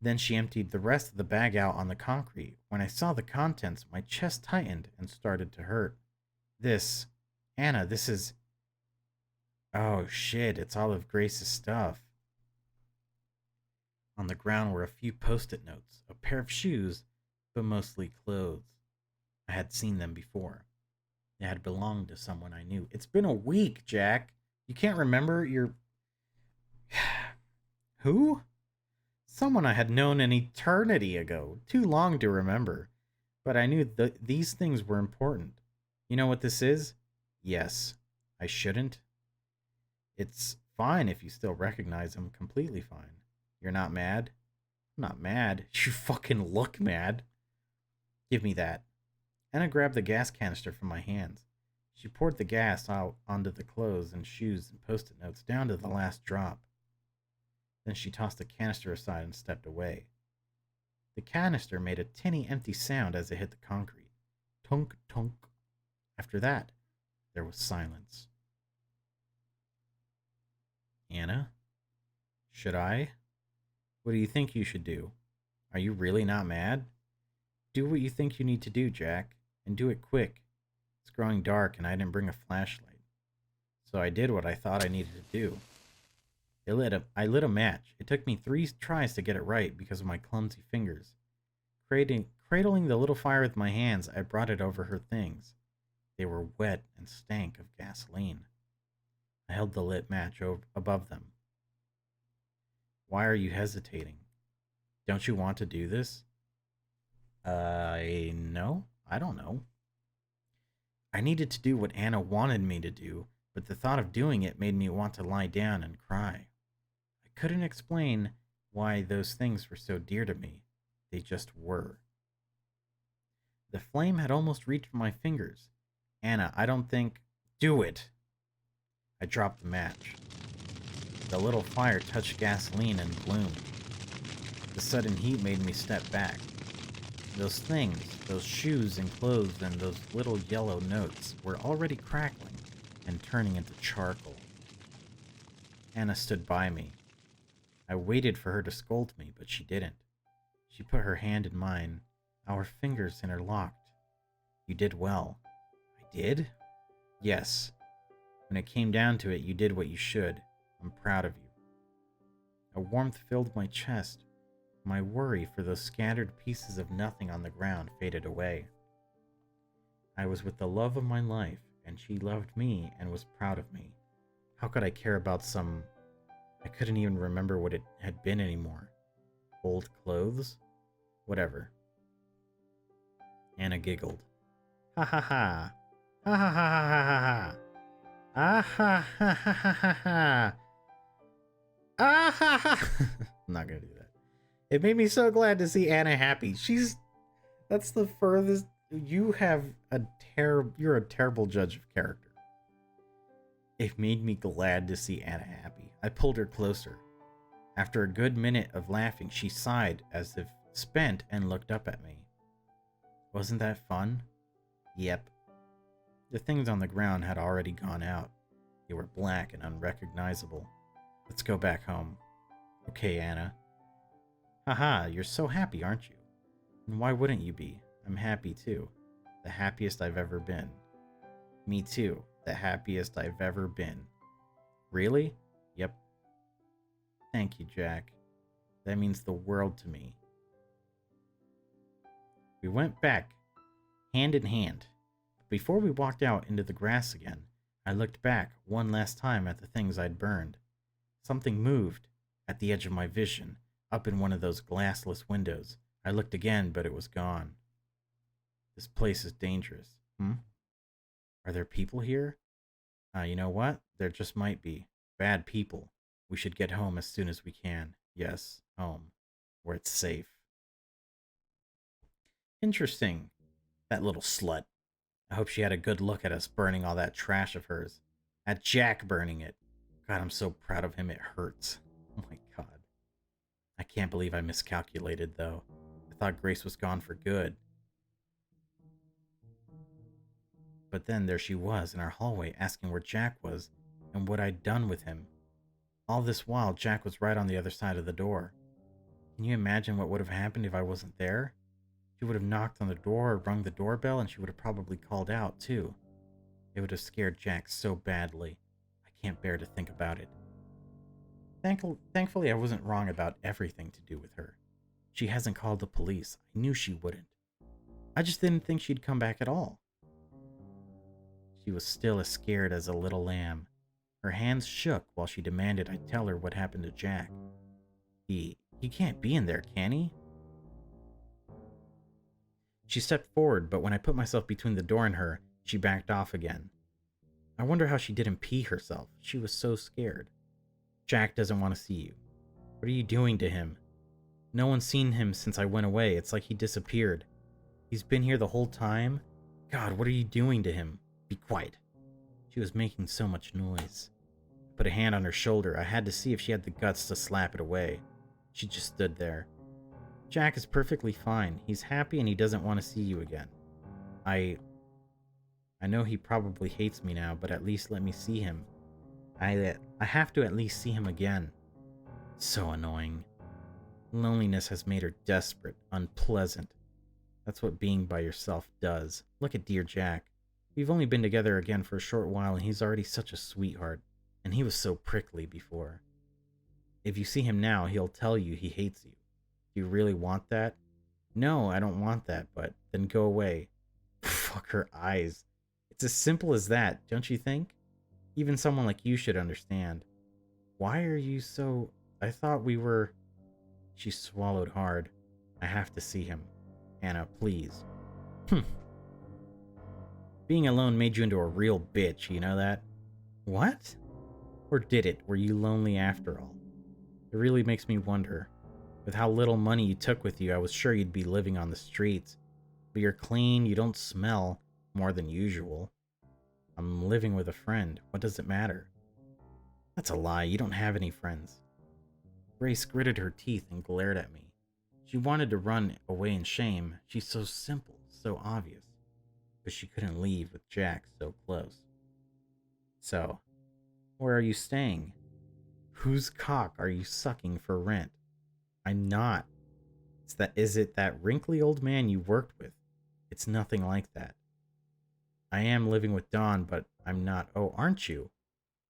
Then she emptied the rest of the bag out on the concrete. When I saw the contents, my chest tightened and started to hurt. Anna, this is... Oh shit, it's all of Grace's stuff. On the ground were a few post-it notes, a pair of shoes, but mostly clothes. I had seen them before. They had belonged to someone I knew. It's been a week, Jack. You can't remember your... Who? Someone I had known an eternity ago. Too long to remember. But I knew these things were important. You know what this is? Yes. I shouldn't. It's fine if you still recognize them. Completely fine. You're not mad? I'm not mad. You fucking look mad. Give me that. Anna grabbed the gas canister from my hands. She poured the gas out onto the clothes and shoes and post-it notes down to the last drop. Then she tossed the canister aside and stepped away. The canister made a tinny empty sound as it hit the concrete. Tunk, tunk. After that, there was silence. Anna? Should I? What do you think you should do? Are you really not mad? Do what you think you need to do, Jack, and do it quick. It's growing dark and I didn't bring a flashlight. So I did what I thought I needed to do. I lit a match. It took me 3 tries to get it right because of my clumsy fingers. Cradling the little fire with my hands, I brought it over her things. They were wet and stank of gasoline. I held the lit match above them. Why are you hesitating? Don't you want to do this? No. I don't know. I needed to do what Anna wanted me to do, but the thought of doing it made me want to lie down and cry. I couldn't explain why those things were so dear to me. They just were. The flame had almost reached my fingers. Anna, I don't think... Do it! I dropped the match. The little fire touched gasoline and bloomed. The sudden heat made me step back. Those things, those shoes and clothes and those little yellow notes were already crackling and turning into charcoal. Anna stood by me. I waited for her to scold me, but she didn't. She put her hand in mine, our fingers interlocked. You did well. I did? Yes. When it came down to it, you did what you should. I'm proud of you. A warmth filled my chest. My worry for those scattered pieces of nothing on the ground faded away. I was with the love of my life, and she loved me and was proud of me. How could I care about some... I couldn't even remember what it had been anymore. Old clothes? Whatever. Anna giggled. Ha ha ha. Ha ha ha ha ha ha. Ah ha ha ha ha ha ha. Ah ha ha. I'm not gonna do that. It made me so glad to see Anna happy. That's the furthest... You're a terrible judge of character. It made me glad to see Anna happy. I pulled her closer. After a good minute of laughing, she sighed as if spent and looked up at me. Wasn't that fun? Yep. The things on the ground had already gone out. They were black and unrecognizable. Let's go back home. Okay, Anna. Haha, you're so happy, aren't you? And why wouldn't you be? I'm happy too. The happiest I've ever been. Me too. The happiest I've ever been. Really? Yep. Thank you, Jack. That means the world to me. We went back, hand in hand. Before we walked out into the grass again, I looked back one last time at the things I'd burned. Something moved at the edge of my vision, up in one of those glassless windows. I looked again, but it was gone. This place is dangerous. Are there people here? You know what? There just might be. Bad people. We should get home as soon as we can. Yes, home. Where it's safe. Interesting. That little slut. I hope she had a good look at us burning all that trash of hers. At Jack burning it. God, I'm so proud of him it hurts. Oh my god. I can't believe I miscalculated, though. I thought Grace was gone for good. But then there she was in our hallway asking where Jack was and what I'd done with him. All this while, Jack was right on the other side of the door. Can you imagine what would have happened if I wasn't there? She would have knocked on the door or rung the doorbell, and she would have probably called out, too. It would have scared Jack so badly. I can't bear to think about it. Thankfully, I wasn't wrong about everything to do with her. She hasn't called the police. I knew she wouldn't. I just didn't think she'd come back at all. She was still as scared as a little lamb. Her hands shook while she demanded I tell her what happened to Jack. He can't be in there, can he? She stepped forward, but when I put myself between the door and her, she backed off again. I wonder how she didn't pee herself. She was so scared. Jack doesn't want to see you. What are you doing to him? No one's seen him since I went away. It's like he disappeared. He's been here the whole time? God, what are you doing to him? Be quiet. She was making so much noise. I put a hand on her shoulder. I had to see if she had the guts to slap it away. She just stood there. Jack is perfectly fine. He's happy and he doesn't want to see you again. I know he probably hates me now, but at least let me see him. I have to at least see him again. So annoying. Loneliness has made her desperate, unpleasant. That's what being by yourself does. Look at dear Jack. We've only been together again for a short while and he's already such a sweetheart. And he was so prickly before. If you see him now, he'll tell you he hates you. Do you really want that? No, I don't want that, but then go away. Fuck her eyes. It's as simple as that, don't you think? Even someone like you should understand. Why are you so... I thought we were... She swallowed hard. I have to see him. Anna, please. Being alone made you into a real bitch, you know that? What? Or did it? Were you lonely after all? It really makes me wonder. With how little money you took with you, I was sure you'd be living on the streets. But you're clean, you don't smell more than usual. I'm living with a friend. What does it matter? That's a lie. You don't have any friends. Grace gritted her teeth and glared at me. She wanted to run away in shame. She's so simple, so obvious. But she couldn't leave with Jack so close. So, where are you staying? Whose cock are you sucking for rent? I'm not. Is it that wrinkly old man you worked with? It's nothing like that. I am living with Don, but I'm not. Oh, aren't you?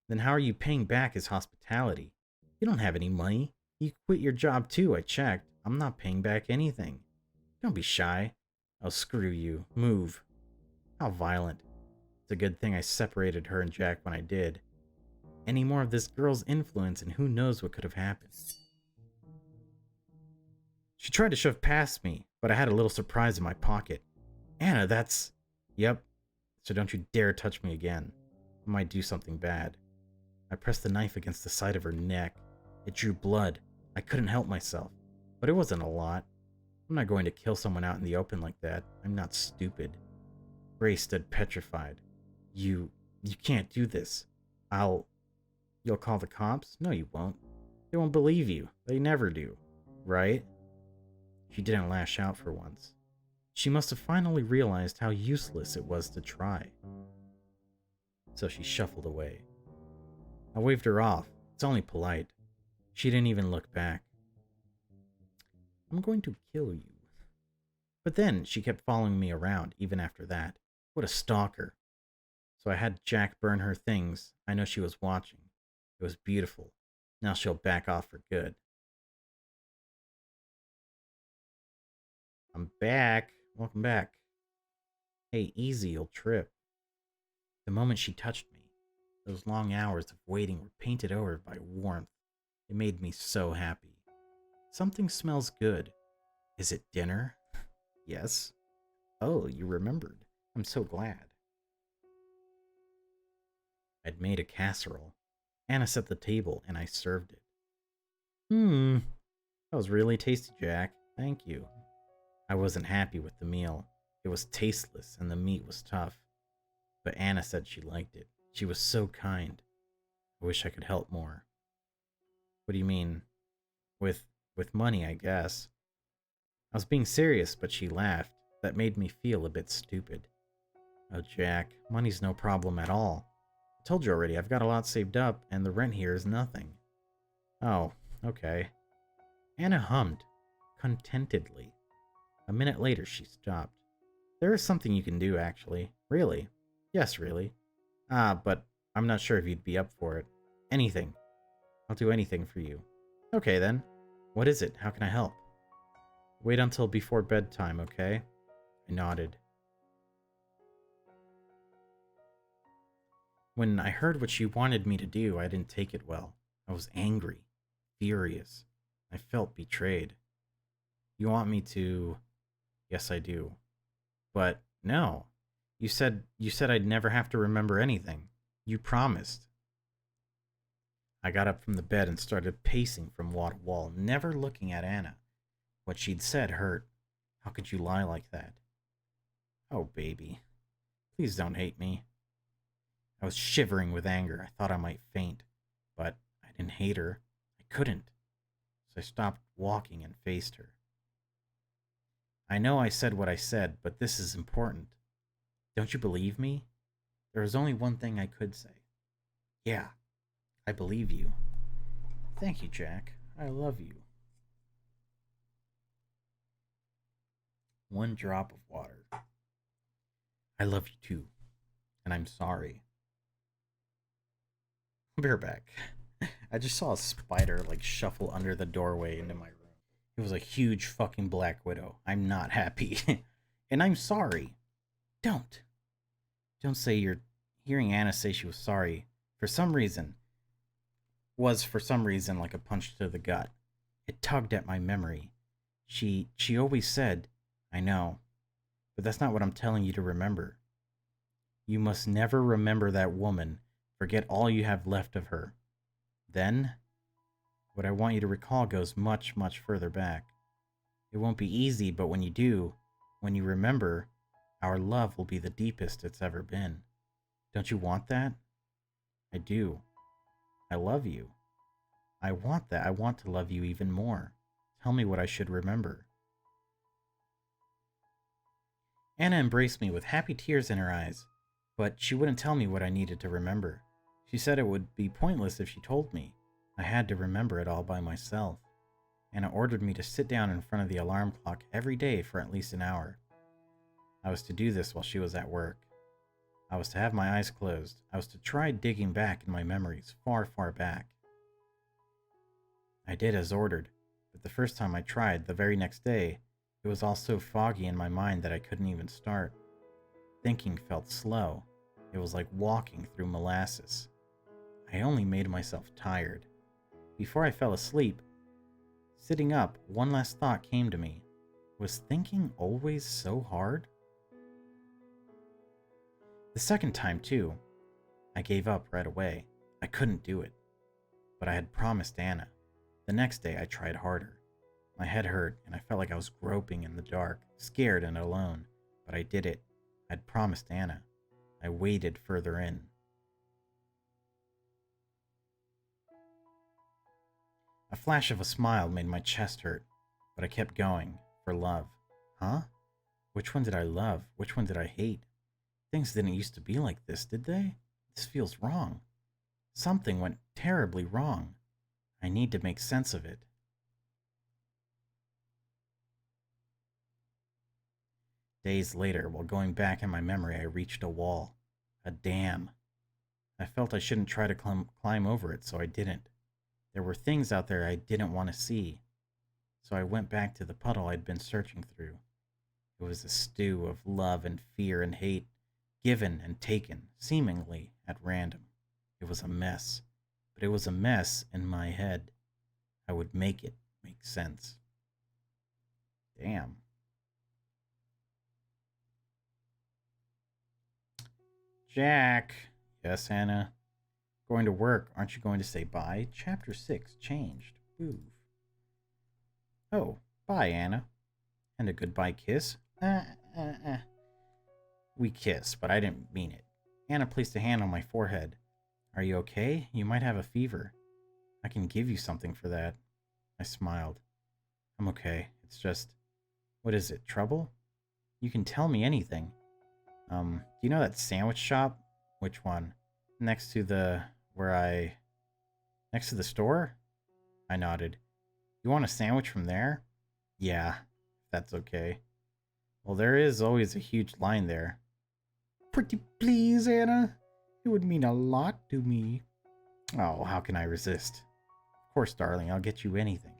Then how are you paying back his hospitality? You don't have any money. You quit your job too, I checked. I'm not paying back anything. Don't be shy. Oh, screw you. Move. How violent. It's a good thing I separated her and Jack when I did. Any more of this girl's influence and who knows what could have happened. She tried to shove past me, but I had a little surprise in my pocket. Anna, that's... Yep. So don't you dare touch me again. I might do something bad. I pressed the knife against the side of her neck. It drew blood. I couldn't help myself. But it wasn't a lot. I'm not going to kill someone out in the open like that. I'm not stupid. Grace stood petrified. You can't do this. You'll call the cops? No, you won't. They won't believe you. They never do. Right? She didn't lash out for once. She must have finally realized how useless it was to try. So she shuffled away. I waved her off. It's only polite. She didn't even look back. I'm going to kill you. But then she kept following me around, even after that. What a stalker. So I had Jack burn her things. I know she was watching. It was beautiful. Now she'll back off for good. I'm back. Welcome back. Hey, easy, you'll trip. The moment she touched me, those long hours of waiting were painted over by warmth. It made me so happy. Something smells good. Is it dinner? Yes. Oh, you remembered. I'm so glad. I'd made a casserole. Anna set the table and I served it. That was really tasty, Jack. Thank you. I wasn't happy with the meal. It was tasteless and the meat was tough. But Anna said she liked it. She was so kind. I wish I could help more. What do you mean? With money, I guess. I was being serious, but she laughed. That made me feel a bit stupid. Oh, Jack, money's no problem at all. I told you already, I've got a lot saved up, and the rent here is nothing. Oh, okay. Anna hummed, contentedly. A minute later, she stopped. There is something you can do, actually. Really? Yes, really. But I'm not sure if you'd be up for it. Anything. I'll do anything for you. Okay, then. What is it? How can I help? Wait until before bedtime, okay? I nodded. When I heard what she wanted me to do, I didn't take it well. I was angry, furious. I felt betrayed. You want me to... Yes, I do. But no. You said I'd never have to remember anything. You promised. I got up from the bed and started pacing from wall to wall, never looking at Anna. What she'd said hurt. How could you lie like that? Oh, baby. Please don't hate me. I was shivering with anger. I thought I might faint. But I didn't hate her. I couldn't. So I stopped walking and faced her. I know I said what I said, but this is important. Don't you believe me? There is only one thing I could say. Yeah, I believe you. Thank you, Jack. I love you. One drop of water. I love you too. And I'm sorry. I'll be right back. I just saw a spider shuffle under the doorway into my room. It was a huge fucking black widow. I'm not happy. And I'm sorry. Don't say you're hearing Anna say she was sorry. For some reason like a punch to the gut. It tugged at my memory. She always said, I know, but that's not what I'm telling you to remember. You must never remember that woman. Forget all you have left of her. Then What I want you to recall goes much, much further back. It won't be easy, but when you do, when you remember, our love will be the deepest it's ever been. Don't you want that? I do. I love you. I want that. I want to love you even more. Tell me what I should remember. Anna embraced me with happy tears in her eyes, but she wouldn't tell me what I needed to remember. She said it would be pointless if she told me. I had to remember it all by myself. Anna ordered me to sit down in front of the alarm clock every day for at least an hour. I was to do this while she was at work. I was to have my eyes closed. I was to try digging back in my memories, far, far back. I did as ordered, but the first time I tried, the very next day, it was all so foggy in my mind that I couldn't even start. Thinking felt slow. It was like walking through molasses. I only made myself tired. Before I fell asleep, sitting up, one last thought came to me. Was thinking always so hard? The second time, too, I gave up right away. I couldn't do it. But I had promised Anna. The next day, I tried harder. My head hurt, and I felt like I was groping in the dark, scared and alone. But I did it. I'd promised Anna. I waded further in. A flash of a smile made my chest hurt, but I kept going, for love. Huh? Which one did I love? Which one did I hate? Things didn't used to be like this, did they? This feels wrong. Something went terribly wrong. I need to make sense of it. Days later, while going back in my memory, I reached a wall. A dam. I felt I shouldn't try to climb over it, so I didn't. There were things out there I didn't want to see, so I went back to the puddle I'd been searching through. It was a stew of love and fear and hate, given and taken, seemingly at random. It was a mess, but it was a mess in my head. I would make it make sense. Damn. Jack. Yes, Anna. Going to work. Aren't you going to say bye? Chapter 6 changed. Move. Oh, bye, Anna. And a goodbye kiss? We kissed, but I didn't mean it. Anna placed a hand on my forehead. Are you okay? You might have a fever. I can give you something for that. I smiled. I'm okay. It's just... What is it, trouble? You can tell me anything. Do you know that sandwich shop? Which one? Next to the... Next to the store? I nodded. You want a sandwich from there? Yeah, if that's okay. Well, there is always a huge line there. Pretty please, Anna. It would mean a lot to me. Oh, how can I resist? Of course, darling, I'll get you anything.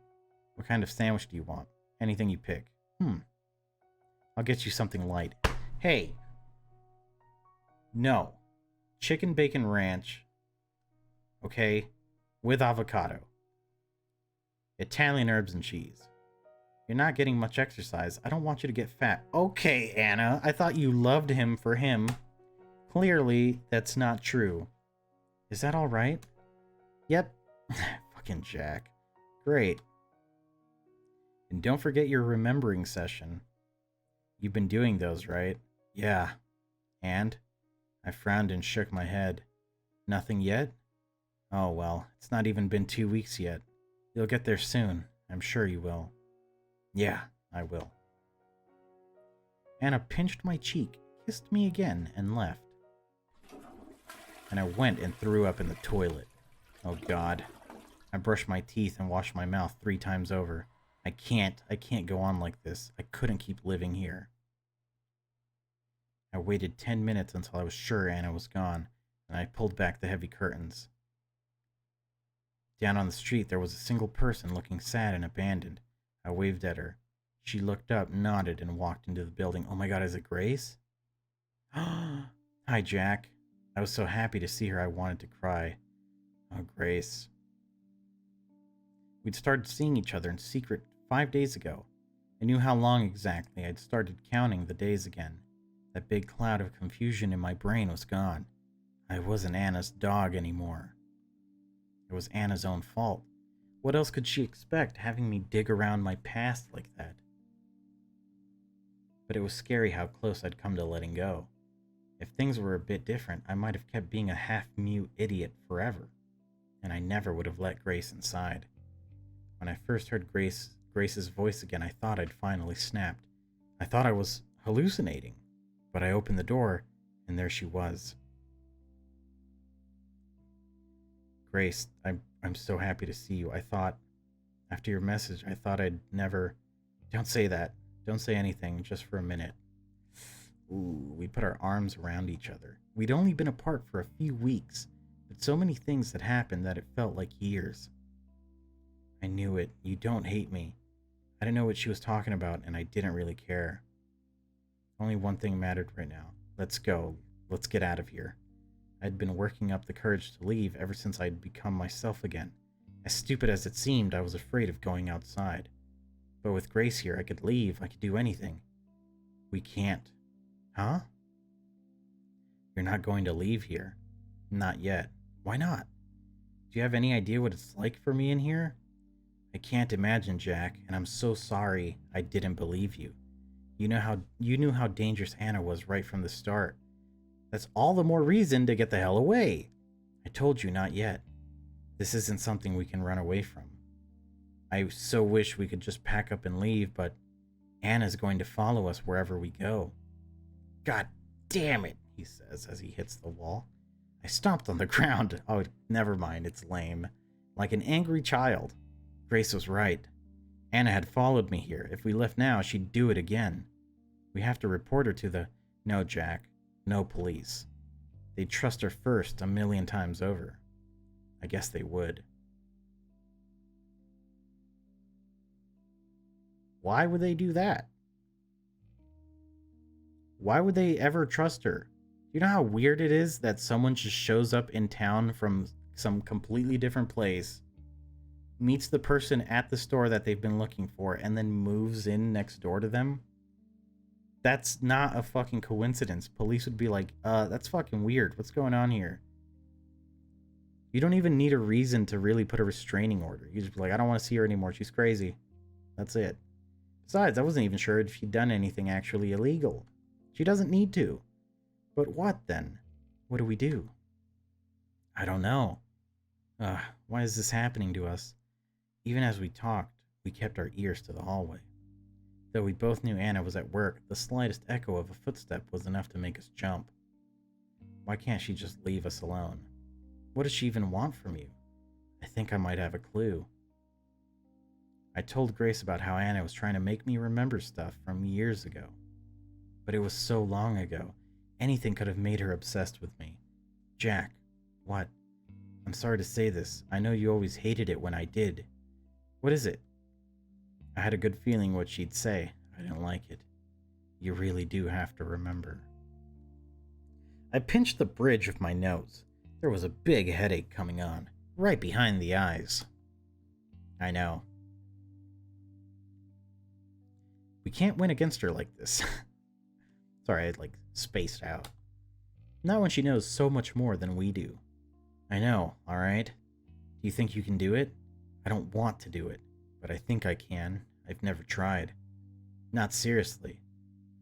What kind of sandwich do you want? Anything you pick. I'll get you something light. Hey! No. Chicken bacon ranch. Okay? With avocado. Italian herbs and cheese. You're not getting much exercise. I don't want you to get fat. Okay, Anna. I thought you loved him for him. Clearly, that's not true. Is that alright? Yep. Fucking Jack. Great. And don't forget your remembering session. You've been doing those, right? Yeah. And? I frowned and shook my head. Nothing yet? Oh well, it's not even been 2 weeks yet. You'll get there soon. I'm sure you will. Yeah, I will. Anna pinched my cheek, kissed me again, and left. And I went and threw up in the toilet. Oh God. I brushed my teeth and washed my mouth 3 times over. I can't go on like this. I couldn't keep living here. I waited 10 minutes until I was sure Anna was gone, and I pulled back the heavy curtains. Down on the street, there was a single person looking sad and abandoned. I waved at her. She looked up, nodded, and walked into the building. Oh my God, is it Grace? Hi, Jack. I was so happy to see her I wanted to cry. Oh, Grace. We'd started seeing each other in secret 5 days ago. I knew how long exactly. I'd started counting the days again. That big cloud of confusion in my brain was gone. I wasn't Anna's dog anymore. It was Anna's own fault. What else could she expect, having me dig around my past like that? But it was scary how close I'd come to letting go. If things were a bit different, I might have kept being a half-mute idiot forever, and I never would have let Grace inside. When I first heard Grace's voice again, I thought I'd finally snapped. I thought I was hallucinating, but I opened the door, and there she was. Grace, I'm so happy to see you. After your message, I thought I'd never... Don't say that. Don't say anything, just for a minute. Ooh, we put our arms around each other. We'd only been apart for a few weeks, but so many things had happened that it felt like years. I knew it. You don't hate me. I didn't know what she was talking about, and I didn't really care. Only one thing mattered right now. Let's go. Let's get out of here. I'd been working up the courage to leave ever since I'd become myself again. As stupid as it seemed, I was afraid of going outside. But with Grace here, I could leave. I could do anything. We can't. Huh? You're not going to leave here. Not yet. Why not? Do you have any idea what it's like for me in here? I can't imagine, Jack, and I'm so sorry I didn't believe you. You knew how dangerous Anna was right from the start. That's all the more reason to get the hell away. I told you not yet. This isn't something we can run away from. I so wish we could just pack up and leave, but Anna's going to follow us wherever we go. God damn it, he says as he hits the wall. I stomped on the ground. Oh, never mind, it's lame. Like an angry child. Grace was right. Anna had followed me here. If we left now, she'd do it again. We have to report her to the... No, Jack. No police. They'd trust her first 1,000,000 times over. I guess they would. Why would they do that? Why would they ever trust her? Do you know how weird it is that someone just shows up in town from some completely different place, meets the person at the store that they've been looking for, and then moves in next door to them? That's not a fucking coincidence. Police would be like, that's fucking weird. What's going on here? You don't even need a reason to really put a restraining order. You just be like, I don't want to see her anymore. She's crazy. That's it. Besides, I wasn't even sure if she'd done anything actually illegal. She doesn't need to. But what then? What do we do? I don't know. Why is this happening to us? Even as we talked, we kept our ears to the hallway. Though we both knew Anna was at work, the slightest echo of a footstep was enough to make us jump. Why can't she just leave us alone? What does she even want from you? I think I might have a clue. I told Grace about how Anna was trying to make me remember stuff from years ago. But it was so long ago. Anything could have made her obsessed with me. Jack, what? I'm sorry to say this. I know you always hated it when I did. What is it? I had a good feeling what she'd say. I didn't like it. You really do have to remember. I pinched the bridge of my nose. There was a big headache coming on, right behind the eyes. I know. We can't win against her like this. Sorry, I spaced out. Not when she knows so much more than we do. I know, alright? Do you think you can do it? I don't want to do it, but I think I can. I've never tried. Not seriously.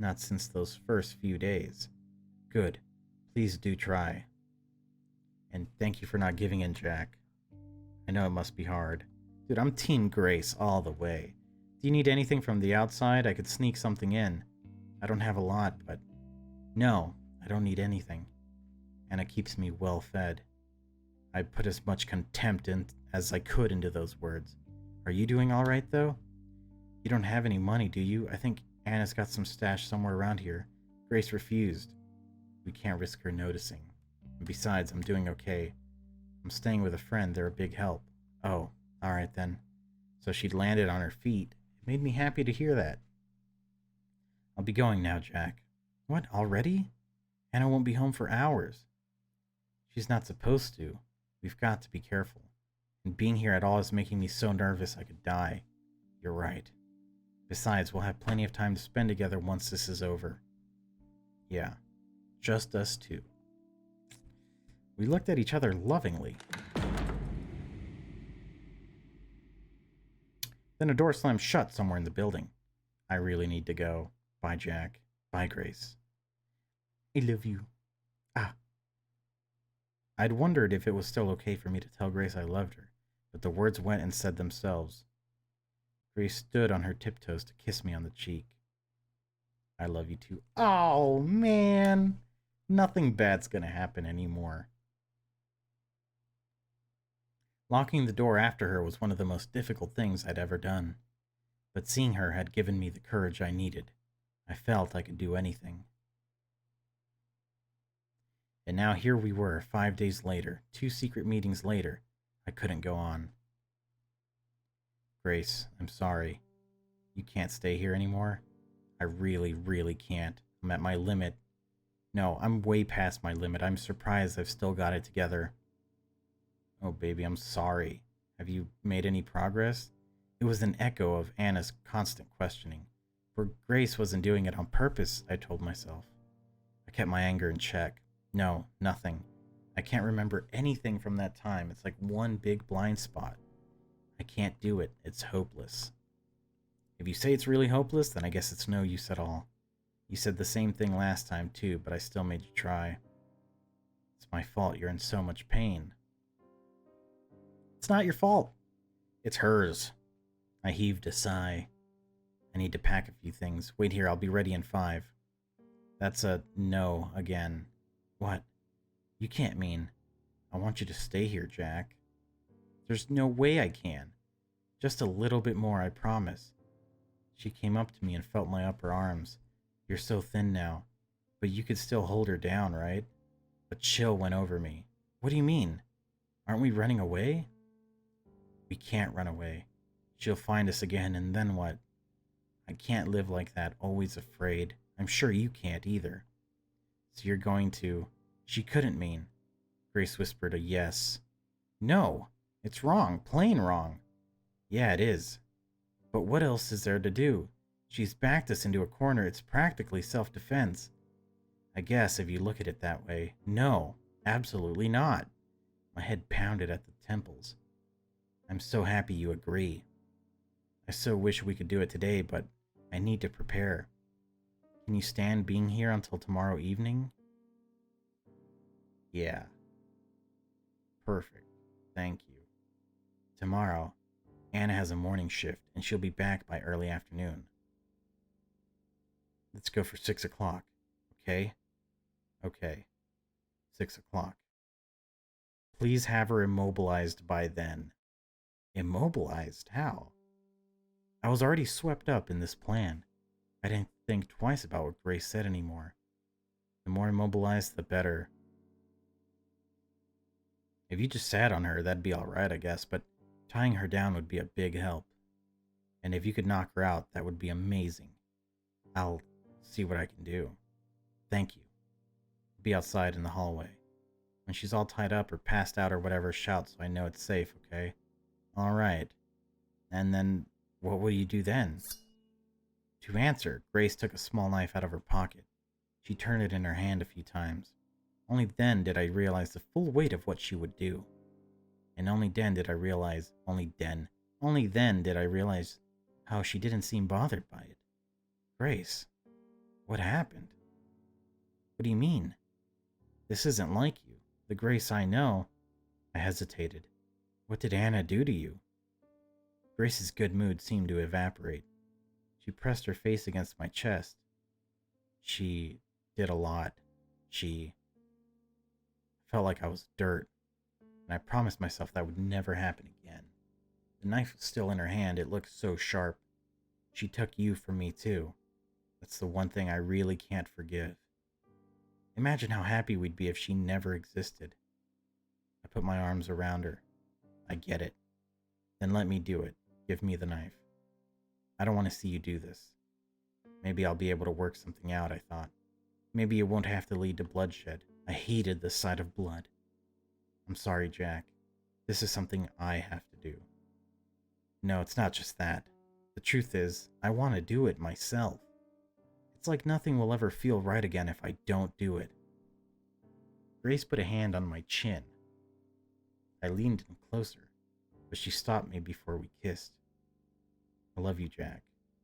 Not since those first few days. Good. Please do try. And thank you for not giving in, Jack. I know it must be hard. Dude, I'm Team Grace all the way. Do you need anything from the outside? I could sneak something in. I don't have a lot, but... No, I don't need anything. And it keeps me well fed. I put as much contempt as I could into those words. Are you doing alright, though? You don't have any money, do you? I think Anna's got some stash somewhere around here. Grace refused. We can't risk her noticing. And besides, I'm doing okay. I'm staying with a friend. They're a big help. Oh, alright then. So she'd landed on her feet. It made me happy to hear that. I'll be going now, Jack. What, already? Anna won't be home for hours. She's not supposed to. We've got to be careful. And being here at all is making me so nervous I could die. You're right. Besides, we'll have plenty of time to spend together once this is over. Yeah, just us two. We looked at each other lovingly. Then a door slammed shut somewhere in the building. I really need to go. Bye, Jack. Bye, Grace. I love you. Ah. I'd wondered if it was still okay for me to tell Grace I loved her, but the words went and said themselves. Grace stood on her tiptoes to kiss me on the cheek. I love you too. Oh, man. Nothing bad's gonna happen anymore. Locking the door after her was one of the most difficult things I'd ever done, but seeing her had given me the courage I needed. I felt I could do anything. And now here we were, 5 days later, 2 secret meetings later. I couldn't go on. Grace, I'm sorry. You can't stay here anymore? I really, really can't. I'm at my limit. No, I'm way past my limit. I'm surprised I've still got it together. Oh, baby, I'm sorry. Have you made any progress? It was an echo of Anna's constant questioning. For Grace wasn't doing it on purpose, I told myself. I kept my anger in check. No, nothing. I can't remember anything from that time. It's like one big blind spot. I can't do it. It's hopeless. If you say it's really hopeless, then I guess it's no use at all. You said the same thing last time too, but I still made you try. It's my fault you're in so much pain. It's not your fault. It's hers. I heaved a sigh. I need to pack a few things. Wait here, I'll be ready in 5. That's a no again. What? You can't mean. I want you to stay here, Jack. There's no way I can. Just a little bit more, I promise. She came up to me and felt my upper arms. You're so thin now, but you could still hold her down, right? A chill went over me. What do you mean? Aren't we running away? We can't run away. She'll find us again, and then what? I can't live like that, always afraid. I'm sure you can't either. So you're going to... She couldn't mean. Grace whispered a yes. No, it's wrong, plain wrong. Yeah, it is. But what else is there to do? She's backed us into a corner. It's practically self-defense. I guess if you look at it that way. No, absolutely not. My head pounded at the temples. I'm so happy you agree. I so wish we could do it today, but I need to prepare. Can you stand being here until tomorrow evening? Yeah. Perfect. Thank you. Tomorrow, Anna has a morning shift, and she'll be back by early afternoon. Let's go for 6 o'clock, okay? Okay. 6 o'clock. Please have her immobilized by then. Immobilized? How? I was already swept up in this plan. I didn't think twice about what Grace said anymore. The more immobilized, the better. If you just sat on her, that'd be alright, I guess, but tying her down would be a big help. And if you could knock her out, that would be amazing. I'll see what I can do. Thank you. Be outside in the hallway. When she's all tied up or passed out or whatever, shout so I know it's safe, okay? Alright. And then, what will you do then? To answer, Grace took a small knife out of her pocket. She turned it in her hand a few times. Only then did I realize the full weight of what she would do. And only then did I realize how she didn't seem bothered by it. Grace, what happened? What do you mean? This isn't like you. The Grace I know. I hesitated. What did Anna do to you? Grace's good mood seemed to evaporate. She pressed her face against my chest. She did a lot. She felt like I was dirt, and I promised myself that would never happen again. The knife was still in her hand. It looked so sharp. She took you from me too. That's the one thing I really can't forgive. Imagine how happy we'd be if she never existed. I put my arms around her. I get it. Then let me do it. Give me the knife. I don't want to see you do this. Maybe I'll be able to work something out, I thought. Maybe it won't have to lead to bloodshed. I hated the sight of blood. I'm sorry, Jack. This is something I have to do. No, it's not just that. The truth is, I want to do it myself. It's like nothing will ever feel right again if I don't do it. Grace put a hand on my chin. I leaned in closer, but she stopped me before we kissed. I love you, Jack.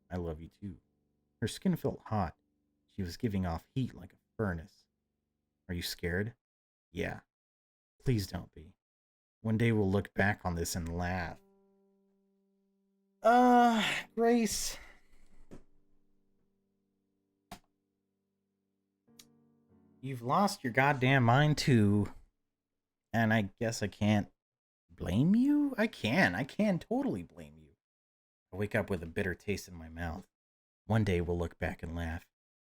I love you too. Her skin felt hot. She was giving off heat like a furnace. Are you scared? Yeah. Please don't be. One day we'll look back on this and laugh. Grace. You've lost your goddamn mind too. And I guess I can't blame you? I can totally blame you. I wake up with a bitter taste in my mouth. One day we'll look back and laugh.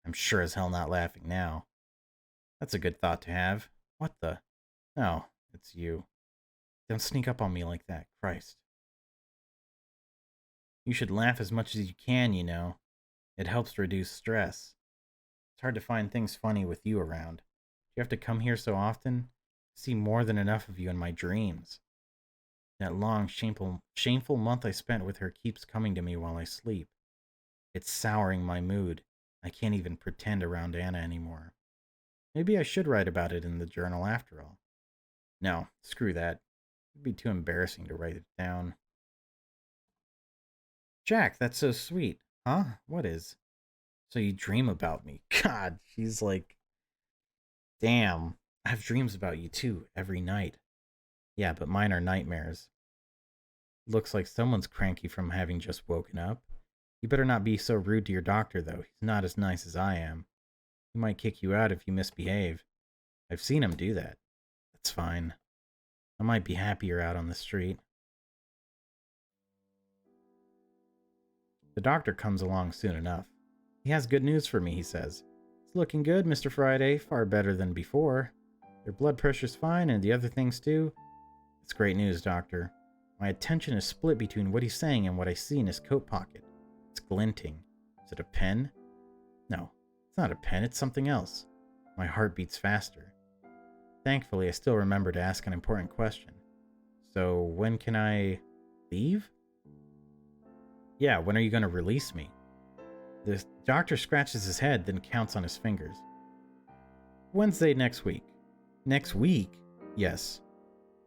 I'm sure as hell not laughing now. That's a good thought to have. What the? No, it's you. Don't sneak up on me like that, Christ. You should laugh as much as you can, you know. It helps reduce stress. It's hard to find things funny with you around. Do you have to come here so often? I see more than enough of you in my dreams. That long, shameful month I spent with her keeps coming to me while I sleep. It's souring my mood. I can't even pretend around Anna anymore. Maybe I should write about it in the journal after all. No, screw that. It'd be too embarrassing to write it down. Jack, that's so sweet. Huh? What is? So you dream about me. God, she's like, damn. I have dreams about you too, every night. Yeah, but mine are nightmares. Looks like someone's cranky from having just woken up. You better not be so rude to your doctor, though. He's not as nice as I am. He might kick you out if you misbehave. I've seen him do that. That's fine. I might be happier out on the street. The doctor comes along soon enough. He has good news for me, he says. It's looking good, Mr. Friday. Far better than before. Your blood pressure's fine, and the other things too. It's great news, doctor. My attention is split between what he's saying and what I see in his coat pocket. It's glinting. Is it a pen? No, it's not a pen, it's something else. My heart beats faster. Thankfully, I still remember to ask an important question. So, when can I leave? Yeah, when are you going to release me? The doctor scratches his head, then counts on his fingers. Wednesday next week. Next week? Yes.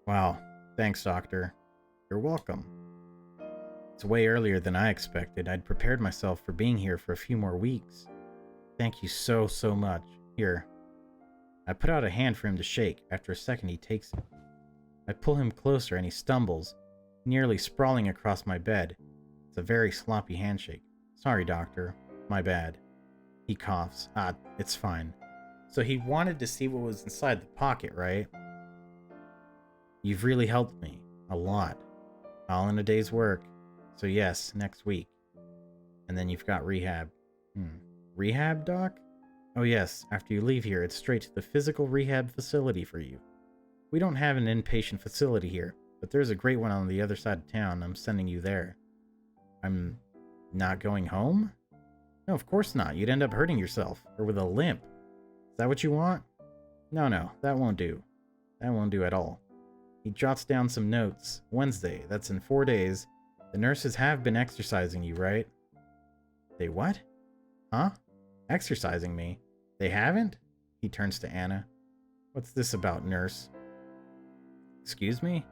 Wow. Thanks, doctor. You're welcome. It's way earlier than I expected. I'd prepared myself for being here for a few more weeks. Thank you so much. Here. I put out a hand for him to shake. After a second, he takes it. I pull him closer and he stumbles, nearly sprawling across my bed. It's a very sloppy handshake. Sorry, doctor. My bad. He coughs. It's fine. So he wanted to see what was inside the pocket, right? You've really helped me. A lot. All in a day's work. So yes, next week. And then you've got rehab. Rehab, doc? Oh yes, after you leave here, it's straight to the physical rehab facility for you. We don't have an inpatient facility here, but there's a great one on the other side of town. I'm sending you there. I'm not going home? No, of course not. You'd end up hurting yourself, or with a limp. Is that what you want? No, that won't do. That won't do at all. He jots down some notes. Wednesday, that's in 4 days. The nurses have been exercising you, right? They what? Huh? Exercising me? They haven't? He turns to Anna. What's this about, nurse? Excuse me?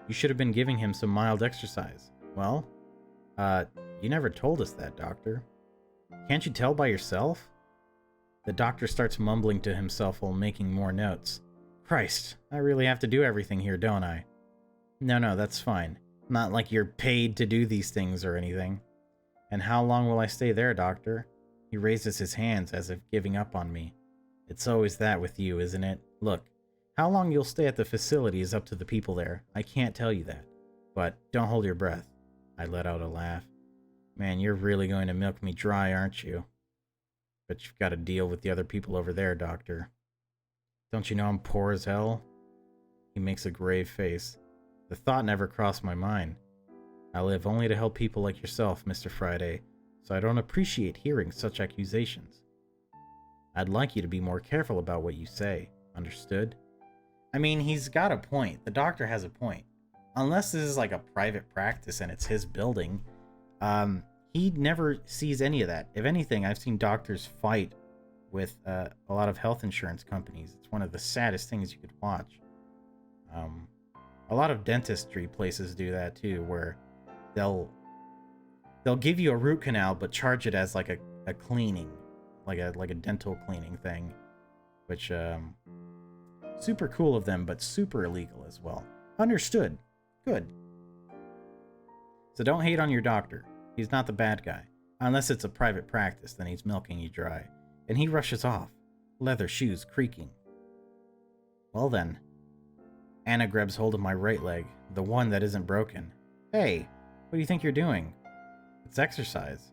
You should have been giving him some mild exercise. Well, you never told us that, doctor. Can't you tell by yourself? The doctor starts mumbling to himself while making more notes. Christ, I really have to do everything here, don't I? No, that's fine. Not like you're paid to do these things or anything. And how long will I stay there, doctor? He raises his hands as if giving up on me. It's always that with you, isn't it? Look, how long you'll stay at the facility is up to the people there. I can't tell you that. But don't hold your breath. I let out a laugh. Man, you're really going to milk me dry, aren't you? But you've got to deal with the other people over there, doctor. Don't you know I'm poor as hell? He makes a grave face. The thought never crossed my mind. I live only to help people like yourself, Mr. Friday, so I don't appreciate hearing such accusations. I'd like you to be more careful about what you say. Understood? I mean, he's got a point. The doctor has a point. Unless this is like a private practice and it's his building, he never sees any of that. If anything, I've seen doctors fight with a lot of health insurance companies. It's one of the saddest things you could watch. A lot of dentistry places do that too, where they'll They'll give you a root canal, but charge it as like a cleaning, like a dental cleaning thing, which super cool of them, but super illegal as well. Understood. Good. So don't hate on your doctor. He's not the bad guy. Unless it's a private practice, then he's milking you dry. And he rushes off, leather shoes creaking. Well then. Anna grabs hold of my right leg, the one that isn't broken. Hey, what do you think you're doing? It's exercise.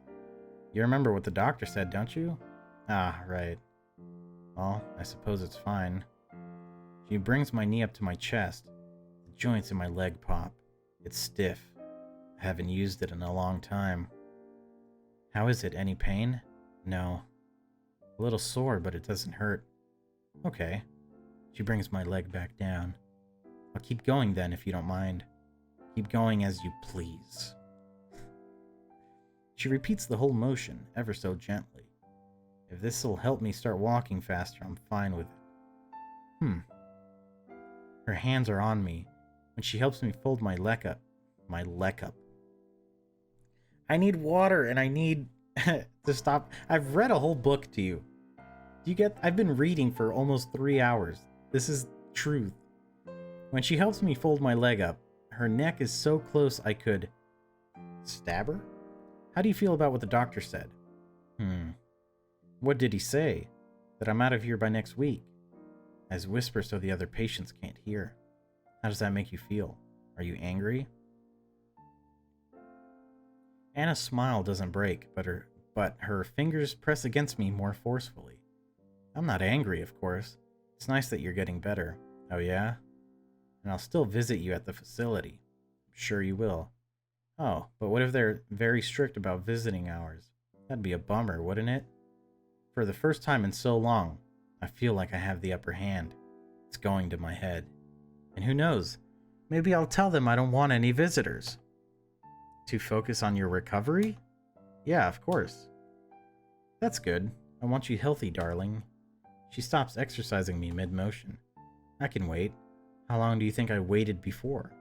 You remember what the doctor said, don't you? Ah, right. Well, I suppose it's fine. She brings my knee up to my chest. The joints in my leg pop. It's stiff. I haven't used it in a long time. How is it? Any pain? No. A little sore, but it doesn't hurt. Okay. She brings my leg back down. I'll keep going then, if you don't mind. Keep going as you please. She repeats the whole motion, ever so gently. If this'll help me start walking faster, I'm fine with it. Her hands are on me when she helps me fold my leg up. My leg up. I need water and I need to stop. I've read a whole book to you. Do you get? I've been reading for almost 3 hours. This is truth. When she helps me fold my leg up, her neck is so close I could stab her? How do you feel about what the doctor said? What did he say? That I'm out of here by next week. As whisper so the other patients can't hear. How does that make you feel? Are you angry? Anna's smile doesn't break, but her fingers press against me more forcefully. I'm not angry, of course. It's nice that you're getting better. Oh yeah? And I'll still visit you at the facility. I'm sure you will. Oh, but what if they're very strict about visiting hours? That'd be a bummer, wouldn't it? For the first time in so long, I feel like I have the upper hand. It's going to my head. And who knows? Maybe I'll tell them I don't want any visitors. To focus on your recovery? Yeah, of course. That's good. I want you healthy, darling. She stops exercising me mid-motion. I can wait. How long do you think I waited before?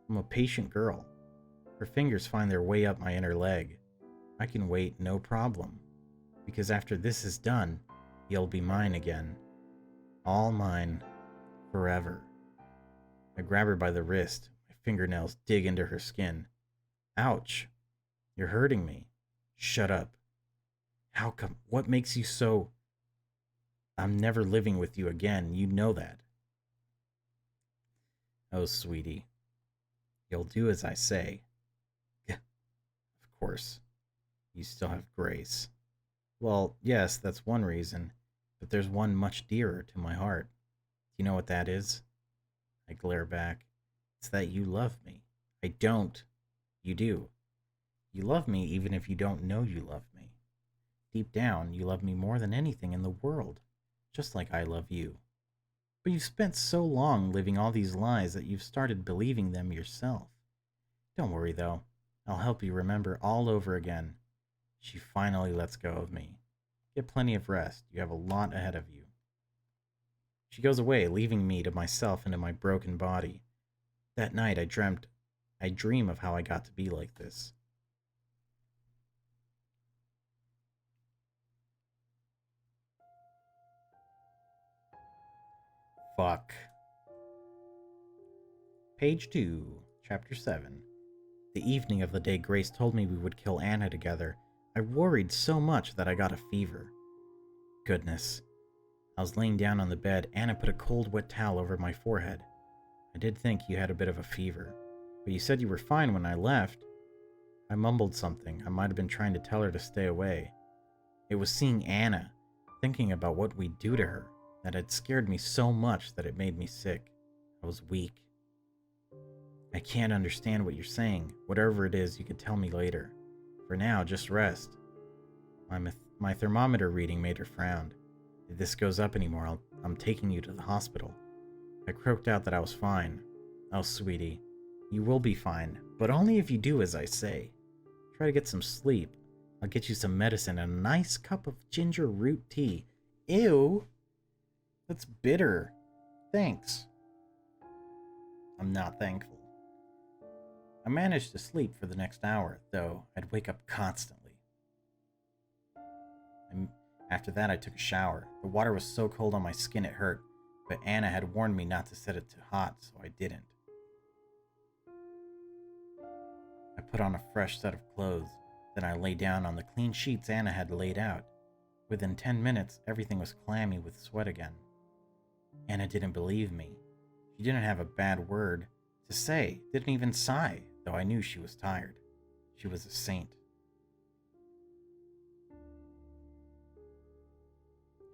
I'm a patient girl. Her fingers find their way up my inner leg. I can wait, no problem. Because after this is done, you'll be mine again. All mine. Forever. I grab her by the wrist. My fingernails dig into her skin. Ouch. You're hurting me. Shut up. How come? What makes you so... I'm never living with you again. You know that. Oh, sweetie. You'll do as I say. Of course. You still have Grace. Well, yes, that's one reason, but there's one much dearer to my heart. Do you know what that is? I glare back. It's that you love me. I don't. You do. You love me even if you don't know you love me. Deep down, you love me more than anything in the world, just like I love you. But you've spent so long living all these lies that you've started believing them yourself. Don't worry, though. I'll help you remember all over again. She finally lets go of me. Get plenty of rest. You have a lot ahead of you. She goes away, leaving me to myself and to my broken body. That night I dream of how I got to be like this. Fuck. Page 2, Chapter 7. The evening of the day Grace told me we would kill Anna together, I worried so much that I got a fever. Goodness. I was laying down on the bed. Anna put a cold, wet towel over my forehead. I did think you had a bit of a fever, but you said you were fine when I left. I mumbled something. I might have been trying to tell her to stay away. It was seeing Anna, thinking about what we'd do to her, that had scared me so much that it made me sick. I was weak. I can't understand what you're saying. Whatever it is, you could tell me later. For now, just rest. My thermometer reading made her frown. If this goes up anymore, I'm taking you to the hospital. I croaked out that I was fine. Oh, sweetie, you will be fine, but only if you do as I say. Try to get some sleep. I'll get you some medicine and a nice cup of ginger root tea. Ew! That's bitter. Thanks. I'm not thankful. I managed to sleep for the next hour, though I'd wake up constantly. After that, I took a shower. The water was so cold on my skin it hurt, but Anna had warned me not to set it too hot, so I didn't. I put on a fresh set of clothes, then I lay down on the clean sheets Anna had laid out. Within 10 minutes, everything was clammy with sweat again. Anna didn't believe me. She didn't have a bad word to say, didn't even sigh, though I knew she was tired. She was a saint.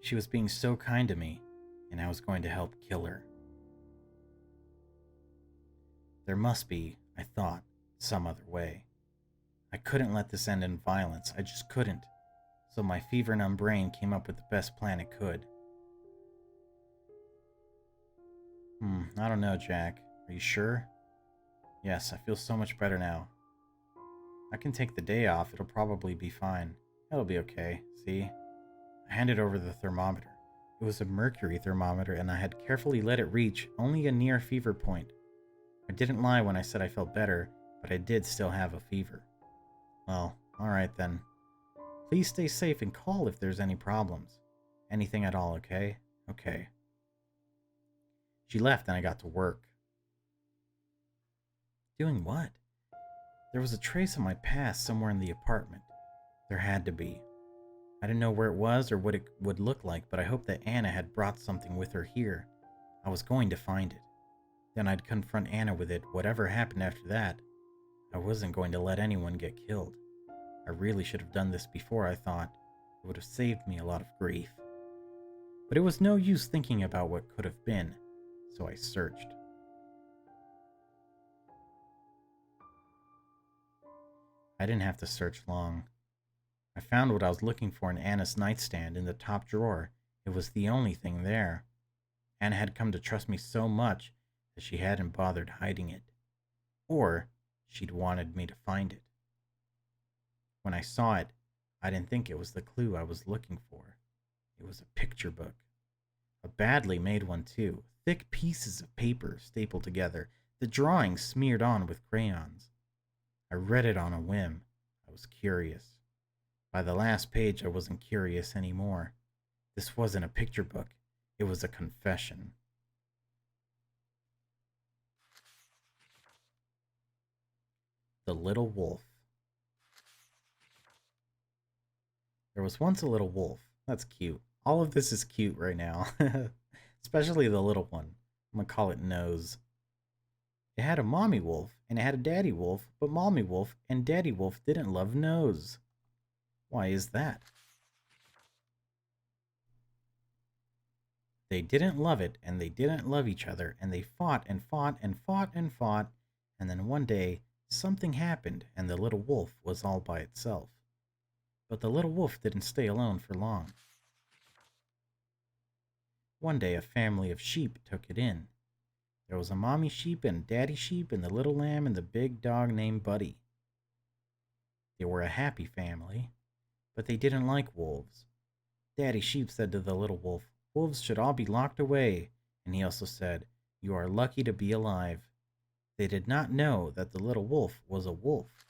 She was being so kind to me, and I was going to help kill her. There must be, I thought, some other way. I couldn't let this end in violence, I just couldn't. So my fever-numb brain came up with the best plan it could. I don't know, Jack. Are you sure? Yes, I feel so much better now. I can take the day off, it'll probably be fine. It'll be okay, see? I handed over the thermometer. It was a mercury thermometer, and I had carefully let it reach only a near fever point. I didn't lie when I said I felt better, but I did still have a fever. Well, alright then. Please stay safe and call if there's any problems. Anything at all, okay? Okay. She left and I got to work. Doing what? There was a trace of my past somewhere in the apartment. There had to be. I didn't know where it was or what it would look like, but I hoped that Anna had brought something with her here. I was going to find it. Then I'd confront Anna with it, whatever happened after that. I wasn't going to let anyone get killed. I really should have done this before, I thought. It would have saved me a lot of grief. But it was no use thinking about what could have been, so I searched. I didn't have to search long. I found what I was looking for in Anna's nightstand in the top drawer. It was the only thing there. Anna had come to trust me so much that she hadn't bothered hiding it. Or she'd wanted me to find it. When I saw it, I didn't think it was the clue I was looking for. It was a picture book. A badly made one, too. Thick pieces of paper stapled together, the drawings smeared on with crayons. I read it on a whim. I was curious. By the last page, I wasn't curious anymore. This wasn't a picture book. It was a confession. The Little Wolf. There was once a little wolf. That's cute. All of this is cute right now. Especially the little one. I'm gonna call it Nose. It had a mommy wolf, and it had a daddy wolf, but mommy wolf and daddy wolf didn't love Nose. Why is that? They didn't love it, and they didn't love each other, and they fought and fought and fought and fought, and then one day, something happened, and the little wolf was all by itself. But the little wolf didn't stay alone for long. One day, a family of sheep took it in. There was a mommy sheep and daddy sheep and the little lamb and the big dog named Buddy. They were a happy family, but they didn't like wolves. Daddy sheep said to the little wolf, "Wolves should all be locked away," and he also said, "You are lucky to be alive." They did not know that the little wolf was a wolf.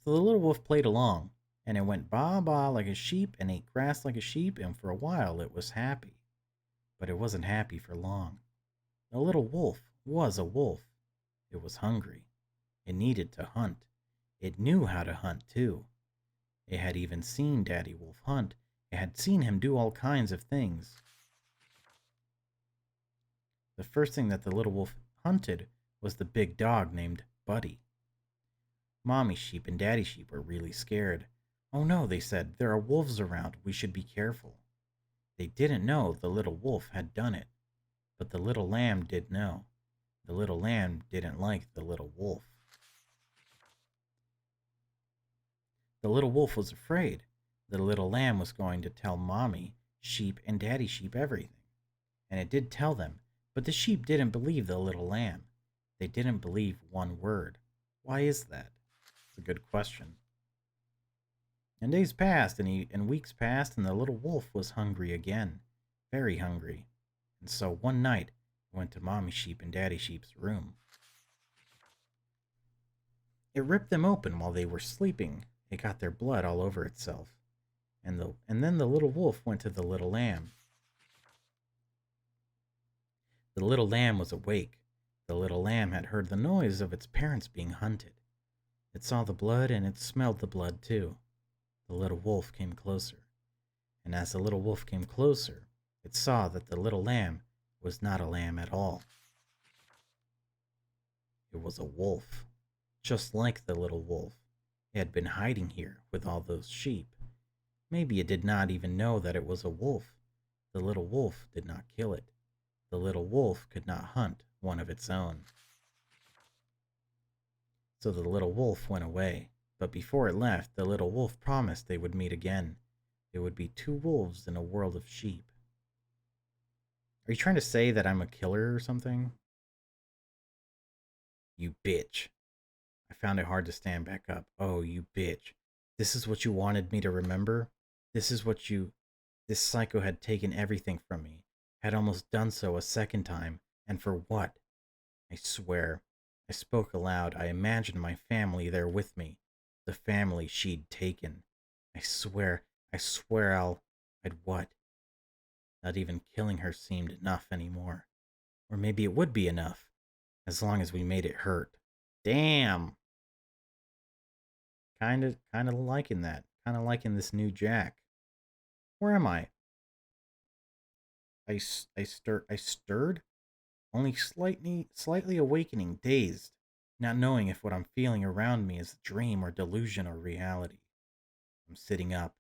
So the little wolf played along, and it went baa-baa like a sheep and ate grass like a sheep, and for a while it was happy. But it wasn't happy for long. The little wolf was a wolf. It was hungry. It needed to hunt. It knew how to hunt, too. It had even seen Daddy Wolf hunt. It had seen him do all kinds of things. The first thing that the little wolf hunted was the big dog named Buddy. Mommy sheep and daddy sheep were really scared. "Oh no," they said, "there are wolves around. We should be careful." They didn't know the little wolf had done it, but the little lamb did know. The little lamb didn't like the little wolf. The little wolf was afraid. The little lamb was going to tell mommy sheep and daddy sheep everything. And it did tell them, but the sheep didn't believe the little lamb. They didn't believe one word. Why is that? It's a good question. And days passed, and weeks passed, and the little wolf was hungry again. Very hungry. And so one night, he went to mommy sheep and daddy sheep's room. It ripped them open while they were sleeping. It got their blood all over itself. And then the little wolf went to the little lamb. The little lamb was awake. The little lamb had heard the noise of its parents being hunted. It saw the blood and it smelled the blood too. The little wolf came closer. And as the little wolf came closer, it saw that the little lamb was not a lamb at all. It was a wolf, just like the little wolf. It had been hiding here with all those sheep. Maybe it did not even know that it was a wolf. The little wolf did not kill it. The little wolf could not hunt one of its own. So the little wolf went away, but before it left, the little wolf promised they would meet again. It would be two wolves in a world of sheep. Are you trying to say that I'm a killer or something? You bitch. I found it hard to stand back up. Oh, you bitch. This is what you wanted me to remember? This psycho had taken everything from me. Had almost done so a second time. And for what? I swear. I spoke aloud. I imagined my family there with me. The family she'd taken. I swear I'd what? Not even killing her seemed enough anymore. Or maybe it would be enough. As long as we made it hurt. Damn! Kinda liking that. Kinda liking this new Jack. Where am I? I stirred? Only slightly awakening, dazed, not knowing if what I'm feeling around me is a dream or delusion or reality. I'm sitting up,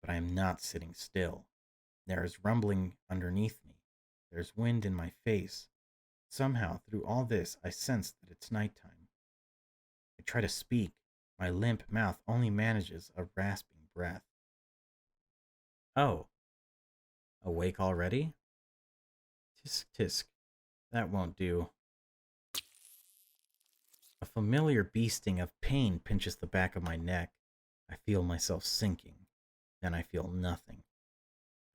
but I am not sitting still. There is rumbling underneath me. There's wind in my face. Somehow, through all this, I sense that it's nighttime. I try to speak. My limp mouth only manages a rasping breath. Oh. Awake already? Tisk tisk. That won't do. A familiar beasting of pain pinches the back of my neck. I feel myself sinking. Then I feel nothing.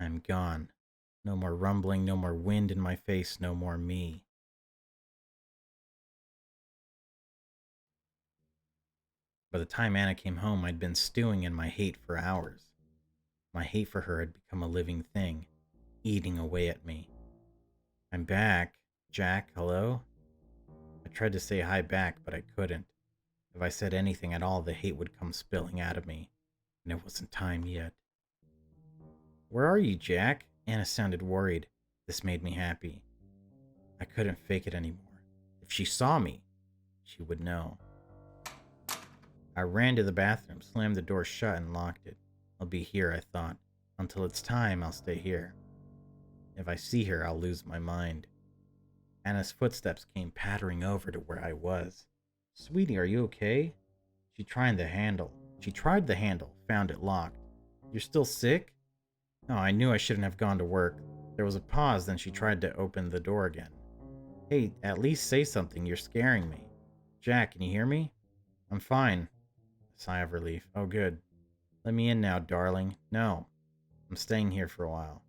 I'm gone. No more rumbling, no more wind in my face, no more me. By the time Anna came home, I'd been stewing in my hate for hours. My hate for her had become a living thing, eating away at me. I'm back. Jack, hello? I tried to say hi back, but I couldn't. If I said anything at all, the hate would come spilling out of me, and it wasn't time yet. Where are you, Jack? Anna sounded worried. This made me happy. I couldn't fake it anymore. If she saw me, she would know. I ran to the bathroom, slammed the door shut, and locked it. I'll be here, I thought. Until it's time, I'll stay here. If I see her, I'll lose my mind. Anna's footsteps came pattering over to where I was. Sweetie, are you okay? She tried the handle, found it locked. You're still sick? No, I knew I shouldn't have gone to work. There was a pause, then she tried to open the door again. Hey, at least say something, you're scaring me. Jack, can you hear me? I'm fine. A sigh of relief. Oh, good. Let me in now, darling. No, I'm staying here for a while.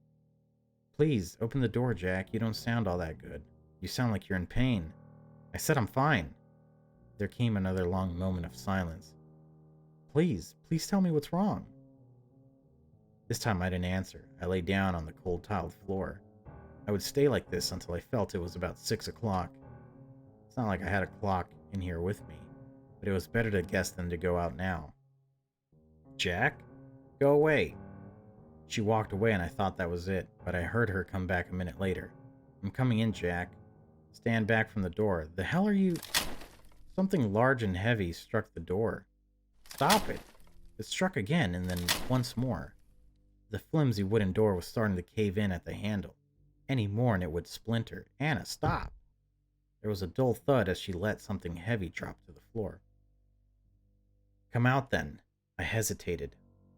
Please, open the door, Jack. You don't sound all that good. You sound like you're in pain. I said I'm fine. There came another long moment of silence. Please tell me what's wrong. This time I didn't answer. I lay down on the cold tiled floor. I would stay like this until I felt it was about 6 o'clock. It's not like I had a clock in here with me, but it was better to guess than to go out now. Jack? Go away. She walked away and I thought that was it, but I heard her come back a minute later. I'm coming in, Jack. Stand back from the door. The hell are you? Something large and heavy struck the door. Stop it. It struck again and then once more. The flimsy wooden door was starting to cave in at the handle. Any more and it would splinter. Anna, stop! There was a dull thud as she let something heavy drop to the floor. Come out then. I hesitated.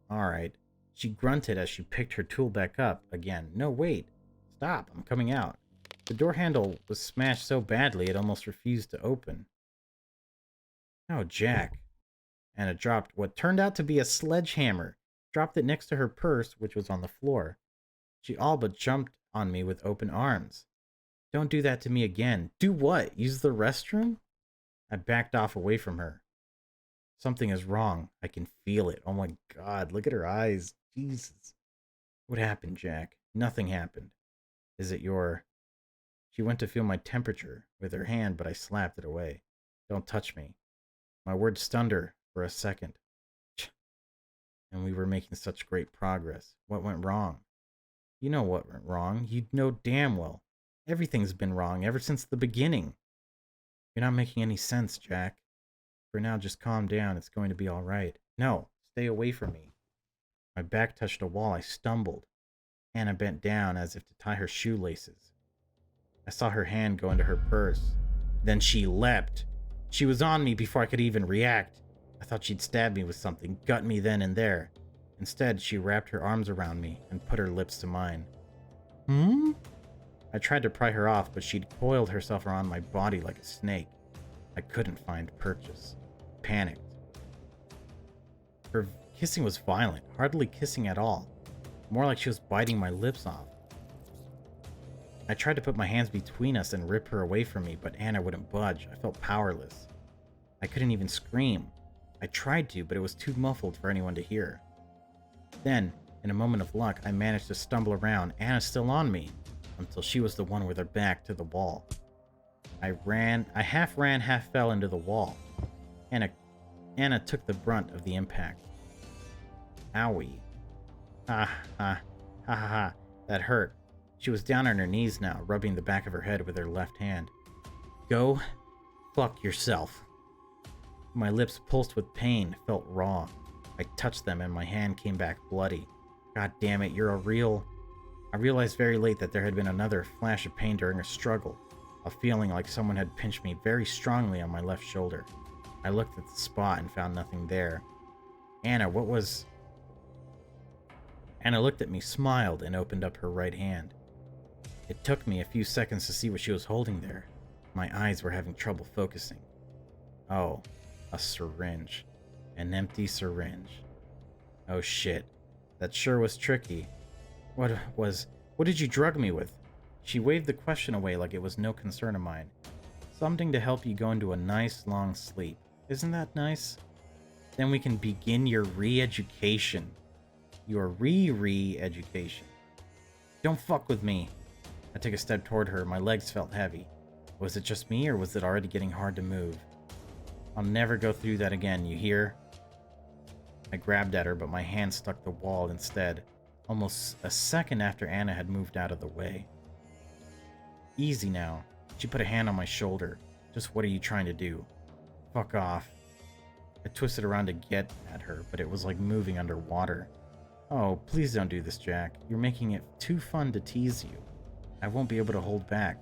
All right. She grunted as she picked her tool back up again. No, wait. Stop. I'm coming out. The door handle was smashed so badly it almost refused to open. Oh, Jack. Anna dropped what turned out to be a sledgehammer. Dropped it next to her purse, which was on the floor. She all but jumped on me with open arms. Don't do that to me again. Do what? Use the restroom? I backed off away from her. Something is wrong. I can feel it. Oh my god, look at her eyes. Jesus. What happened, Jack? Nothing happened. Is it your... She went to feel my temperature with her hand, but I slapped it away. Don't touch me. My words stunned her for a second. And we were making such great progress. What went wrong? You know what went wrong. You know damn well. Everything's been wrong ever since the beginning. You're not making any sense, Jack. For now, just calm down. It's going to be all right. No, stay away from me. My back touched a wall. I stumbled. Anna bent down as if to tie her shoelaces. I saw her hand go into her purse. Then she leapt. She was on me before I could even react. I thought she'd stab me with something, gut me then and there. Instead, she wrapped her arms around me and put her lips to mine. Hmm? I tried to pry her off, but she'd coiled herself around my body like a snake. I couldn't find purchase. Panicked. Her kissing was violent, hardly kissing at all. More like she was biting my lips off. I tried to put my hands between us and rip her away from me, but Anna wouldn't budge. I felt powerless. I couldn't even scream. I tried to, but it was too muffled for anyone to hear. Then, in a moment of luck, I managed to stumble around, Anna still on me, until she was the one with her back to the wall. I half ran, half fell into the wall. Anna took the brunt of the impact. Owie. Ha ha, ha ha ha, that hurt. She was down on her knees now, rubbing the back of her head with her left hand. Go fuck yourself. My lips pulsed with pain, felt raw. I touched them and my hand came back bloody. God damn it, you're a real... I realized very late that there had been another flash of pain during a struggle, a feeling like someone had pinched me very strongly on my left shoulder. I looked at the spot and found nothing there. Anna, what was... Anna looked at me, smiled, and opened up her right hand. It took me a few seconds to see what she was holding there. My eyes were having trouble focusing. Oh, a syringe. An empty syringe. Oh shit. That sure was tricky. What did you drug me with? She waved the question away like it was no concern of mine. Something to help you go into a nice long sleep. Isn't that nice? Then we can begin your re-education. Your re-education. Don't fuck with me. I took a step toward her. My legs felt heavy. Was it just me, or was it already getting hard to move? I'll never go through that again, you hear? I grabbed at her, but my hand stuck the wall instead, almost a second after Anna had moved out of the way. Easy now. She put a hand on my shoulder. Just what are you trying to do? Fuck off. I twisted around to get at her, but it was like moving underwater. Oh, please don't do this, Jack. You're making it too fun to tease you. I won't be able to hold back.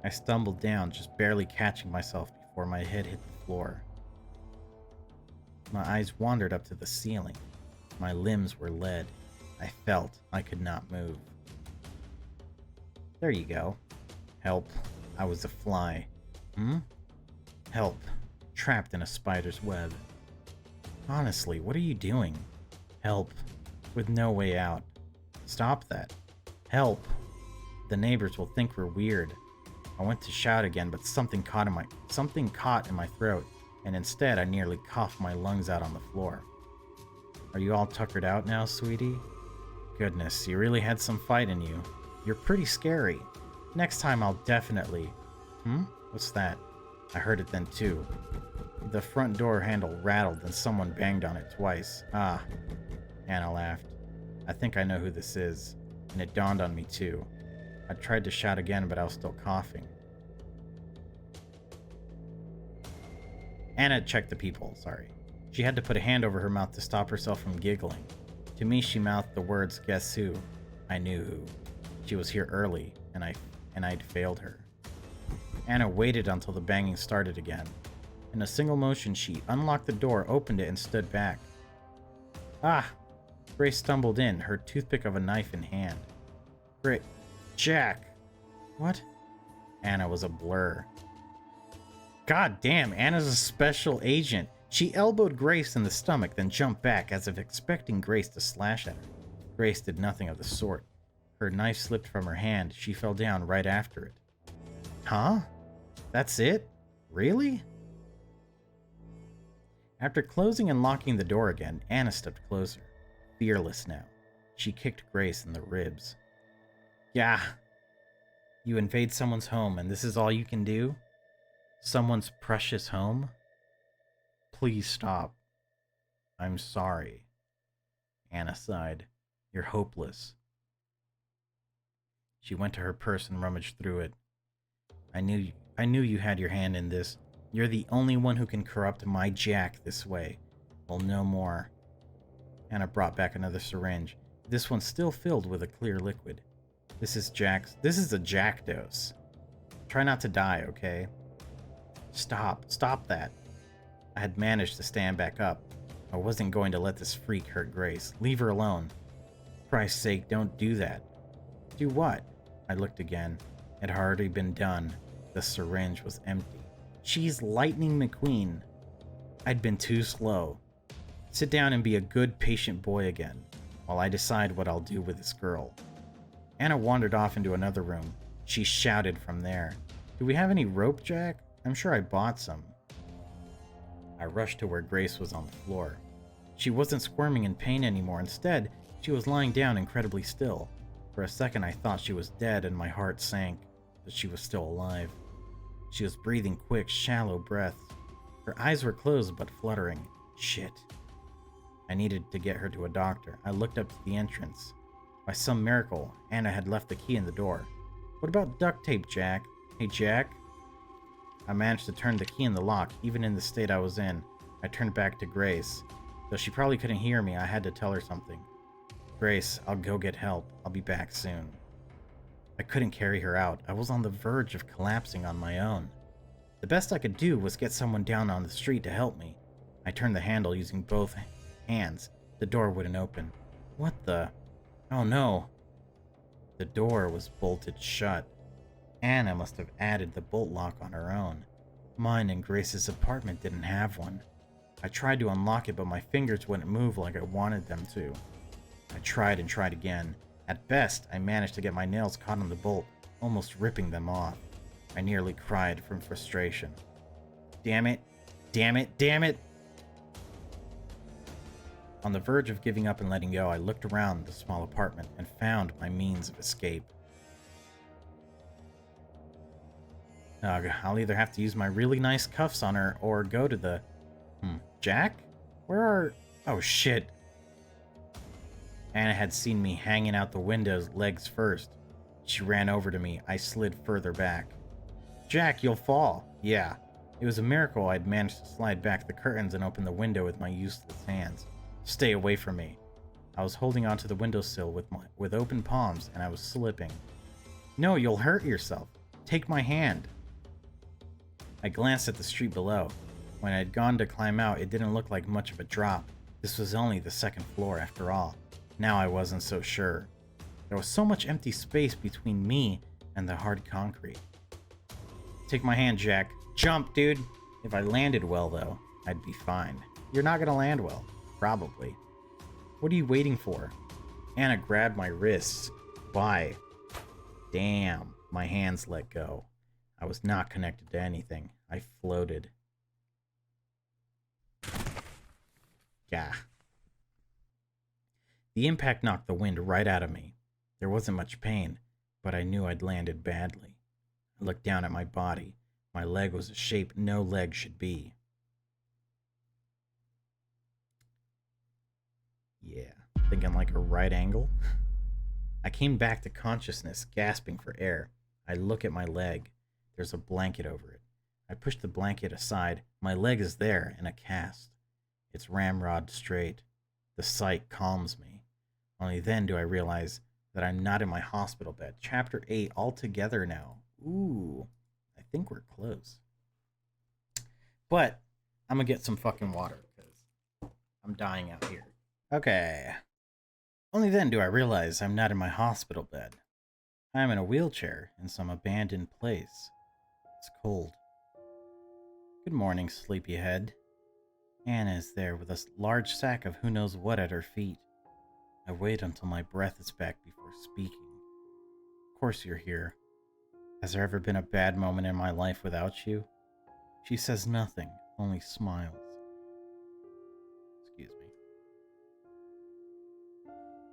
I stumbled down, just barely catching myself before my head hit the floor. My eyes wandered up to the ceiling. My limbs were lead. I felt I could not move. There you go. Help. I was a fly. Help. Trapped in a spider's web. Honestly, what are you doing? Help. With no way out. Stop that. Help. The neighbors will think we're weird. I went to shout again, but something caught in my throat, and instead I nearly coughed my lungs out on the floor. Are you all tuckered out now, sweetie? Goodness, you really had some fight in you. You're pretty scary. Next time I'll definitely... What's that? I heard it then too. The front door handle rattled and someone banged on it twice. Ah. Anna laughed. I think I know who this is. And it dawned on me too. I tried to shout again, but I was still coughing. Anna checked the people, sorry. She had to put a hand over her mouth to stop herself from giggling. To me, she mouthed the words, guess who? I knew who. She was here early, and I'd failed her. Anna waited until the banging started again. In a single motion, she unlocked the door, opened it, and stood back. Ah! Grace stumbled in, her toothpick of a knife in hand. Great. Jack! What? Anna was a blur. God damn, Anna's a special agent. She elbowed Grace in the stomach, then jumped back as if expecting Grace to slash at her. Grace did nothing of the sort. Her knife slipped from her hand. She fell down right after it. Huh? That's it? Really? After closing and locking the door again, Anna stepped closer, fearless now. She kicked Grace in the ribs. Yeah, you invade someone's home and this is all you can do? Someone's precious home? Please stop. I'm sorry. Anna sighed. You're hopeless. She went to her purse and rummaged through it. I knew you had your hand in this. You're the only one who can corrupt my Jack this way. Well, no more. Anna brought back another syringe. This one's still filled with a clear liquid. This is a Jack dose. Try not to die, okay? Stop that. I had managed to stand back up. I wasn't going to let this freak hurt Grace. Leave her alone. For Christ's sake, don't do that. Do what? I looked again. It had already been done. The syringe was empty. She's Lightning McQueen. I'd been too slow. Sit down and be a good patient boy again, while I decide what I'll do with this girl. Anna wandered off into another room. She shouted from there. Do we have any rope, Jack? I'm sure I bought some. I rushed to where Grace was on the floor. She wasn't squirming in pain anymore. Instead, she was lying down incredibly still. For a second, I thought she was dead and my heart sank, but she was still alive. She was breathing quick, shallow breaths. Her eyes were closed but fluttering. Shit. I needed to get her to a doctor. I looked up to the entrance. By some miracle, Anna had left the key in the door. What about duct tape, Jack? Hey, Jack? I managed to turn the key in the lock, even in the state I was in. I turned back to Grace. Though she probably couldn't hear me, I had to tell her something. Grace, I'll go get help. I'll be back soon. I couldn't carry her out. I was on the verge of collapsing on my own. The best I could do was get someone down on the street to help me. I turned the handle using both hands. The door wouldn't open. What the? Oh no. The door was bolted shut. Anna must have added the bolt lock on her own. Mine and Grace's apartment didn't have one. I tried to unlock it, but my fingers wouldn't move like I wanted them to. I tried and tried again. At best, I managed to get my nails caught on the bolt, almost ripping them off. I nearly cried from frustration. Damn it! Damn it! Damn it! On the verge of giving up and letting go, I looked around the small apartment and found my means of escape. I'll either have to use my really nice cuffs on her or go to the... Jack? Where are... Oh shit. Anna had seen me hanging out the windows legs first. She ran over to me. I slid further back. Jack, you'll fall. Yeah. It was a miracle I'd managed to slide back the curtains and open the window with my useless hands. Stay away from me. I was holding onto the windowsill with open palms and I was slipping. No, you'll hurt yourself. Take my hand. I glanced at the street below. When I had gone to climb out, it didn't look like much of a drop. This was only the second floor after all. Now I wasn't so sure. There was so much empty space between me and the hard concrete. Take my hand, Jack. Jump, dude! If I landed well, though, I'd be fine. You're not gonna land well. Probably. What are you waiting for? Anna grabbed my wrists. Why? Damn, my hands let go. I was not connected to anything. I floated. Yeah. The impact knocked the wind right out of me. There wasn't much pain, but I knew I'd landed badly. I looked down at my body. My leg was a shape no leg should be. Yeah, thinking like a right angle. I came back to consciousness, gasping for air. I look at my leg. There's a blanket over it. I push the blanket aside. My leg is there in a cast. It's ramrod straight. The sight calms me. Only then do I realize that I'm not in my hospital bed. Chapter 8 all together now. Ooh, I think we're close. But I'm gonna get some fucking water because I'm dying out here. Okay. Only then do I realize I'm not in my hospital bed. I'm in a wheelchair in some abandoned place. It's cold. Good morning, sleepyhead. Anna is there with a large sack of who knows what at her feet. I wait until my breath is back before speaking. Of course you're here. Has there ever been a bad moment in my life without you? She says nothing, only smiles.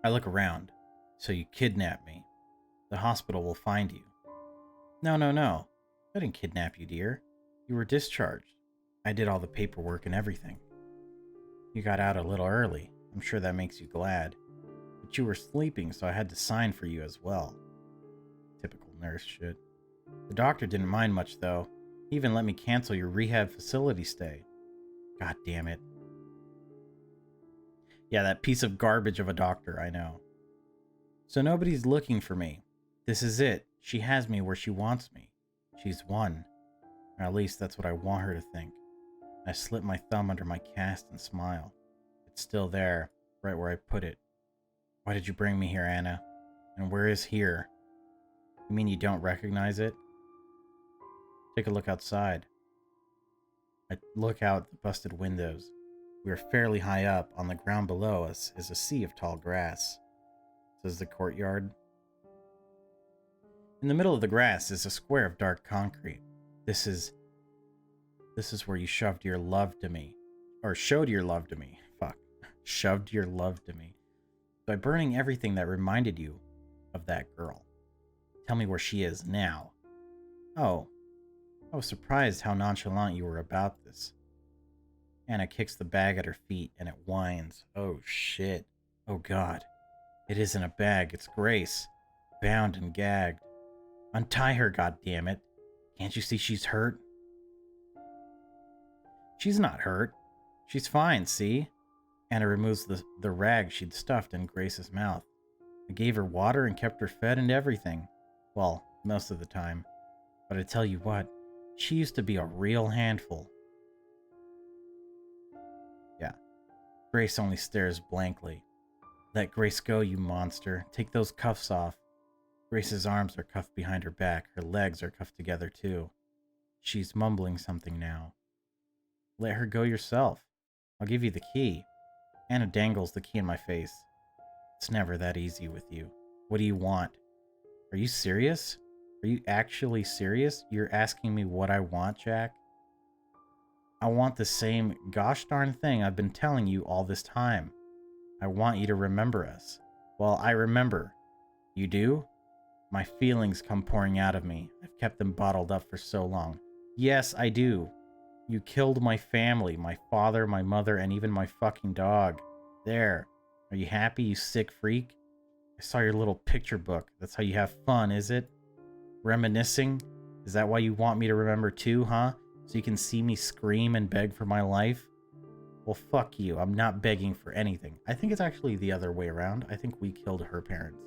I look around. So you kidnapped me. The hospital will find you. No, no, no. I didn't kidnap you, dear. You were discharged. I did all the paperwork and everything. You got out a little early. I'm sure that makes you glad. But you were sleeping, so I had to sign for you as well. Typical nurse shit. The doctor didn't mind much, though. He even let me cancel your rehab facility stay. God damn it. Yeah, that piece of garbage of a doctor, I know. So nobody's looking for me. This is it. She has me where she wants me. She's won. Or at least that's what I want her to think. I slip my thumb under my cast and smile. It's still there, right where I put it. Why did you bring me here, Anna? And where is here? You mean you don't recognize it? Take a look outside. I look out the busted windows. We are fairly high up. On the ground below us is a sea of tall grass. Says the courtyard. In the middle of the grass is a square of dark concrete. This is where you shoved your love to me. Or showed your love to me. Fuck. Shoved your love to me. By burning everything that reminded you of that girl. Tell me where she is now. Oh. I was surprised how nonchalant you were about this. Anna kicks the bag at her feet and it whines. Oh shit. Oh god. It isn't a bag, it's Grace. Bound and gagged. Untie her, goddammit. Can't you see she's hurt? She's not hurt. She's fine, see? Anna removes the rag she'd stuffed in Grace's mouth. I gave her water and kept her fed and everything. Well, most of the time. But I tell you what, she used to be a real handful. Yeah. Grace only stares blankly. Let Grace go, you monster. Take those cuffs off. Grace's arms are cuffed behind her back. Her legs are cuffed together, too. She's mumbling something now. Let her go yourself. I'll give you the key. Anna dangles the key in my face. It's never that easy with you. What do you want? Are you serious? Are you actually serious? You're asking me what I want, Jack? I want the same gosh darn thing I've been telling you all this time. I want you to remember us. Well, I remember. You do? My feelings come pouring out of me. I've kept them bottled up for so long. Yes, I do. You killed my family, my father, my mother, and even my fucking dog. There. Are you happy, you sick freak? I saw your little picture book. That's how you have fun, is it? Reminiscing? Is that why you want me to remember too, huh? So you can see me scream and beg for my life? Well, fuck you. I'm not begging for anything. I think it's actually the other way around. I think we killed her parents.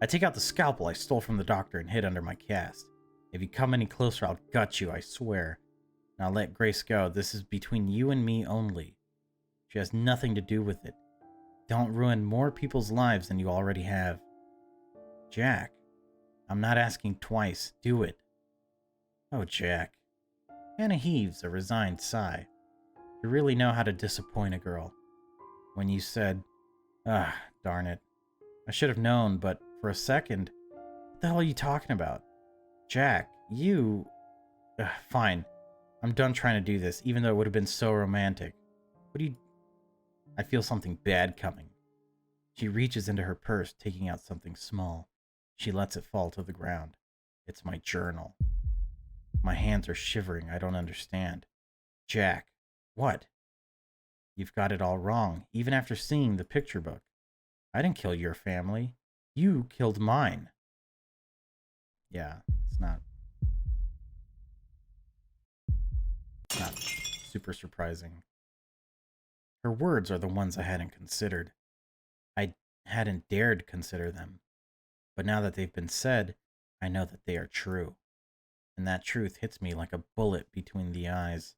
I take out the scalpel I stole from the doctor and hid under my cast. If you come any closer, I'll gut you, I swear. Now let Grace go. This is between you and me only. She has nothing to do with it. Don't ruin more people's lives than you already have. Jack, I'm not asking twice. Do it. Oh, Jack. Anna heaves a resigned sigh. You really know how to disappoint a girl. When you said, darn it. I should have known, but for a second, what the hell are you talking about? Jack, you... fine. I'm done trying to do this, even though it would have been so romantic. What do you... I feel something bad coming. She reaches into her purse, taking out something small. She lets it fall to the ground. It's my journal. My hands are shivering. I don't understand. Jack, what? You've got it all wrong, even after seeing the picture book. I didn't kill your family. You killed mine. Yeah, it's not super surprising. Her words are the ones I hadn't considered. I hadn't dared consider them. But now that they've been said, I know that they are true. And that truth hits me like a bullet between the eyes.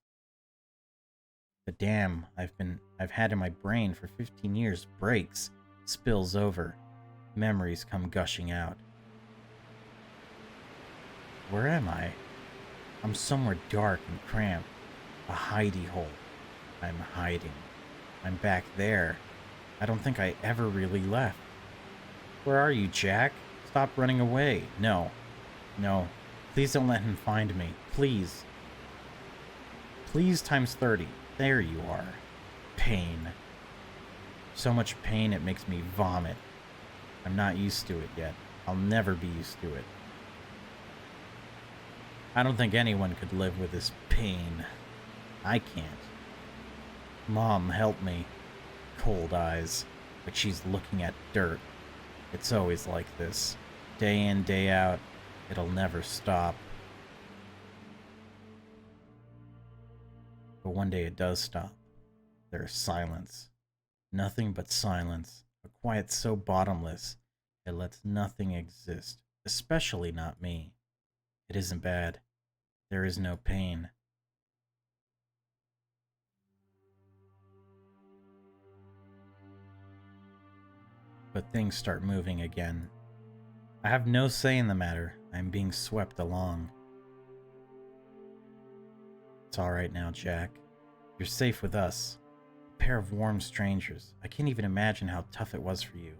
The dam I've had in my brain for 15 years breaks, spills over. Memories come gushing out. Where am I? I'm somewhere dark and cramped. A hidey hole. I'm hiding. I'm back there. I don't think I ever really left. Where are you, Jack? Stop running away. No. No. Please don't let him find me. Please. Please times 30. There you are. Pain. So much pain it makes me vomit. I'm not used to it yet. I'll never be used to it. I don't think anyone could live with this pain. I can't. Mom, help me. Cold eyes, but she's looking at dirt. It's always like this. Day in, day out. It'll never stop. But one day it does stop. There's silence. Nothing but silence. A quiet so bottomless, it lets nothing exist, especially not me. It isn't bad. There is no pain. But things start moving again. I have no say in the matter. I'm being swept along. It's alright now, Jack. You're safe with us. A pair of warm strangers. I can't even imagine how tough it was for you.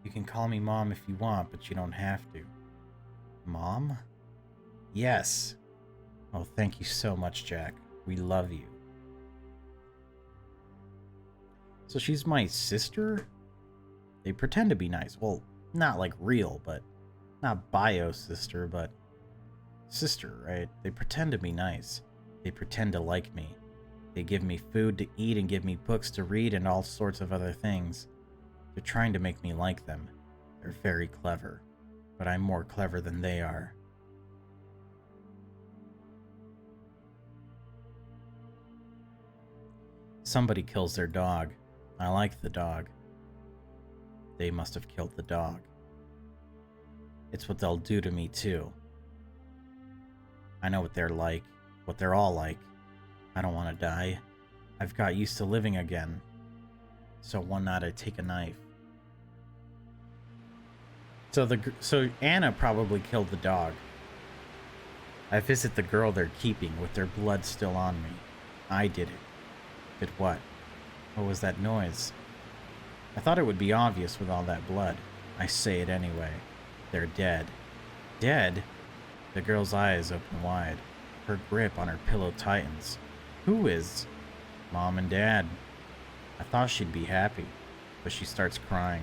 You can call me Mom if you want, but you don't have to. Mom? Yes. Oh, thank you so much, Jack. We love you. So she's my sister? They pretend to be nice. Well, not like real, but not bio sister, but sister, right? They pretend to be nice. They pretend to like me. They give me food to eat and give me books to read and all sorts of other things. They're trying to make me like them. They're very clever, but I'm more clever than they are. Somebody kills their dog. I like the dog. They must have killed the dog. It's what they'll do to me too. I know what they're like, what they're all like. I don't want to die. I've got used to living again. So one night I take a knife. So Anna probably killed the dog. I visit the girl they're keeping with their blood still on me. I did it. Did what? What was that noise? I thought it would be obvious with all that blood. I say it anyway. They're dead. Dead? The girl's eyes open wide. Her grip on her pillow tightens. Who is? Mom and Dad. I thought she'd be happy, but she starts crying.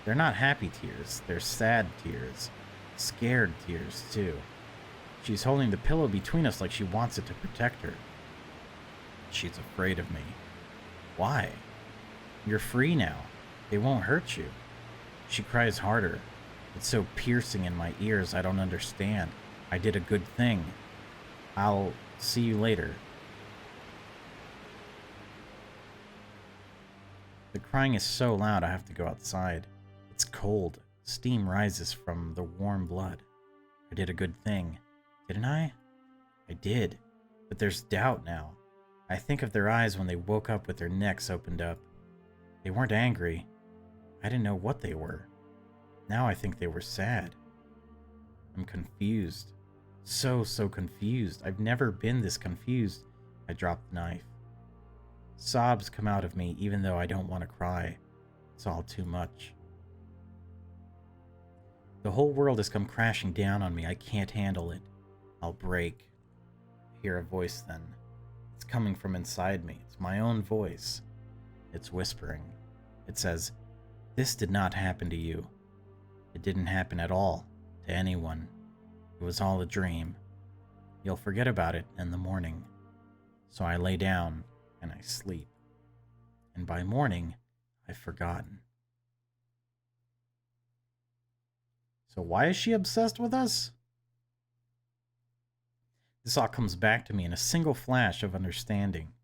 They're not happy tears. They're sad tears. Scared tears, too. She's holding the pillow between us like she wants it to protect her. She's afraid of me. Why? You're free now. They won't hurt you. She cries harder. It's so piercing in my ears I don't understand. I did a good thing. I'll see you later. The crying is so loud I have to go outside. It's cold. Steam rises from the warm blood. I did a good thing. Didn't I? I did. But there's doubt now. I think of their eyes when they woke up with their necks opened up. They weren't angry. I didn't know what they were. Now I think they were sad. I'm confused. So confused. I've never been this confused. I drop the knife. Sobs come out of me even though I don't want to cry. It's all too much. The whole world has come crashing down on me. I can't handle it. I'll break. I hear a voice then. It's coming from inside me. It's my own voice. It's whispering. It says, "This did not happen to you. It didn't happen at all to anyone. It was all a dream. You'll forget about it in the morning." So I lay down and I sleep. And by morning, I've forgotten. So why is she obsessed with us? This all comes back to me in a single flash of understanding.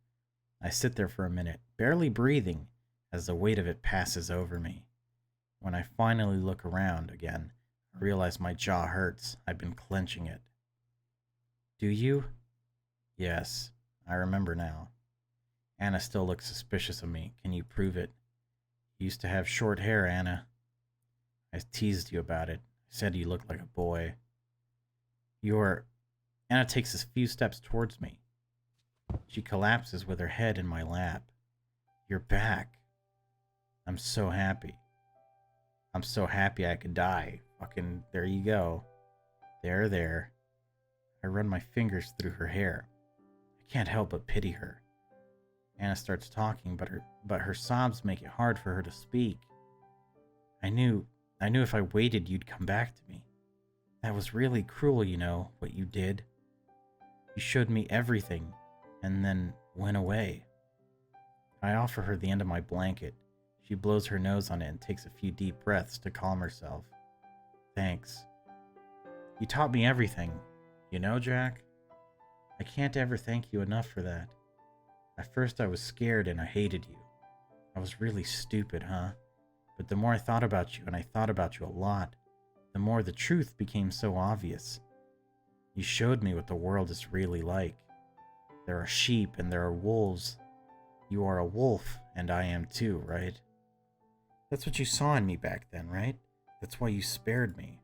I sit there for a minute, barely breathing, as the weight of it passes over me. When I finally look around again, I realize my jaw hurts. I've been clenching it. Do you? Yes, I remember now. Anna still looks suspicious of me. Can you prove it? You used to have short hair, Anna. I teased you about it. I said you looked like a boy. Anna takes a few steps towards me. She collapses with her head in my lap. You're back. I'm so happy. I'm so happy I could die. Fucking, there you go. There. I run my fingers through her hair. I can't help but pity her. Anna starts talking, but her sobs make it hard for her to speak. I knew if I waited you'd come back to me. That was really cruel, you know, what you did. You showed me everything, and then went away. I offer her the end of my blanket. She blows her nose on it and takes a few deep breaths to calm herself. Thanks. You taught me everything. You know, Jack? I can't ever thank you enough for that. At first I was scared and I hated you. I was really stupid, huh? But the more I thought about you, and I thought about you a lot, the more the truth became so obvious. You showed me what the world is really like. There are sheep and there are wolves. You are a wolf, and I am too, right? That's what you saw in me back then, right? That's why you spared me.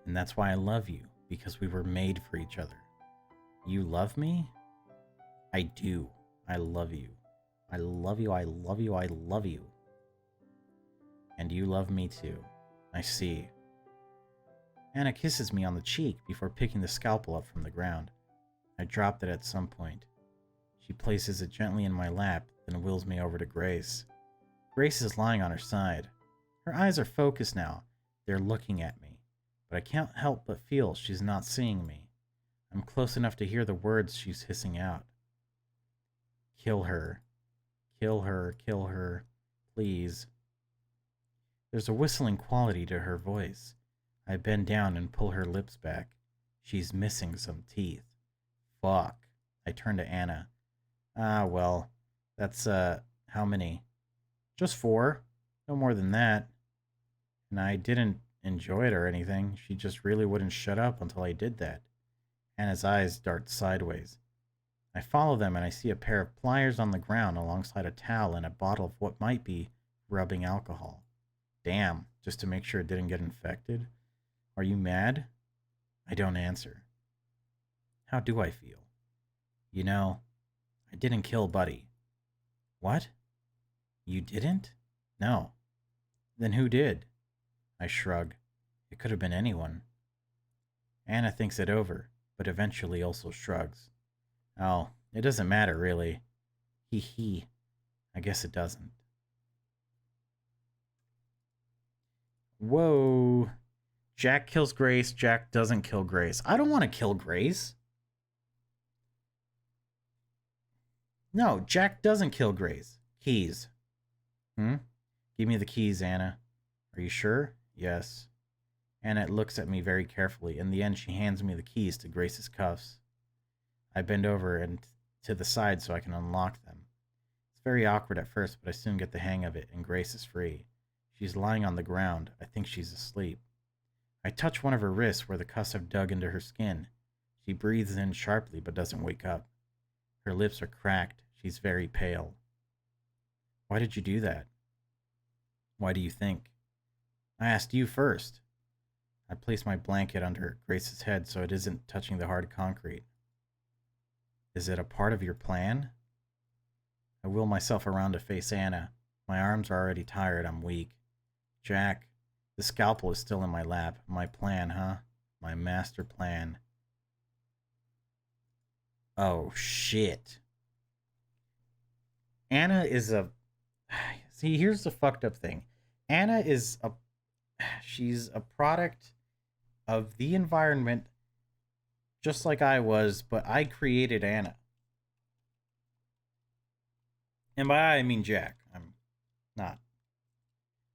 And that's why I love you, because we were made for each other. You love me? I do. I love you. I love you, I love you, I love you. And you love me too. I see. Anna kisses me on the cheek before picking the scalpel up from the ground. I dropped it at some point. She places it gently in my lap, then wheels me over to Grace. Grace is lying on her side. Her eyes are focused now. They're looking at me. But I can't help but feel she's not seeing me. I'm close enough to hear the words she's hissing out. Kill her. Kill her, kill her. Please. There's a whistling quality to her voice. I bend down and pull her lips back. She's missing some teeth. Fuck. I turn to Anna. Ah, well, that's, how many? Just 4. No more than that. And I didn't enjoy it or anything. She just really wouldn't shut up until I did that. Anna's eyes dart sideways. I follow them and I see a pair of pliers on the ground alongside a towel and a bottle of what might be rubbing alcohol. Damn, just to make sure it didn't get infected. Are you mad? I don't answer. How do I feel? You know, I didn't kill Buddy. What? You didn't? No. Then who did? I shrug. It could have been anyone. Anna thinks it over, but eventually also shrugs. Oh, it doesn't matter, really. Hee hee. I guess it doesn't. Whoa. Jack kills Grace. Jack doesn't kill Grace. I don't want to kill Grace. No, Jack doesn't kill Grace. Keys. Give me the keys, Anna. Are you sure? Yes. Anna looks at me very carefully. In the end, she hands me the keys to Grace's cuffs. I bend over and to the side so I can unlock them. It's very awkward at first, but I soon get the hang of it, and Grace is free. She's lying on the ground. I think she's asleep. I touch one of her wrists where the cuffs have dug into her skin. She breathes in sharply but doesn't wake up. Her lips are cracked. She's very pale. Why did you do that? Why do you think? I asked you first. I place my blanket under Grace's head so it isn't touching the hard concrete. Is it a part of your plan? I wheel myself around to face Anna. My arms are already tired. I'm weak. Jack, the scalpel is still in my lap. My plan, huh? My master plan. Oh, shit. Anna is a... See, here's the fucked up thing. Anna is a... She's a product of the environment just like I was, but I created Anna. And by I mean Jack.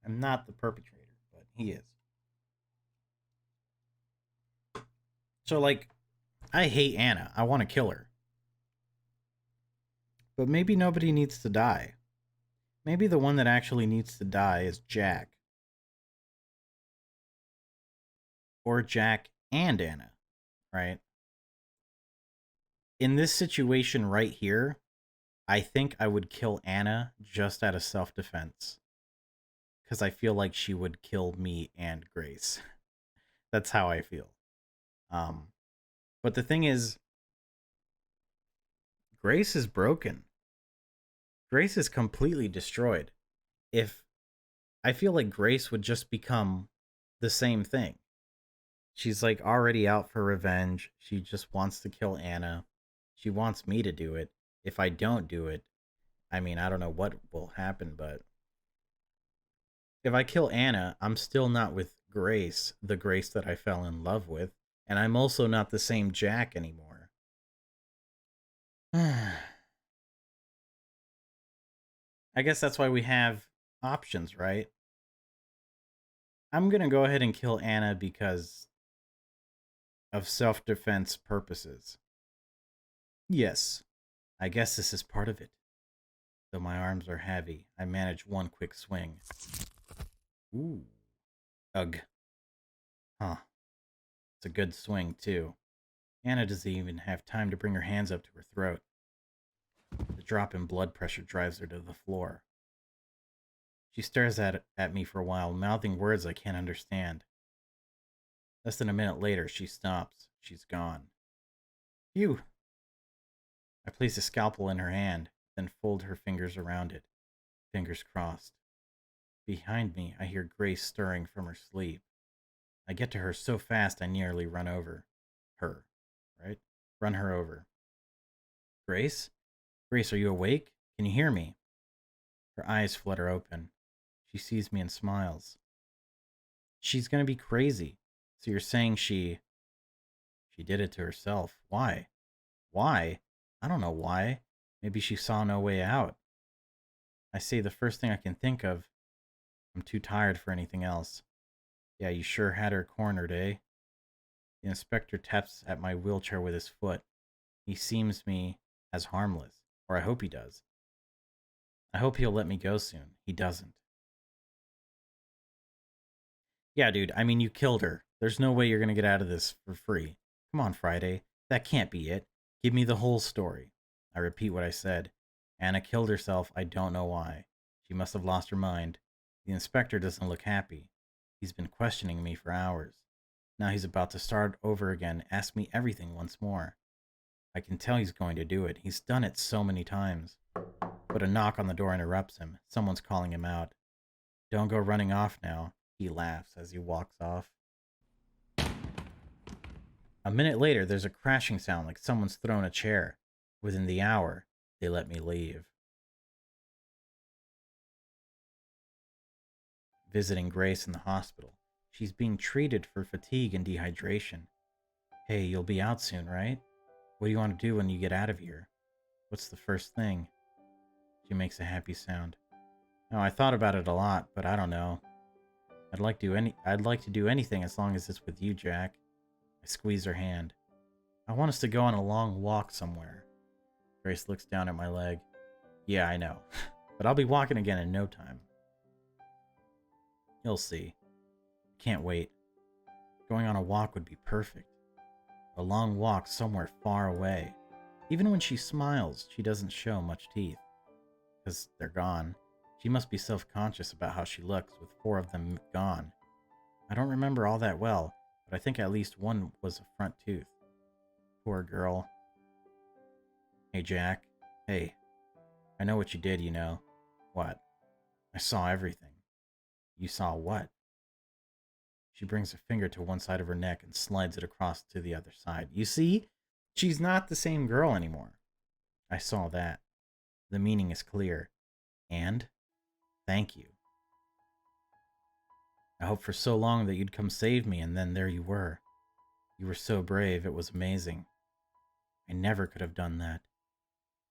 I'm not the perpetrator, but he is. So, like, I hate Anna. I want to kill her. But maybe nobody needs to die. Maybe the one that actually needs to die is Jack. Or Jack and Anna, right? In this situation right here, I think I would kill Anna just out of self-defense. Because I feel like she would kill me and Grace. That's how I feel. But the thing is, Grace is broken. Grace is completely destroyed. If I feel like Grace would just become the same thing. She's like already out for revenge. She just wants to kill Anna. She wants me to do it. if I don't do it, I mean, I don't know what will happen, but if I kill Anna, I'm still not with Grace, the Grace that I fell in love with, and I'm also not the same Jack anymore. I guess that's why we have options, right? I'm gonna go ahead and kill Anna because of self-defense purposes. Yes, I guess this is part of it. Though my arms are heavy, I manage one quick swing. Ooh. Ugh. Huh. It's a good swing, too. Anna doesn't even have time to bring her hands up to her throat. The drop in blood pressure drives her to the floor. She stares at me for a while, mouthing words I can't understand. Less than a minute later, she stops. She's gone. Phew! I place a scalpel in her hand, then fold her fingers around it, fingers crossed. Behind me, I hear Grace stirring from her sleep. I get to her so fast I nearly run over her, right? Run her over. Grace? Grace, are you awake? Can you hear me? Her eyes flutter open. She sees me and smiles. She's gonna be crazy. So you're saying she did it to herself. Why? Why? I don't know why. Maybe she saw no way out. I say the first thing I can think of. I'm too tired for anything else. Yeah, you sure had her cornered, eh? The inspector taps at my wheelchair with his foot. He seems me as harmless, or I hope he does. I hope he'll let me go soon. He doesn't. Yeah, dude, I mean, you killed her. There's no way you're gonna get out of this for free. Come on, Friday. That can't be it. Give me the whole story. I repeat what I said. Anna killed herself. I don't know why. She must have lost her mind. The inspector doesn't look happy. He's been questioning me for hours. Now he's about to start over again, ask me everything once more. I can tell he's going to do it. He's done it so many times. But a knock on the door interrupts him. Someone's calling him out. Don't go running off now. He laughs as he walks off. A minute later, there's a crashing sound like someone's thrown a chair. Within the hour, they let me leave. Visiting Grace in the hospital. She's being treated for fatigue and dehydration. Hey, you'll be out soon, right? What do you want to do when you get out of here? What's the first thing? She makes a happy sound. No, I thought about it a lot, but I don't know. I'd like to do anything as long as it's with you, Jack. I squeeze her hand. I want us to go on a long walk somewhere. Grace looks down at my leg. Yeah, I know. But I'll be walking again in no time. You'll see. Can't wait. Going on a walk would be perfect. A long walk somewhere far away. Even when she smiles, she doesn't show much teeth. Because they're gone. She must be self-conscious about how she looks with 4 of them gone. I don't remember all that well, but I think at least one was a front tooth. Poor girl. Hey, Jack. Hey. I know what you did, you know. What? I saw everything. You saw what? She brings a finger to one side of her neck and slides it across to the other side. You see? She's not the same girl anymore. I saw that. The meaning is clear. And? Thank you. I hoped for so long that you'd come save me, and then there you were. You were so brave, it was amazing. I never could have done that.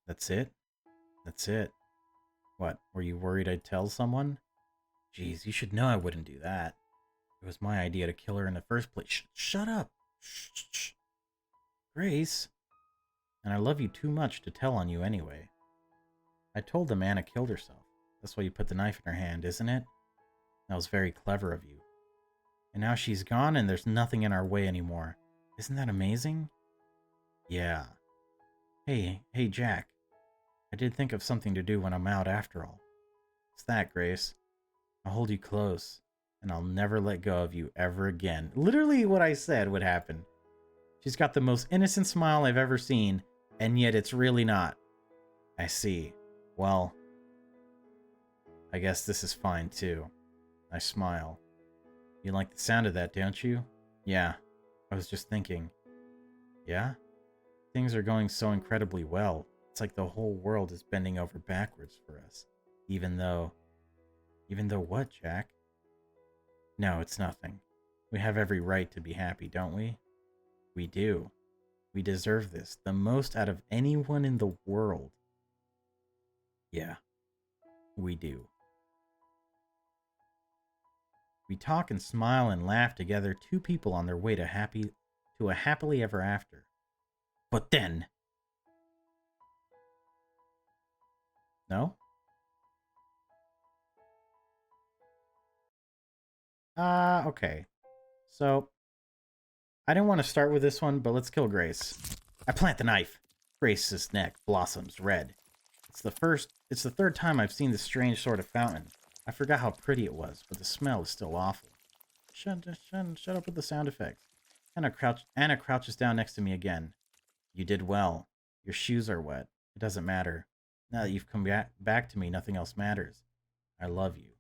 That's it? That's it. What, were you worried I'd tell someone? Jeez, you should know I wouldn't do that. It was my idea to kill her in the first place. Shut up! Shh. Grace. And I love you too much to tell on you anyway. I told them Anna killed herself. That's why you put the knife in her hand, isn't it? That was very clever of you. And now she's gone and there's nothing in our way anymore. Isn't that amazing? Yeah. Hey, Jack. I did think of something to do when I'm out after all. It's that, Grace. I'll hold you close, and I'll never let go of you ever again. Literally what I said would happen. She's got the most innocent smile I've ever seen, and yet it's really not. I see. Well, I guess this is fine too. I smile. You like the sound of that, don't you? Yeah, I was just thinking. Yeah? Things are going so incredibly well. It's like the whole world is bending over backwards for us. Even though what, Jack? No, it's nothing. We have every right to be happy, don't we? We do. We deserve this, the most out of anyone in the world. Yeah, we do. We talk and smile and laugh together, two people on their way to a happily ever after. But then... No? Okay. So, I didn't want to start with this one, but let's kill Grace. I plant the knife. Grace's neck blossoms red. It's the third time I've seen this strange sort of fountain. I forgot how pretty it was, but the smell is still awful. Shut up with the sound effects. Anna crouches down next to me again. You did well. Your shoes are wet. It doesn't matter. Now that you've come back to me, nothing else matters. I love you.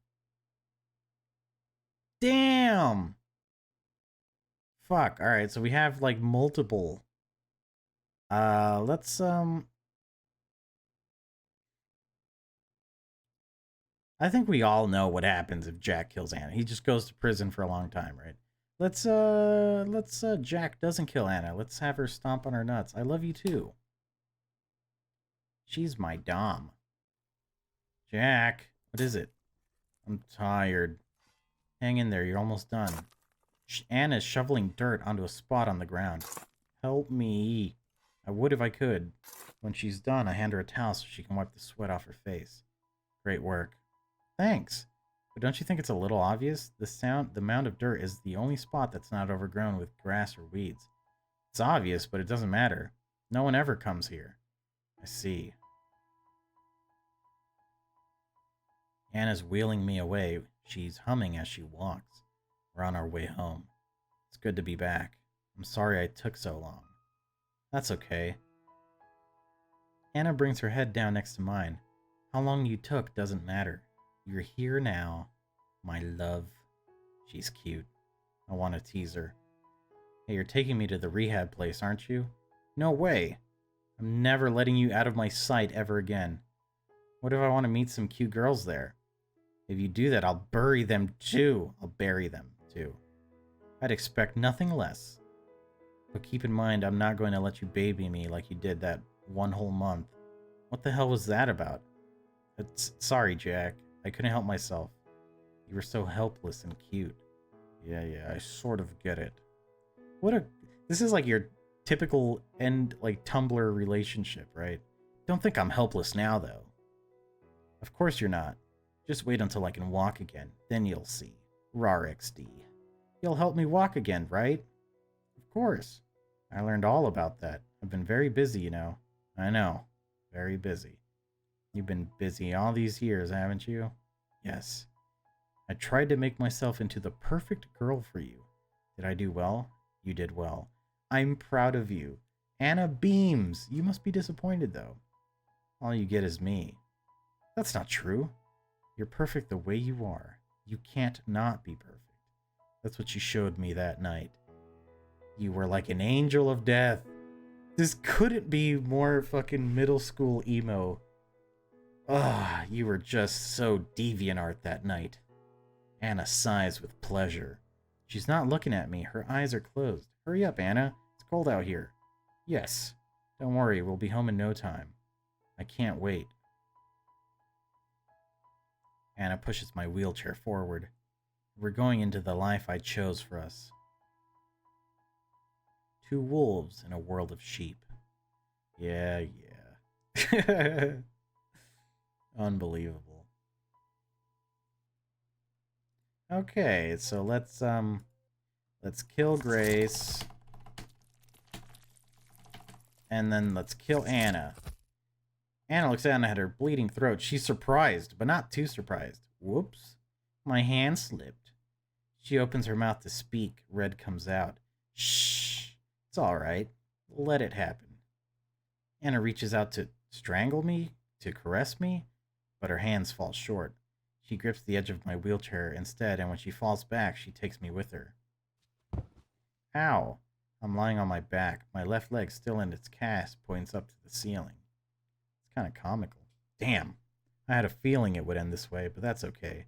Damn! Fuck. Alright, so we have, like, multiple. Let's, I think we all know what happens if Jack kills Anna. He just goes to prison for a long time, right? Let's Jack doesn't kill Anna. Let's have her stomp on her nuts. I love you too. She's my dom. Jack, what is it? I'm tired. Hang in there, you're almost done. Anna's shoveling dirt onto a spot on the ground. Help me. I would if I could. When she's done, I hand her a towel so she can wipe the sweat off her face. Great work. Thanks. But don't you think it's a little obvious? The mound of dirt is the only spot that's not overgrown with grass or weeds. It's obvious, but it doesn't matter. No one ever comes here. I see. Anna's wheeling me away. She's humming as she walks. We're on our way home. It's good to be back. I'm sorry I took so long. That's okay. Anna brings her head down next to mine. How long you took doesn't matter. You're here now, my love. She's cute. I want to tease her. Hey, you're taking me to the rehab place, aren't you? No way. I'm never letting you out of my sight ever again. What if I want to meet some cute girls there? If you do that, I'll bury them too. I'll bury them too. I'd expect nothing less. But keep in mind, I'm not going to let you baby me like you did that one whole month. What the hell was that about? Sorry, Jack. I couldn't help myself. You were so helpless and cute. Yeah, I sort of get it. This is like your typical Tumblr relationship, right? Don't think I'm helpless now, though. Of course you're not. Just wait until I can walk again. Then you'll see. Rar XD. You'll help me walk again, right? Of course. I learned all about that. I've been very busy, you know. I know. Very busy. You've been busy all these years, haven't you? Yes. I tried to make myself into the perfect girl for you. Did I do well? You did well. I'm proud of you. Anna beams. You must be disappointed, though. All you get is me. That's not true. You're perfect the way you are. You can't not be perfect. That's what you showed me that night. You were like an angel of death. This couldn't be more fucking middle school emo. You were just so deviantart that night. Anna sighs with pleasure. She's not looking at me. Her eyes are closed. Hurry up, Anna. It's cold out here. Yes. Don't worry, we'll be home in no time. I can't wait. Anna pushes my wheelchair forward. We're going into the life I chose for us. Two wolves in a world of sheep. Yeah. Unbelievable. Okay, so let's kill Grace. And then let's kill Anna. Anna looks down at her bleeding throat. She's surprised, but not too surprised. Whoops. My hand slipped. She opens her mouth to speak. Red comes out. Shh. It's all right. Let it happen. Anna reaches out to strangle me, to caress me, but her hands fall short. She grips the edge of my wheelchair instead, and when she falls back, she takes me with her. Ow. I'm lying on my back. My left leg, still in its cast, points up to the ceiling. kind of comical. Damn. I had a feeling it would end this way, but that's okay.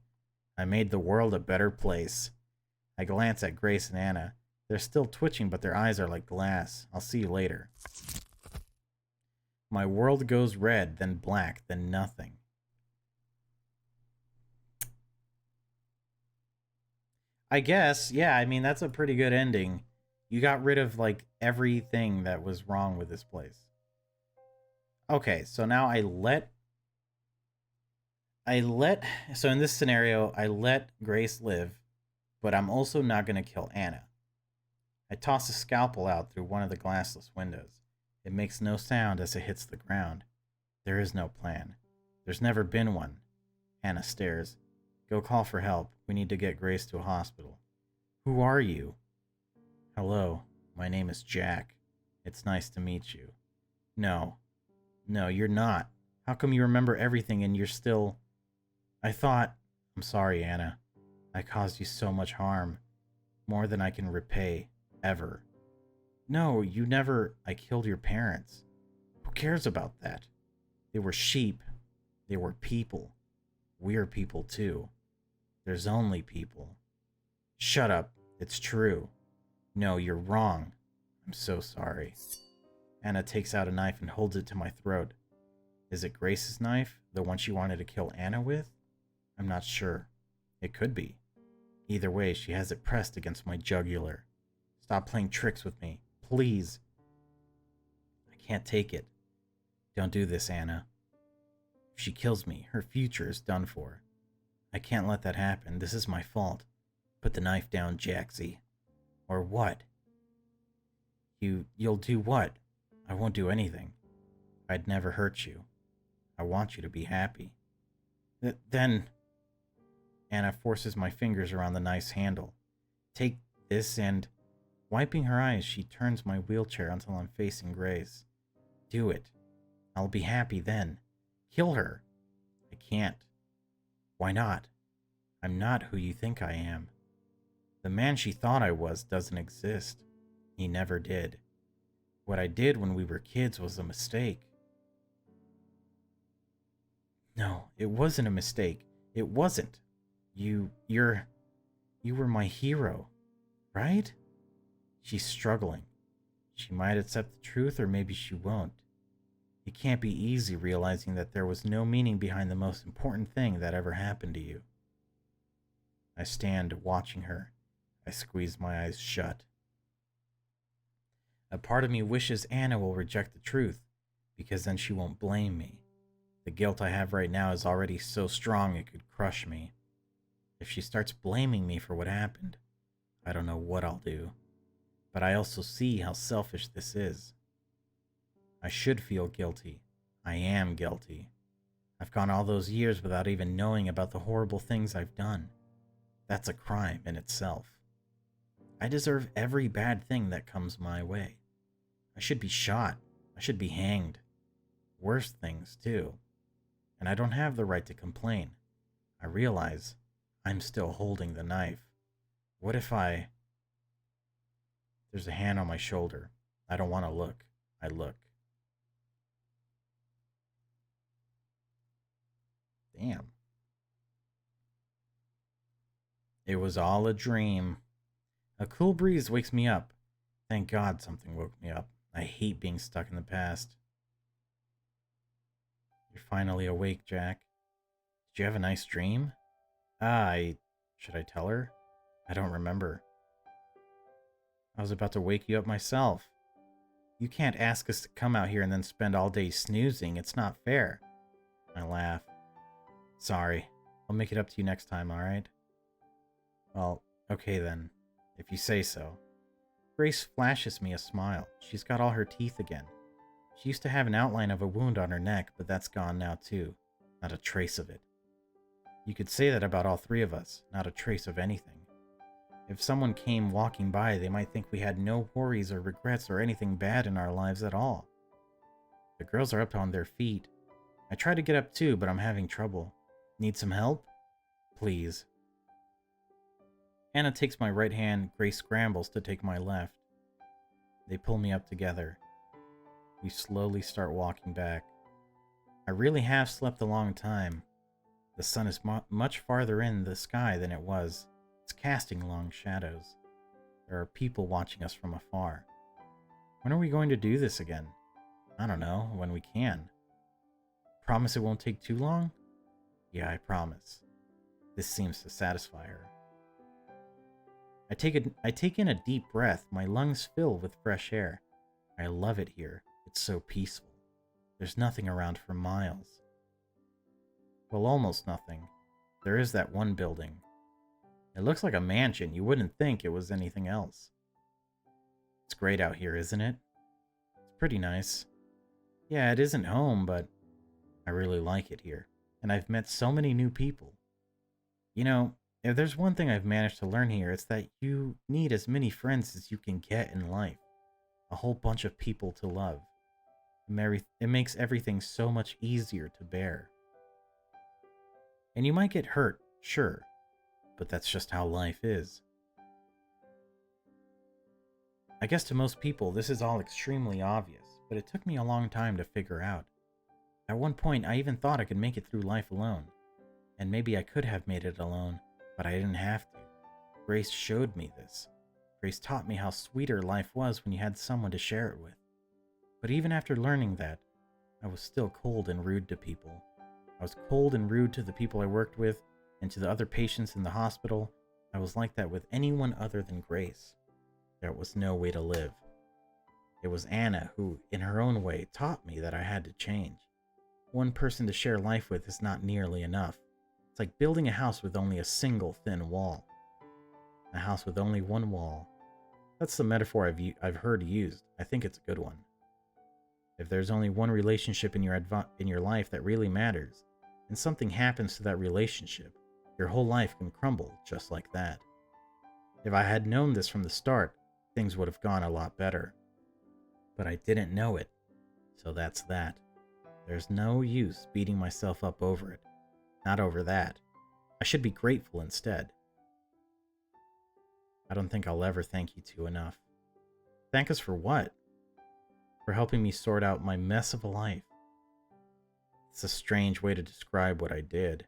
I made the world a better place. I glance at Grace and Anna. They're still twitching, but their eyes are like glass. I'll see you later. My world goes red, then black, then nothing. I guess, yeah, I mean, that's a pretty good ending. You got rid of, like, everything that was wrong with this place. Okay, so now so in this scenario, I let Grace live, but I'm also not going to kill Anna. I toss a scalpel out through one of the glassless windows. It makes no sound as it hits the ground. There is no plan. There's never been one. Anna stares. Go call for help. We need to get Grace to a hospital. Who are you? Hello, my name is Jack. It's nice to meet you. No, you're not. How come you remember everything and you're still... I'm sorry, Anna. I caused you so much harm. More than I can repay, ever. No, you never... I killed your parents. Who cares about that? They were sheep. They were people. We're people too. There's only people. Shut up. It's true. No, you're wrong. I'm so sorry. Anna takes out a knife and holds it to my throat. Is it Grace's knife? The one she wanted to kill Anna with? I'm not sure. It could be. Either way, she has it pressed against my jugular. Stop playing tricks with me. Please. I can't take it. Don't do this, Anna. If she kills me, her future is done for. I can't let that happen. This is my fault. Put the knife down, Jaxie. Or what? You'll do what? I won't do anything. I'd never hurt you. I want you to be happy. Then... Anna forces my fingers around the knife's handle. Take this and... Wiping her eyes, she turns my wheelchair until I'm facing Grace. Do it. I'll be happy then. Kill her. I can't. Why not? I'm not who you think I am. The man she thought I was doesn't exist. He never did. What I did when we were kids was a mistake. No, it wasn't a mistake. It wasn't. You were my hero, right? She's struggling. She might accept the truth, or maybe she won't. It can't be easy realizing that there was no meaning behind the most important thing that ever happened to you. I stand watching her. I squeeze my eyes shut. A part of me wishes Anna will reject the truth, because then she won't blame me. The guilt I have right now is already so strong it could crush me. If she starts blaming me for what happened, I don't know what I'll do. But I also see how selfish this is. I should feel guilty. I am guilty. I've gone all those years without even knowing about the horrible things I've done. That's a crime in itself. I deserve every bad thing that comes my way. I should be shot. I should be hanged. Worse things, too. And I don't have the right to complain. I realize I'm still holding the knife. What if There's a hand on my shoulder. I don't want to look. I look. Damn. It was all a dream. A cool breeze wakes me up. Thank God something woke me up. I hate being stuck in the past. You're finally awake, Jack. Did you have a nice dream? Should I tell her? I don't remember. I was about to wake you up myself. You can't ask us to come out here and then spend all day snoozing. It's not fair. I laugh. Sorry. I'll make it up to you next time, alright? Well, okay then. If you say so. Grace flashes me a smile. She's got all her teeth again. She used to have an outline of a wound on her neck, but that's gone now too. Not a trace of it. You could say that about all three of us. Not a trace of anything. If someone came walking by, they might think we had no worries or regrets or anything bad in our lives at all. The girls are up on their feet. I try to get up too, but I'm having trouble. Need some help? Please. Anna takes my right hand. Grace scrambles to take my left. They pull me up together. We slowly start walking back. I really have slept a long time. The sun is much farther in the sky than it was. It's casting long shadows. There are people watching us from afar. When are we going to do this again? I don't know, when we can. Promise it won't take too long? Yeah, I promise. This seems to satisfy her. I take in a deep breath, my lungs fill with fresh air. I love it here. It's so peaceful. There's nothing around for miles. Well, almost nothing. There is that one building. It looks like a mansion. You wouldn't think it was anything else. It's great out here, isn't it? It's pretty nice. Yeah, it isn't home, but I really like it here. And I've met so many new people. You know, if there's one thing I've managed to learn here, it's that you need as many friends as you can get in life. A whole bunch of people to love. It makes everything so much easier to bear. And you might get hurt, sure, but that's just how life is. I guess to most people, this is all extremely obvious, but it took me a long time to figure out. At one point, I even thought I could make it through life alone. And maybe I could have made it alone, but I didn't have to. Grace showed me this. Grace taught me how sweeter life was when you had someone to share it with. But even after learning that, I was still cold and rude to people. I was cold and rude to the people I worked with, and to the other patients in the hospital. I was like that with anyone other than Grace. There was no way to live. It was Anna who, in her own way, taught me that I had to change. One person to share life with is not nearly enough. It's like building a house with only a single thin wall. A house with only one wall. That's the metaphor I've heard used. I think it's a good one. If there's only one relationship in your life that really matters, and something happens to that relationship, your whole life can crumble just like that. If I had known this from the start, things would have gone a lot better. But I didn't know it, so that's that. There's no use beating myself up over it. Not over that. I should be grateful instead. I don't think I'll ever thank you two enough. Thank us for what? For helping me sort out my mess of a life. It's a strange way to describe what I did.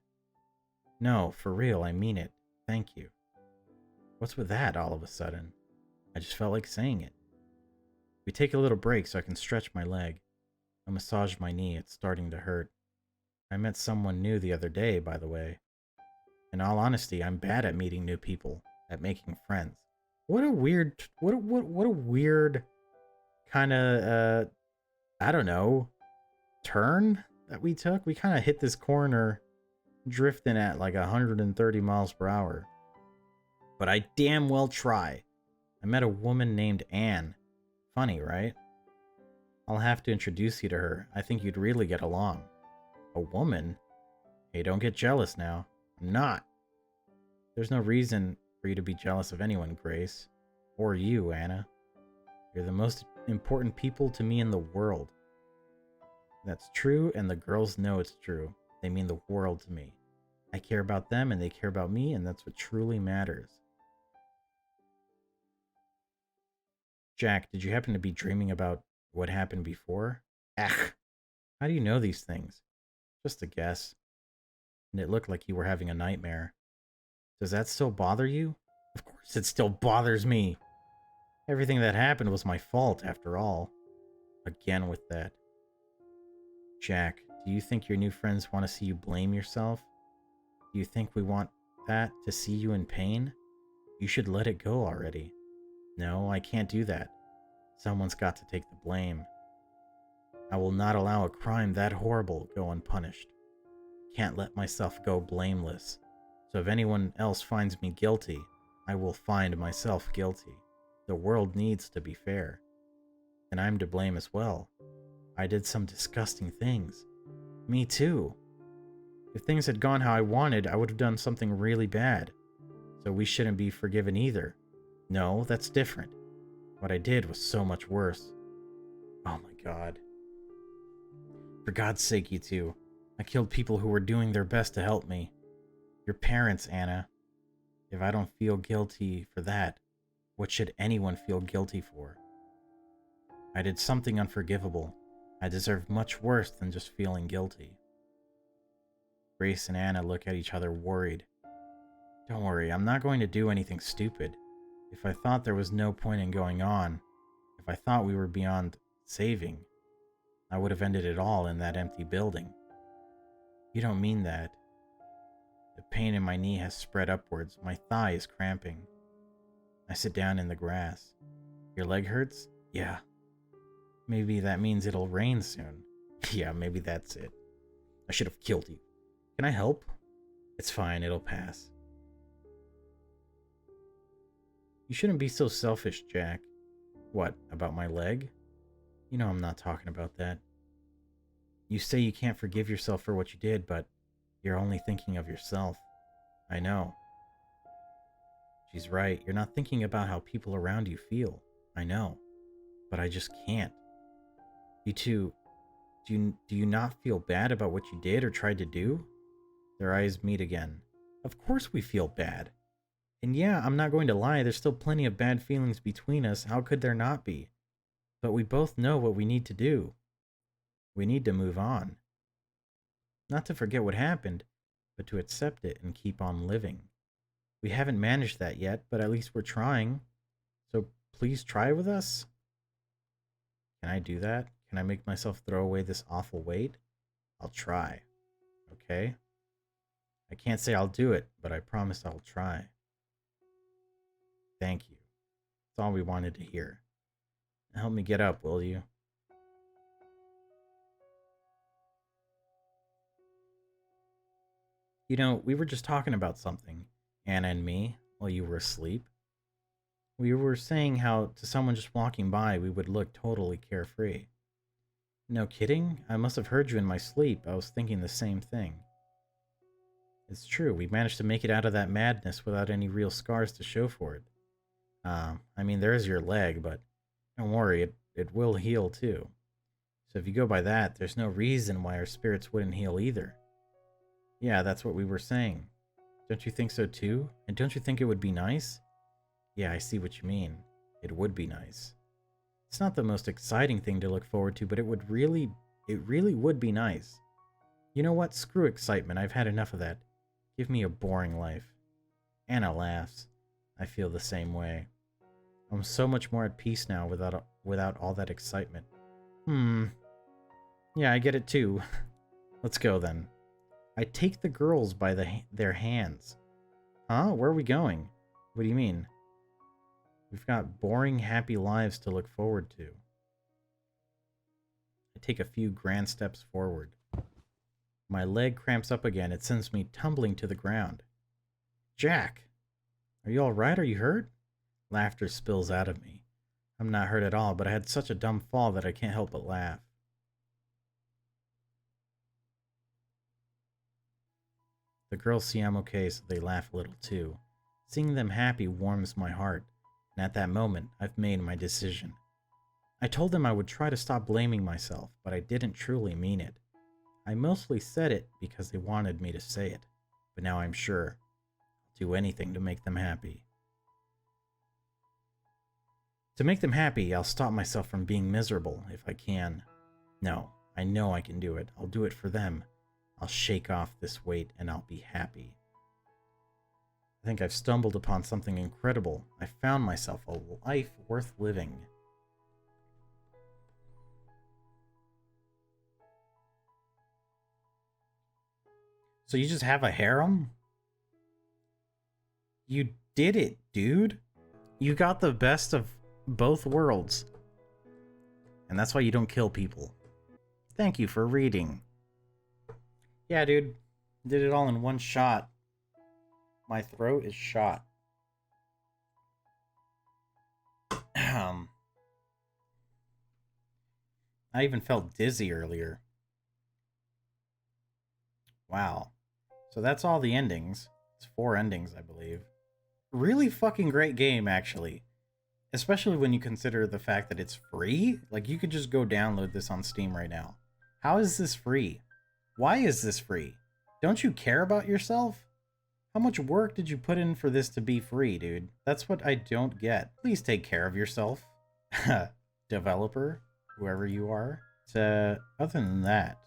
No, for real, I mean it. Thank you. What's with that all of a sudden? I just felt like saying it. We take a little break so I can stretch my leg. I massage my knee, it's starting to hurt. I met someone new the other day, by the way. In all honesty, I'm bad at meeting new people, at making friends. What a weird kind of, I don't know, turn that we took. We kind of hit this corner drifting at like 130 miles per hour. But I damn well try. I met a woman named Anne. Funny, right? I'll have to introduce you to her. I think you'd really get along. A woman? Hey, don't get jealous now. I'm not. There's no reason for you to be jealous of anyone, Grace. Or you, Anna. You're the most important people to me in the world. That's true, and the girls know it's true. They mean the world to me. I care about them, and they care about me, and that's what truly matters. Jack, did you happen to be dreaming about what happened before? Ach, how do you know these things? Just a guess. And it looked like you were having a nightmare. Does that still bother you? Of course it still bothers me. Everything that happened was my fault, after all. Again with that. Jack, do you think your new friends want to see you blame yourself? Do you think we want that to see you in pain? You should let it go already. No, I can't do that. Someone's got to take the blame. I will not allow a crime that horrible go unpunished. Can't let myself go blameless. So if anyone else finds me guilty, I will find myself guilty. The world needs to be fair. And I'm to blame as well. I did some disgusting things. Me too. If things had gone how I wanted, I would have done something really bad. So we shouldn't be forgiven either. No, that's different. What I did was so much worse. Oh my god. For God's sake, you two. I killed people who were doing their best to help me. Your parents, Anna. If I don't feel guilty for that, what should anyone feel guilty for? I did something unforgivable. I deserve much worse than just feeling guilty. Grace and Anna look at each other worried. Don't worry, I'm not going to do anything stupid. If I thought there was no point in going on, if I thought we were beyond saving, I would have ended it all in that empty building. You don't mean that. The pain in my knee has spread upwards. My thigh is cramping. I sit down in the grass. Your leg hurts? Yeah. Maybe that means it'll rain soon. Yeah, maybe that's it. I should have killed you. Can I help? It's fine, it'll pass. You shouldn't be so selfish, Jack. What, about my leg? You know I'm not talking about that. You say you can't forgive yourself for what you did, but you're only thinking of yourself. I know. She's right. You're not thinking about how people around you feel. I know. But I just can't. You two, do you not feel bad about what you did or tried to do? Their eyes meet again. Of course we feel bad. And yeah, I'm not going to lie, there's still plenty of bad feelings between us. How could there not be? But we both know what we need to do. We need to move on. Not to forget what happened, but to accept it and keep on living. We haven't managed that yet, but at least we're trying. So please try with us? Can I do that? Can I make myself throw away this awful weight? I'll try. Okay? I can't say I'll do it, but I promise I'll try. Thank you. That's all we wanted to hear. Help me get up, will you? You know, we were just talking about something, Anna and me, while you were asleep. We were saying how to someone just walking by we would look totally carefree. No kidding? I must have heard you in my sleep. I was thinking the same thing. It's true, we managed to make it out of that madness without any real scars to show for it. I mean, there is your leg, but don't worry, it will heal too. So if you go by that, there's no reason why our spirits wouldn't heal either. Yeah, that's what we were saying. Don't you think so too? And don't you think it would be nice? Yeah, I see what you mean. It would be nice. It's not the most exciting thing to look forward to, but it really would be nice. You know what? Screw excitement. I've had enough of that. Give me a boring life. Anna laughs. I feel the same way. I'm so much more at peace now without all that excitement. Yeah, I get it too. Let's go then. I take the girls by their hands. Huh? Where are we going? What do you mean? We've got boring, happy lives to look forward to. I take a few grand steps forward. My leg cramps up again. It sends me tumbling to the ground. Jack! Are you alright? Are you hurt? Laughter spills out of me. I'm not hurt at all, but I had such a dumb fall that I can't help but laugh. The girls see I'm okay, so they laugh a little too. Seeing them happy warms my heart, and at that moment, I've made my decision. I told them I would try to stop blaming myself, but I didn't truly mean it. I mostly said it because they wanted me to say it, but now I'm sure I'll do anything to make them happy. To make them happy, I'll stop myself from being miserable if I can. No, I know I can do it. I'll do it for them. I'll shake off this weight and I'll be happy. I think I've stumbled upon something incredible. I found myself a life worth living. So you just have a harem? You did it, dude. You got the best of both worlds. And that's why you don't kill people. Thank you for reading. Yeah, dude. Did it all in one shot. My throat is shot. I even felt dizzy earlier. Wow. So that's all the endings. It's 4 endings, I believe. Really fucking great game, actually. Especially when you consider the fact that it's free. Like, you could just go download this on Steam right now. How is this free? Why is this free? Don't you care about yourself? How much work did you put in for this to be free, dude? That's what I don't get. Please take care of yourself. Developer, whoever you are. other than that,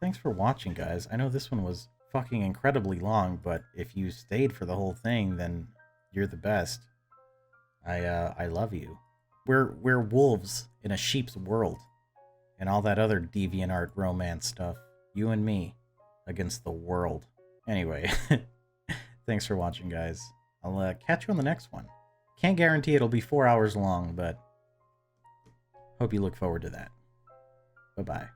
thanks for watching, guys. I know this one was fucking incredibly long, but if you stayed for the whole thing, then you're the best. I love you. We're wolves in a sheep's world, and all that other DeviantArt romance stuff. You and me against the world. Anyway, thanks for watching, guys. I'll catch you on the next one. Can't guarantee it'll be 4 hours long, but hope you look forward to that. Bye-bye.